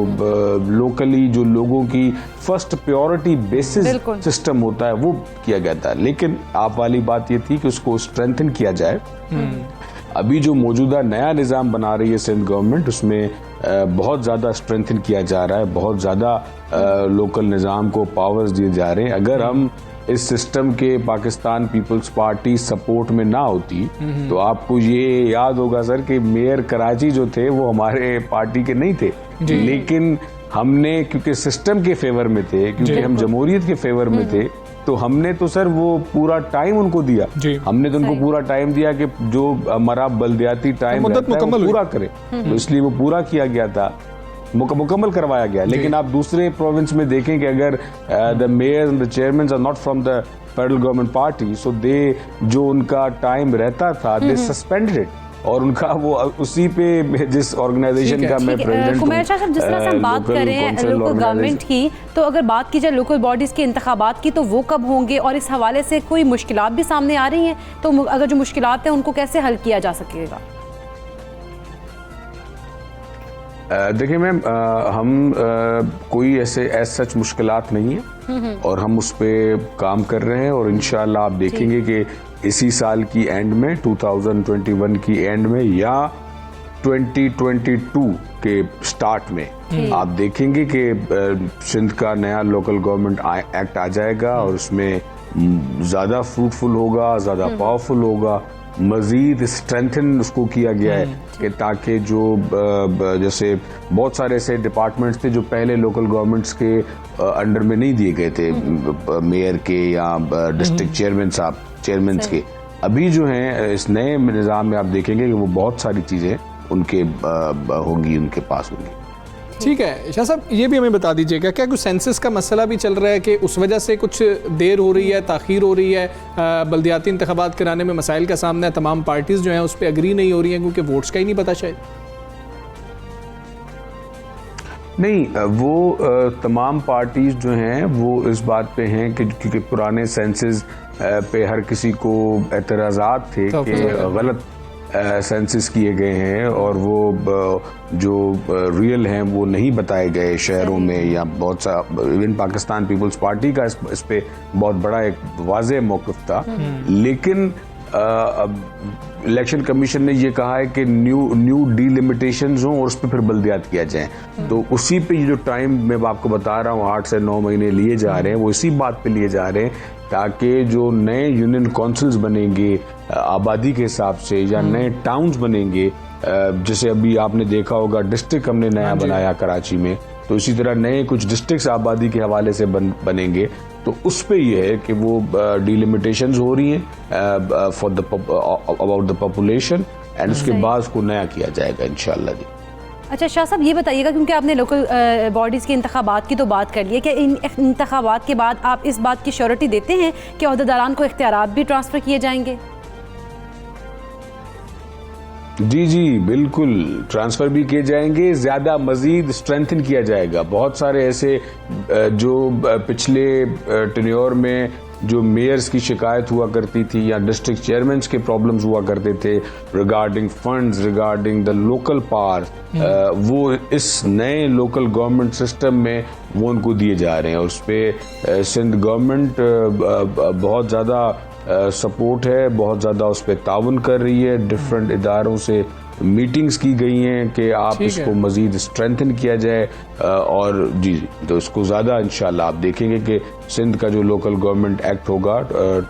लोकली जो लोगों की फर्स्ट प्रायोरिटी बेसिस सिस्टम होता है वो किया गया था। लेकिन आप वाली बात ये थी कि उसको स्ट्रेंथन किया जाए। अभी जो मौजूदा नया निज़ाम बना रही है सिंध गवर्नमेंट, उसमें बहुत ज़्यादा स्ट्रेंथन किया जा रहा है, बहुत ज़्यादा लोकल निज़ाम को पावर्स दिए जा रहे हैं। अगर हम इस सिस्टम के पाकिस्तान पीपल्स पार्टी सपोर्ट में ना होती तो आपको ये याद होगा सर कि मेयर कराची जो थे वो हमारे पार्टी के नहीं थे, लेकिन हमने क्योंकि सिस्टम के फेवर में थे, क्योंकि हम जमहूरियत के फेवर में थे, तो हमने तो सर वो पूरा टाइम उनको दिया। हमने तो उनको पूरा टाइम दिया कि जो हमारा बलदियाती टाइम पूरा करे, तो इसलिए वो पूरा किया गया था, मुकम्मल करवाया गया। लेकिन आप दूसरे प्रोविंस में देखें कि अगर the mayor and the chairman are not from the federal government party, so they जो उनका टाइम रहता था दे सस्पेंडेड इट, और उनका वो उसी पे जिस ऑर्गेनाइजेशन का मैं प्रेसिडेंट हूं, जिस तरह से हम बात कर रहे हैं लोकल गवर्नमेंट की, तो अगर बात की जाए लोकल बॉडीज के इंतखाबात की तो वो कब होंगे और इस हवाले से कोई मुश्किलात भी सामने आ रही हैं, तो अगर जो मुश्किलात हैं उनको कैसे हल किया जा सकेगा? देखिए मैम, हम कोई ऐसे सच मुश्किलात नहीं है और हम उस पर काम कर रहे हैं, और इंशाल्लाह आप देखेंगे कि इसी साल की एंड में 2021 की एंड में या 2022 के स्टार्ट में आप देखेंगे कि सिंध का नया लोकल गवर्नमेंट एक्ट आ जाएगा और उसमें ज़्यादा फ्रूटफुल होगा, ज़्यादा पावरफुल होगा, मजीद स्ट्रेंथन उसको किया गया है कि ताकि जो जैसे बहुत सारे ऐसे डिपार्टमेंट्स थे जो पहले लोकल गवर्नमेंट्स के अंडर में नहीं दिए गए थे, मेयर के या डिस्ट्रिक्ट चेयरमैन के, अभी जो हैं इस नए निज़ाम में आप देखेंगे कि वो बहुत सारी चीज़ें उनके होंगी, उनके पास होंगी। ठीक है शाह साहब, ये भी हमें बता दीजिएगा क्या कुछ सेंसस का मसला भी चल रहा है कि उस वजह से कुछ देर हो रही है, ताख़ीर हो रही है, बल्दियाती इंतखाबात कराने में मसाइल का सामना है, तमाम पार्टीज़ जो हैं उस पर एग्री नहीं हो रही हैं क्योंकि वोट्स का ही नहीं पता शायद? नहीं, वो तमाम पार्टीज जो हैं वो इस बात पे हैं कि क्योंकि पुराने सेंसस पे हर किसी को एतराज़ात थे कि गलत सेंसस किए गए हैं और वो जो रियल हैं वो नहीं बताए गए शहरों में, या बहुत सा इवन पाकिस्तान पीपल्स पार्टी का इस पे बहुत बड़ा एक वाज़ेह मौक़िफ़ था। लेकिन इलेक्शन कमीशन ने ये कहा है कि न्यू डिलिमिटेशंस हों और उस पर फिर बल्दियात किया जाए। तो उसी पे ये जो टाइम मैं आपको बता रहा हूँ 8 से 9 महीने लिए जा रहे हैं, वो इसी बात पे लिए जा रहे हैं ताकि जो नए यूनियन काउंसिल्स बनेंगे आबादी के हिसाब से, या नए टाउन्स बनेंगे, जैसे अभी आपने देखा होगा डिस्ट्रिक्ट हमने नया बनाया कराची में, तो इसी तरह नए कुछ डिस्ट्रिक्ट्स आबादी के हवाले से बनेंगे। तो उस पे ये है कि वो डिलिमिटेशंस हो रही हैं for the about the population, and उसके बाद उसको नया किया जाएगा इंशाल्लाह जी। अच्छा शाह साहब, ये बताइएगा क्योंकि आपने लोकल बॉडीज़ के इंतखाबात की तो बात कर ली है, कि इन इंतखाबात के बाद आप इस बात की श्योरिटी देते हैं कि ओहदेदारान को इख्तियारात भी ट्रांसफ़र किए जाएंगे? जी बिल्कुल, ट्रांसफ़र भी किए जाएंगे, ज़्यादा मज़ीद स्ट्रेंथन किया जाएगा। बहुत सारे ऐसे जो पिछले टेन्योर में जो मेयर्स की शिकायत हुआ करती थी या डिस्ट्रिक्ट चेयरमैन्स के प्रॉब्लम्स हुआ करते थे regarding funds, regarding the local power, वो इस नए लोकल गवर्नमेंट सिस्टम में वो उनको दिए जा रहे हैं। और उस पर सिंध गवर्नमेंट बहुत ज़्यादा सपोर्ट है, बहुत ज़्यादा उस पर ताउन कर रही है। डिफरेंट इदारों से मीटिंग्स की गई हैं कि आप इसको मज़ीद स्ट्रेंथन किया जाए, और जी तो इसको ज़्यादा इंशाल्लाह आप देखेंगे कि सिंध का जो लोकल गवर्नमेंट एक्ट होगा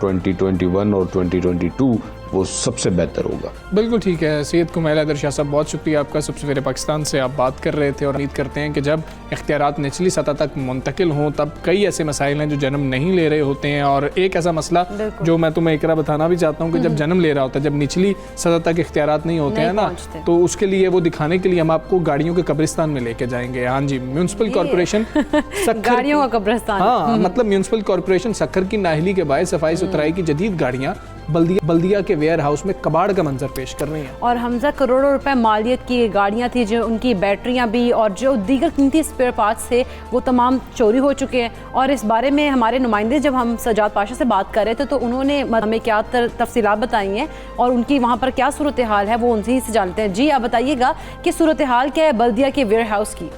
2021 और 2022 वो सबसे बेहतर होगा। बिल्कुल ठीक है सैयद कुमैल हैदर शाह साहब, बहुत शुक्रिया आपका। सवेरे पाकिस्तान से आप बात कर रहे थे, और उम्मीद करते हैं कि जब इख्तियारात निचली सतह तक मुंतकिल हों तब कई ऐसे मसाइल हैं जो जन्म नहीं ले रहे होते हैं। और एक ऐसा मसला जो मैं तुम्हें एकरा बताना भी चाहता हूँ कि जब जन्म ले रहा होता है, जब निचली सतह तक इख्तियारात नहीं होते हैं ना, तो उसके लिए वो दिखाने के लिए हम आपको गाड़ियों के कब्रिस्तान में लेके जाएंगे। हाँ जी, म्यूनसिपल कॉर्पोरेशन गाड़ियों का कब्रिस्तान, हाँ मतलब म्यूनसिपल कॉर्पोरेशन सक्खर की नाहली के बायस सफाई सुथराई की जदीद गाड़ियाँ बल्दिया के वेयर हाउस में कबाड़ का मंजर पेश कर रही हैं। और हमजा करोड़ों रुपए मालियत की गाड़ियां थी, जो उनकी बैटरियां भी और जो दीगर कीमती स्पेयर पार्ट्स थे वो तमाम चोरी हो चुके हैं। और इस बारे में हमारे नुमाइंदे जब हम सजाद पाशा से बात कर रहे थे तो उन्होंने हमें क्या तफसीलात बताई हैं और उनकी वहाँ पर क्या सूरत हाल है वो उनसे ही से जानते हैं। जी आप बताइएगा कि सूरत हाल क्या है बल्दिया के वेयर हाउस की?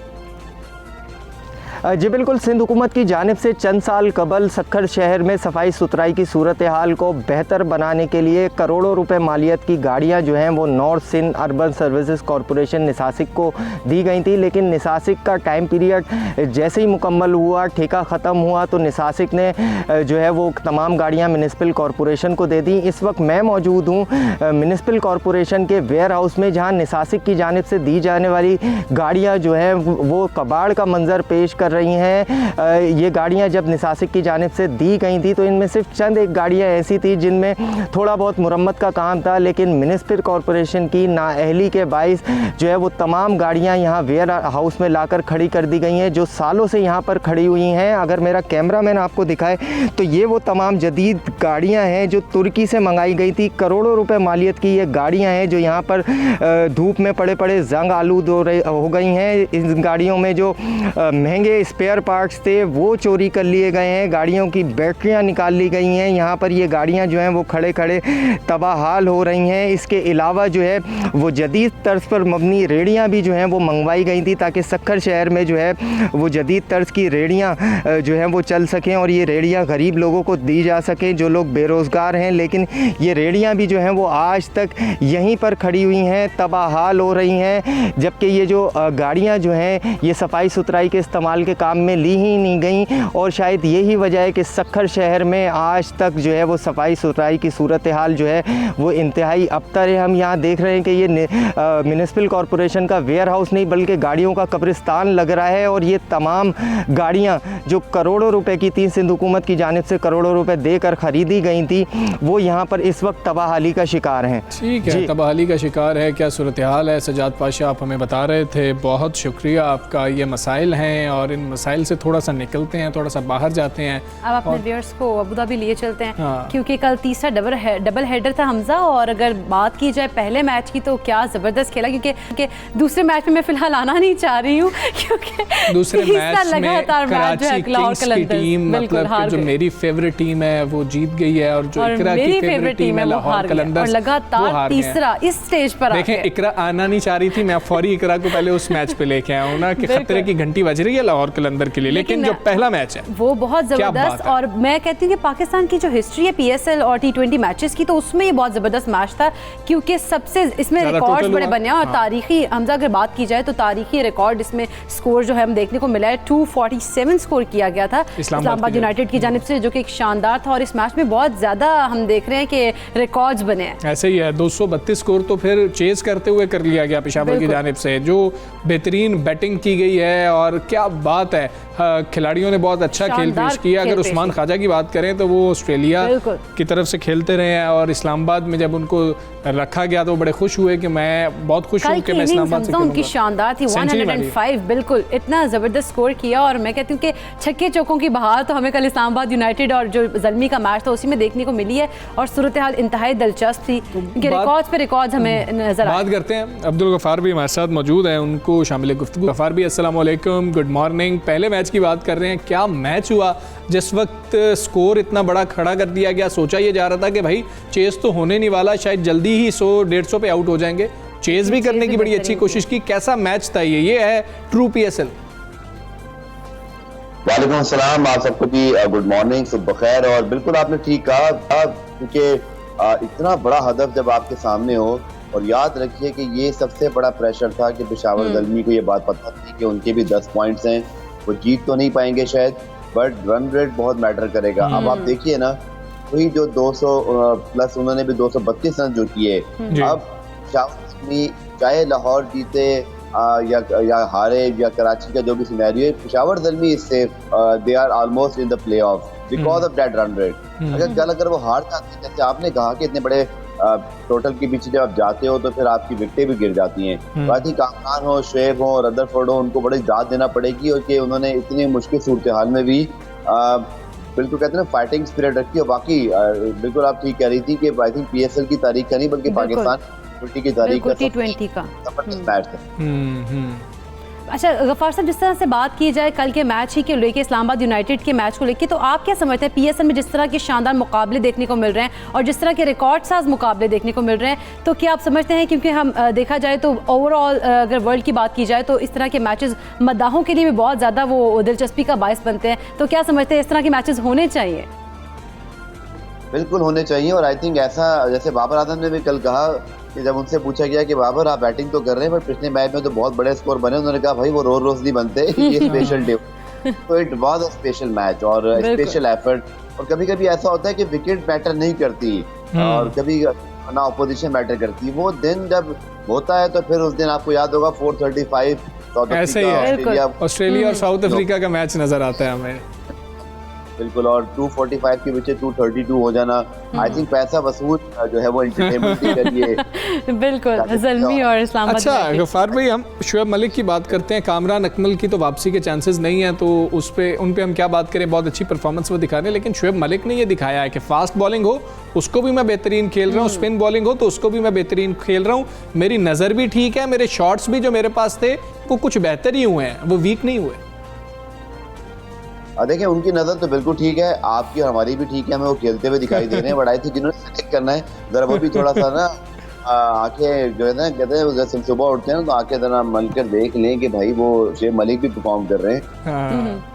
जी बिल्कुल, सिंध हुकूमत की जानिब से चंद साल कबल सक्खर शहर में सफाई सुथराई की सूरत हाल को बेहतर बनाने के लिए करोड़ों रुपए मालियत की गाड़ियां जो हैं वो North Sindh urban services corporation निसासिक को दी गई थी। लेकिन निसासिक का टाइम पीरियड जैसे ही मुकम्मल हुआ, ठेका ख़त्म हुआ, तो निसासिक ने जो है वो तमाम गाड़ियाँ म्यूनिसिपल कॉरपोरेशन को दे दी। इस वक्त मैं मौजूद हूँ म्यूनिसिपल कॉरपोरेशन के वेयर हाउस में, जहाँ निसासिक की जानिब से दी जाने वाली गाड़ियाँ जो हैं वो कबाड़ का मंजर पेश कर रही हैं। ये गाड़ियां जब निसासिक की जानिब से दी गई थी तो इनमें सिर्फ चंद एक गाड़ियां ऐसी थी जिनमें थोड़ा बहुत मुरम्मत का काम था, लेकिन म्यूनिसिपल कॉरपोरेशन की नाअहली के बाइस जो है वो तमाम गाड़ियां यहां वेयर हाउस में लाकर खड़ी कर दी गई हैं, जो सालों से यहां पर खड़ी हुई हैं। अगर मेरा कैमरामैन आपको दिखाए तो ये वो तमाम जदीद गाड़ियाँ हैं जो तुर्की से मंगाई गई थी। करोड़ों रुपये मालियत की ये गाड़ियाँ हैं जो यहाँ पर धूप में पड़े पड़े जंग आलूद हो गई हैं। इन गाड़ियों में जो महंगे स्पेयर पार्ट्स थे वो चोरी कर लिए गए हैं, गाड़ियों की बैटरियां निकाल ली गई हैं। यहाँ पर ये गाड़ियां जो हैं वो खड़े खड़े तबाहाल हो रही हैं। इसके अलावा जो है वो जदीद तर्ज पर मबनी रेड़ियाँ भी जो हैं वो मंगवाई गई थी ताकि सक्खर शहर में जो है वो जदीद तर्ज की रेड़ियाँ जो हैं वो चल सकें और ये रेड़ियाँ गरीब लोगों को दी जा सकें जो लोग बेरोज़गार हैं। लेकिन ये रेड़ियाँ भी जो हैं वो आज तक यहीं पर खड़ी हुई हैं, तबाहाल हो रही हैं, जबकि ये जो गाड़ियाँ जो हैं ये सफाई सुथराई के इस्तेमाल के काम में ली ही नहीं गई। और शायद यही वजह है कि सक्खर शहर में आज तक जो है वो सफाई सुथराई की सूरत हाल जो है वो इंतहाई अबतर है। हम यहाँ देख रहे हैं कि ये म्यूनिसिपल कॉरपोरेशन का वेयर हाउस नहीं बल्कि गाड़ियों का कब्रिस्तान लग रहा है। और ये तमाम गाड़ियाँ जो करोड़ों रुपए की थी, सिंध हुकूमत की जानिब से करोड़ों रुपए देकर ख़रीदी गई थी, वो यहाँ पर इस वक्त तबाहाली का शिकार हैं। ठीक है, तबाहाली का शिकार है। क्या सूरत हाल है सजाद पाशा, आप हमें बता रहे थे। बहुत शुक्रिया आपका। ये मसाइल हैं और इन मसाइल से थोड़ा सा निकलते हैं, थोड़ा सा बाहर जाते हैं। अब अपने व्यूअर्स को अबू धाबी लिए चलते हैं। हाँ। क्योंकि कल तीसरा डबल हेडर था हमजा, और अगर बात की जाए पहले मैच की तो क्या ज़बरदस्त खेला, क्योंकि दूसरे मैच में मैं फिलहाल आना नहीं चाह रही हूँ क्योंकि दूसरे मैच में कराची किंग्स की टीम, मतलब जो मेरी फेवरेट टीम है वो जीत गई है, और जो इकरा की फेवरेट टीम है लाहौर कलंदर्स लगातार तीसरा इस स्टेज पर। देखें, इकरा आना नहीं चाह रही थी, मैं फौरी इकरा को पहले उस मैच पे लेके आया हूँ ना कि खतरे की घंटी बज रही है लाहौर कलंदर के लिए, लेकिन जो पहला मैच है वो बहुत जबरदस्त। और मैं कहती हूँ कि पाकिस्तान की जो हिस्ट्री है PSL और T20 मैचेस की, तो उसमें ये बहुत जबरदस्त मैच था, क्योंकि सबसे इसमें रिकॉर्ड्स बड़े बने और तारीखी, हमजा अगर बात की जाए तो तारीखी रिकॉर्ड इसमें स्कोर जो है हम देखने को मिला है। 247 स्कोर किया गया था इस्लामाबाद यूनाइटेड की जानिब से, जो कि एक शानदार था, और इस मैच में बहुत ज्यादा हम देख रहे हैं कि रिकॉर्ड्स बने हैं। ऐसे ही है, 232 स्कोर तो फिर चेज करते हुए कर लिया गया पेशावर की जानिब से, जो बेहतरीन बैटिंग की गई है, और क्या बात है, खिलाड़ियों ने बहुत अच्छा खेल पेश किया। अगर उस्मान ख्वाजा की बात करें तो वो ऑस्ट्रेलिया की तरफ से खेलते रहे हैं, और इस्लामाबाद में जब उनको रखा गया तो बड़े खुश हुए कि मैं बहुत खुश हूँ कि मैं इस्लामाबाद से उनकी शानदार थी, 105 बिल्कुल इतना ज़बरदस्त स्कोर किया। और मैं कहती हूँ कि छक्के चौकों की बहार तो हमें कल इस्लामाबाद यूनाइटेड और जो ज़ल्मी का मैच था उसी में देखने को मिली है, और सूरत हाल इंतहाई दिलचस्प थी, क्योंकि रिकॉर्ड्स पे रिकॉर्ड्स हमें नजर आए। बात करते हैं, अब्दुल गफ़ार भी हमारे साथ मौजूद हैं, उनको शामिल गुफ्तगू। गफ़ार भी अस्सलाम वालेकुम, गुड मॉर्निंग। पहले मैच की बात कर रहे हैं, क्या मैच हुआ जिस वक्त स्कोर इतना बड़ा खड़ा कर दिया गया। सोचा ये जा रहा था कि भाई चेस तो होने नहीं वाला, शायद जल्दी ही 100-150 पे आउट हो जाएंगे, चेस भी करने की बड़ी अच्छी कोशिश की। कैसा मैच था ये है ट्रू PSL। वालेकुम अस्सलाम, आप सबको भी गुड मॉर्निंग, सुबह खैर। और बिल्कुल आपने ठीक कहा, क्योंकि इतना बड़ा हदफ जब आपके सामने हो, और याद रखिए कि ये सबसे बड़ा प्रेशर था कि पेशावर ज़ल्मी को ये बात पता थी कि उनके भी 10 पॉइंट्स हैं, वो जीत तो नहीं पाएंगे शायद, बट रन रेट बहुत मैटर करेगा। अब आप देखिए ना, वही जो 200 प्लस उन्होंने भी 232 रन जो किए। अब चाहे लाहौर जीते या हारे या कराची का जो भी सिनेरियो है, Peshawar Zalmi is safe, they are almost in the play off because of that run rate. अगर वो हार जाते, जैसे आपने कहा कि इतने बड़े टोटल के पीछे जब आप जाते हो तो फिर आपकी विकेटें भी गिर जाती हैं। तो आई थिंक कामरान हो, शुएब हो, रदरफोर्ड हो, उनको बड़ी दाद देना पड़ेगी, और कि उन्होंने इतनी मुश्किल सूरत हाल में भी बिल्कुल कहते हैं ना फाइटिंग स्पिरिट रखी। और बाकी बिल्कुल आप ठीक कह रही थी कि आई थिंक PSL की तारीख का नहीं बल्कि पाकिस्तान की तारीख का T20 का मैच था। अच्छा गफ़ार साहब, जिस तरह से बात की जाए कल के मैच ही के लेके, इस्लामाबाद यूनाइटेड के मैच को लेके, तो आप क्या समझते हैं PSL में जिस तरह के शानदार मुकाबले देखने को मिल रहे हैं और जिस तरह के रिकॉर्ड साज मुकाबले देखने को मिल रहे हैं, तो क्या आप समझते हैं, क्योंकि हम देखा जाए तो ओवरऑल अगर वर्ल्ड की बात की जाए तो इस तरह के मैचेस मद्दाहों के लिए भी बहुत ज़्यादा वो दिलचस्पी का बायस बनते हैं, तो क्या समझते हैं इस तरह के मैचेस होने चाहिए? बिल्कुल होने चाहिए, और आई थिंक ऐसा जैसे बाबर आजम ने भी कल कहा कि जब उनसे पूछा गया कि बाबर आप बैटिंग तो कर रहे हैं पर पिछले मैच में तो बहुत बड़े स्कोर बने, उन्होंने कहा भाई वो रोज नहीं बनते, ये स्पेशल डे। तो it was a special match और स्पेशल एफर्ट। और कभी कभी ऐसा होता है कि विकेट मैटर नहीं करती और कभी ना अपोजिशन मैटर करती। वो दिन जब होता है तो फिर उस दिन आपको याद होगा 435 ऐसे ही है, ऑस्ट्रेलिया और साउथ अफ्रीका का मैच नजर आता है हमें। बिल्कुल, और 245 के पीछे 232 हो जाना, आई थिंक पैसा वसूल जो है वो एंटरटेनमेंट के लिए। बिल्कुल, ज़ल्मी और इस्लामाबाद। अच्छा गफ़ार भाई, हम शुएब मलिक की बात करते हैं। कामरान अकमल की तो वापसी के चांसेस नहीं है, तो उस पे उन पे हम क्या बात करें, बहुत अच्छी परफॉर्मेंस वो दिखा रहे हैं, लेकिन शुएब मलिक ने ये दिखाया है कि फास्ट बॉलिंग हो उसको भी मैं बेहतरीन खेल रहा हूँ, स्पिन बॉलिंग हो तो उसको भी मैं बेहतरीन खेल रहा हूँ, मेरी नज़र भी ठीक है, मेरे शॉट्स भी जो मेरे पास थे वो कुछ बेहतर ही हुए हैं, वो वीक नहीं हुए। देखिए उनकी नज़र तो बिल्कुल ठीक है, आपकी और हमारी भी ठीक है, हमें वो खेलते हुए दिखाई दे रहे हैं। बट आई थिंक जिन्होंने सेलेक्ट करना है जरा वो भी थोड़ा सा ना आंखें जो है ना कहते हैं जैसे सुबह उठते हैं तो आंखें जरा मल कर देख लें कि भाई वो शुएब मलिक भी परफॉर्म कर रहे हैं।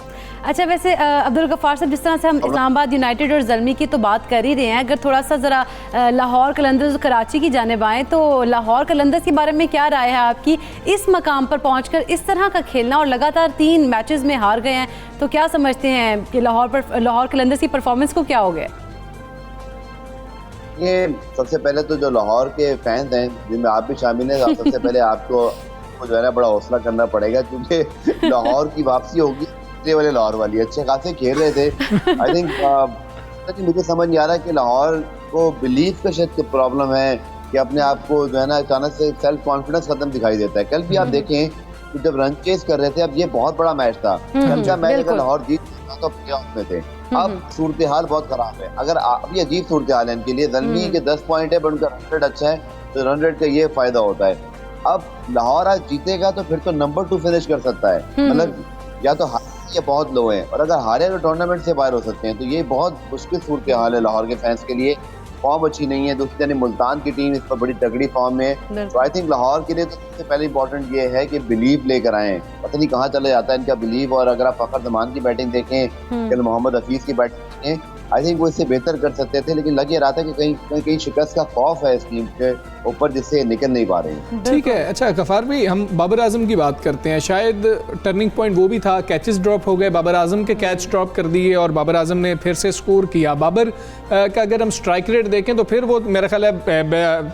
अच्छा वैसे अब्दुल गफ़ार साहब, जिस तरह से हम इस्लामाबाद यूनाइटेड और ज़ल्मी की तो बात कर ही रहे हैं, अगर थोड़ा सा ज़रा लाहौर कलंदर्स कराची की जानिब आएँ तो लाहौर कलंदर्स के बारे में क्या राय है आपकी? इस मकाम पर पहुंचकर इस तरह का खेलना और लगातार 3 मैचेस में हार गए हैं, तो क्या समझते हैं कि लाहौर कलंदर्स की परफॉर्मेंस को क्या हो गया? ये सबसे पहले तो जो लाहौर के फैंस हैं जिनमें आप भी शामिल हैं, सबसे पहले आपको जो है ना बड़ा हौसला करना पड़ेगा, क्योंकि लाहौर की वापसी होगी वाले लाहौर वाली अच्छे खासे खेल रहे थे। आई थिंक मुझे समझ नहीं आ रहा कि लाहौर को बिलीफ का शायद प्रॉब्लम है कि अपने आप को जो है ना अचानक से सेल्फ कॉन्फिडेंस खत्म दिखाई देता है। कल भी आप देखें जब रन चेस कर रहे थे, अब ये बहुत बड़ा मैच था, कल का मैच अगर लाहौर जीत तो प्लेऑफ में थे। अब सूरत हाल बहुत खराब है, अगर अभी अजीब सूरत हाल है इनके लिए, ज़ल्मी के 10 पॉइंट है, पर उनका रन रेट अच्छा है, तो रन रेट का ये फायदा होता है। अब लाहौर आज जीतेगा तो फिर तो नंबर 2 फिनिश कर सकता है, मतलब या तो ये बहुत लो है, और अगर हारे तो टूर्नामेंट से बाहर हो सकते हैं, तो ये बहुत मुश्किल सूरत हाल है लाहौर के फैंस के लिए। फॉर्म अच्छी नहीं है, दूसरी यानी मुल्तान की टीम इस पर बड़ी तगड़ी फॉर्म में है, तो आई थिंक लाहौर के लिए तो सबसे पहले इंपॉर्टेंट ये है कि बिलीव लेकर आए, पता नहीं कहाँ चले जाता है इनका बिलीव। और अगर आप फखर जमान की बैटिंग देखें, कल मोहम्मद हफीज की बैटिंग देखें, आई थिंक वो इससे बेहतर कर सकते थे, लेकिन लग ये रहा था कि कहीं शिकस्त का खौफ है इस टीम के ऊपर, जिससे निकल नहीं पा रहे हैं। ठीक है, अच्छा गफार भाई, हम बाबर आजम की बात करते हैं, शायद टर्निंग पॉइंट वो भी था, कैचेस ड्रॉप हो गए, बाबर आजम के कैच ड्रॉप कर दिए और बाबर आजम ने फिर से स्कोर किया। बाबर का अगर हम स्ट्राइक रेट देखें तो फिर वो मेरा ख्याल है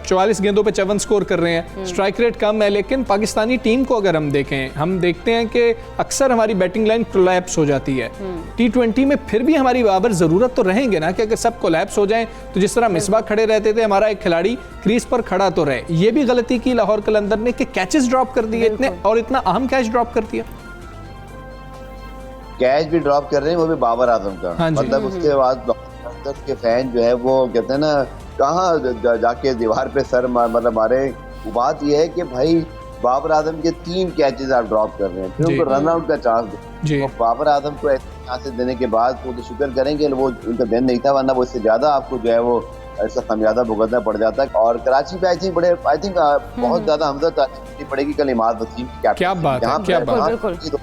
44 गेंदों पे 54 स्कोर कर रहे हैं, स्ट्राइक रेट कम है। लेकिन पाकिस्तानी टीम को अगर हम देखें, हम देखते हैं कि अक्सर हमारी बैटिंग लाइन कोलैप्स हो जाती है। T20 में फिर भी हमारी बाबर ज़रूरत तो रहेंगे ना, कि अगर सब कोलैप्स हो जाएं तो जिस तरह मिसबाह खड़े रहते थे, हमारा एक खिलाड़ी क्रीज पर खड़ा तो रहे। ये भी गलती की लाहौर कलंदर ने कि कैचेस ड्रॉप कर दिए इतने, और इतना अहम कैच ड्रॉप कर दिया। कैच भी ड्रॉप कर रहे हैं, वो भी बाबर आजम का, मतलब उसके बाद के फैन जो है वो कहते हैं ना, कहाँ जाके दीवार पे सर मतलब मारे। बात ये है कि भाई बाबर आजम के 3 कैचेस आप ड्रॉप कर रहे हैं, फिर उनको रन आउट का चांस दो, तो बाबर आजम को ऐसे चांसेस देने के बाद वो तो शुक्र करेंगे वो उनका दिन नहीं था, वरना वो इससे ज्यादा आपको जो है वो ऐसा खमियाजा भुगतना पड़ जाता है। और कराची पे आई थिंक बहुत ज्यादा हमदर्द पड़ेगी कल इमाद वसीम की कैप्टन, क्या बात है, क्या बात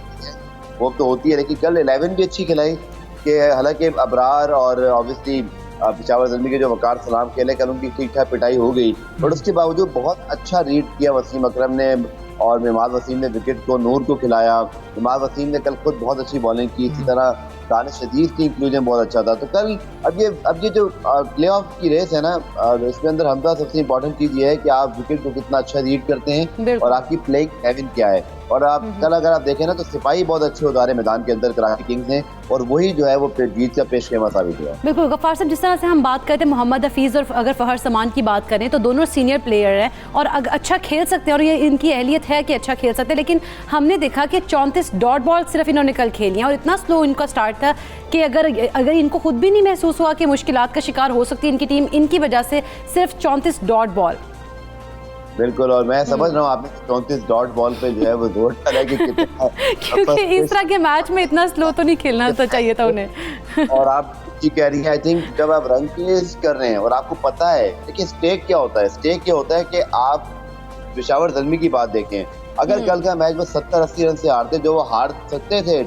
वो तो होती है, लेकिन कल 11 भी अच्छी खिलाई कि हालांकि अबरार और ऑब्वियसली पिशावर ज़ल्मी के जो वकार सलाम खेले, कल उनकी ठीक ठाक पिटाई हो गई, बट उसके बावजूद बहुत अच्छा रीड किया वसीम अकरम ने, और इमाद वसीम ने विकेट को नूर को खिलाया। इमाद वसीम ने कल खुद बहुत अच्छी बॉलिंग की, इसी तरह दानिश शदीद की इंक्लूजन बहुत अच्छा था। तो कल अब ये जो प्ले ऑफ की रेस है ना, इसके अंदर हमदा सबसे इम्पोर्टेंट चीज़ ये है कि आप विकेट को कितना अच्छा रीड करते हैं और आपकी प्लेइंग हेवन क्या है। और आप कल अगर आप देखें ना तो सिपाही बहुत अच्छे उतारे मैदान के अंदर कराची किंग्स ने, और वही जो है वो जीत का पेशखेमा साबित हुआ। बिल्कुल गफ्फार साहब, जिस तरह से हम बात करते हैं मोहम्मद हफीज़ और अगर फहर समान की बात करें तो दोनों सीनियर प्लेयर हैं और अच्छा खेल सकते हैं, और ये इनकी अहलियत है कि अच्छा खेल सकते हैं, लेकिन हमने देखा कि 34 डॉट बॉल सिर्फ इन्होंने कल खेली हैं, और इतना स्लो इनका स्टार्ट था कि अगर इनको खुद भी नहीं महसूस हुआ कि मुश्किलात का शिकार हो सकती है इनकी टीम, इनकी वजह से सिर्फ 34 डॉट बॉल। बिल्कुल, और मैं समझ रहा हूँ आपने 34 डॉट बॉल पे जो है वो जोर डाला कि कितना क्योंकि इस तरह के मैच में इतना स्लो तो नहीं खेलना तो चाहिए था उन्हें। और आप ठीक कह रही हैं, आई थिंक जब आप रन चेज कर रहे हैं और आपको पता है, देखिए स्टेक क्या होता है, स्टेक क्या होता है कि आप पिशावर ज़ल्मी की बात देखें, अगर कल का मैच बस 70-80 रन से हारते, जो वो हार सकते थे,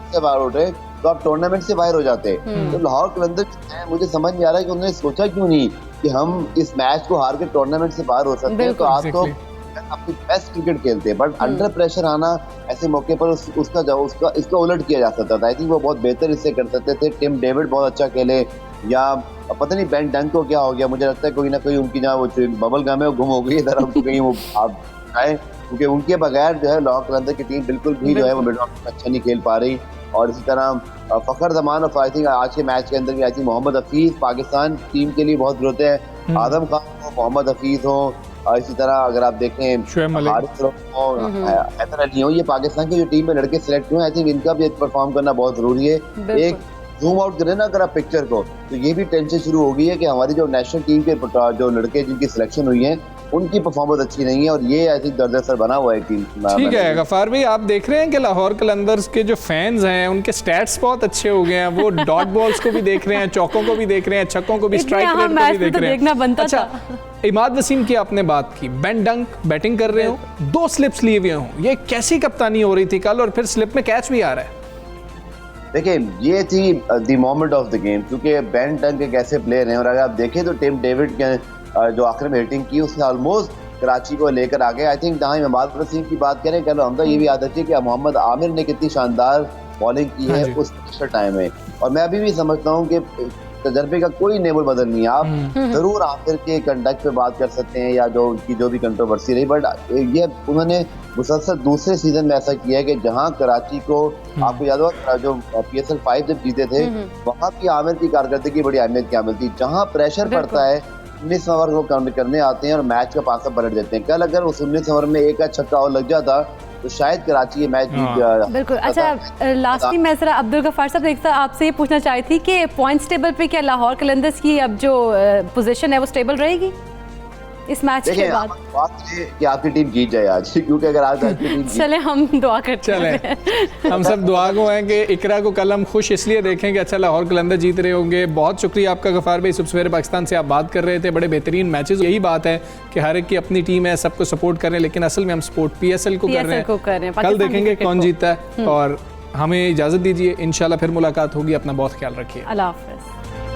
से बाहर उठे, तो आप टूर्नामेंट से बाहर हो जाते। तो लाहौर कलंदर मुझे समझ नहीं आ रहा है कि उन्होंने सोचा क्यों नहीं कि हम इस मैच को हार के टूर्नामेंट से बाहर हो सकते हैं, तो आप तो अपनी बेस्ट क्रिकेट खेलते हैं, बट अंडर प्रेशर आना ऐसे मौके पर इसका उलट किया जा सकता था। आई थिंक वो बहुत बेहतर इससे कर सकते थे। टिम डेविड बहुत अच्छा खेले, या पता नहीं बेन डंक को क्या हो गया, मुझे लगता है कोई ना कोई उनकी जहाँ वो बबल गम है वो गुम हो गई इधर, हमको कहीं वो आप आए, क्योंकि उनके बगैर जो है लाहौर कलंदर की टीम बिल्कुल भी जो है वो मिड ऑर्डर अच्छा नहीं खेल पा रही। और इसी तरह फखर जमान और आई थिंक आज के मैच के अंदर भी I think Mohammad Hafeez Pakistan team के लिए बहुत जरूरत है, आदम खान हो, मोहम्मद हफीज हो, इसी तरह अगर आप देखें हैदर अली हो, ये पाकिस्तान की जो टीम में लड़के सिलेक्ट हुए, आई थिंक इनका भी परफॉर्म करना बहुत जरूरी है। एक जूम आउट करें ना अगर आप पिक्चर को, तो ये भी टेंशन शुरू हो गई है कि हमारी जो नेशनल टीम के जो लड़के जिनकी सिलेक्शन हुई है उनकी परफॉर्मेंस अच्छी नहीं है, और ये आई थिंक दर्द असर बना हुआ है टीम। ठीक है गफार भाई, आप देख रहे हैं कि लाहौर कलंदर्स के जो फैंस हैं उनके स्टैट्स बहुत अच्छे हो गए हैं, वो डॉट बॉल्स को भी देख रहे हैं, चौकों को भी देख रहे हैं, छक्कों को भी, स्ट्राइक रेट को भी देख रहे हैं। अच्छा, इमाद वसीम की आपने बात की, बेन डंक बैटिंग कर रहे हो, 2 स्लिप्स लिए हुए हों, ये कैसी कप्तानी हो रही थी कल, और फिर स्लिप में कैच भी आ रहा है। देखिए ये थी the moment of the game, क्योंकि बेन डंक एक ऐसे प्लेयर हैं, और अगर आप देखें तो टिम डेविड के जो आखिर में हिटिंग की उसने ऑलमोस्ट कराची को लेकर आ गए। आई थिंक जहाँ इमाद वसीम की बात करें, कल हमदा ये भी याद रखिए कि मोहम्मद आमिर ने कितनी शानदार बॉलिंग की है उस टाइम में, और मैं अभी भी समझता हूँ कि तजर्बे का कोई नेबल बदल नहीं है। आप जरूर आमिर के कंडक्ट पे बात कर सकते हैं या जो उनकी जो भी कंट्रोवर्सी रही, बट ये उन्होंने मुसलसल दूसरे सीजन में ऐसा किया है कि जहां कराची को, आपको याद होगा जो PSL 5 जब जीते थे, वहां की आमिर की कारकर्दगी बड़ी अहमियत की आमिर थी। जहां प्रेशर पड़ता है 19 ओवर वो करने आते हैं और मैच का पासा पलट देते हैं। कल अगर उस 19 ओवर में एक छक्का और लग जाता तो शायद कराची ये मैच जीत बिल्कुल। अच्छा, लास्टली मैं जरा अब्दुल गफ्फार साहब एक आपसे ये पूछना चाहती थी कि पॉइंट्स टेबल पे क्या लाहौर कलंदर्स की अब जो पोजीशन है वो स्टेबल रहेगी इस मैच के बाद? बात ये कि आपकी टीम जीत जाए आज, क्योंकि अगर आज आपकी टीम चले हम दुआ करते हैं। हम सब दुआ को हैं कि इकरा को कल हम खुश इसलिए देखें कि अच्छा लाहौर कलंदर जीत रहे होंगे। बहुत शुक्रिया आपका गफ्फार भाई, सुबह सवेरे पाकिस्तान से आप बात कर रहे थे, बड़े बेहतरीन मैचेस। यही बात है कि हर एक की अपनी टीम है, सबको सपोर्ट कर रहे हैं, लेकिन असल में हम सपोर्ट PSL को कर रहे हैं। कल देखेंगे कौन जीतता है और हमें इजाज़त दीजिए, इंशाल्लाह फिर मुलाकात होगी। अपना बहुत ख्याल रखिए। अल्लाह हाफ़िज़।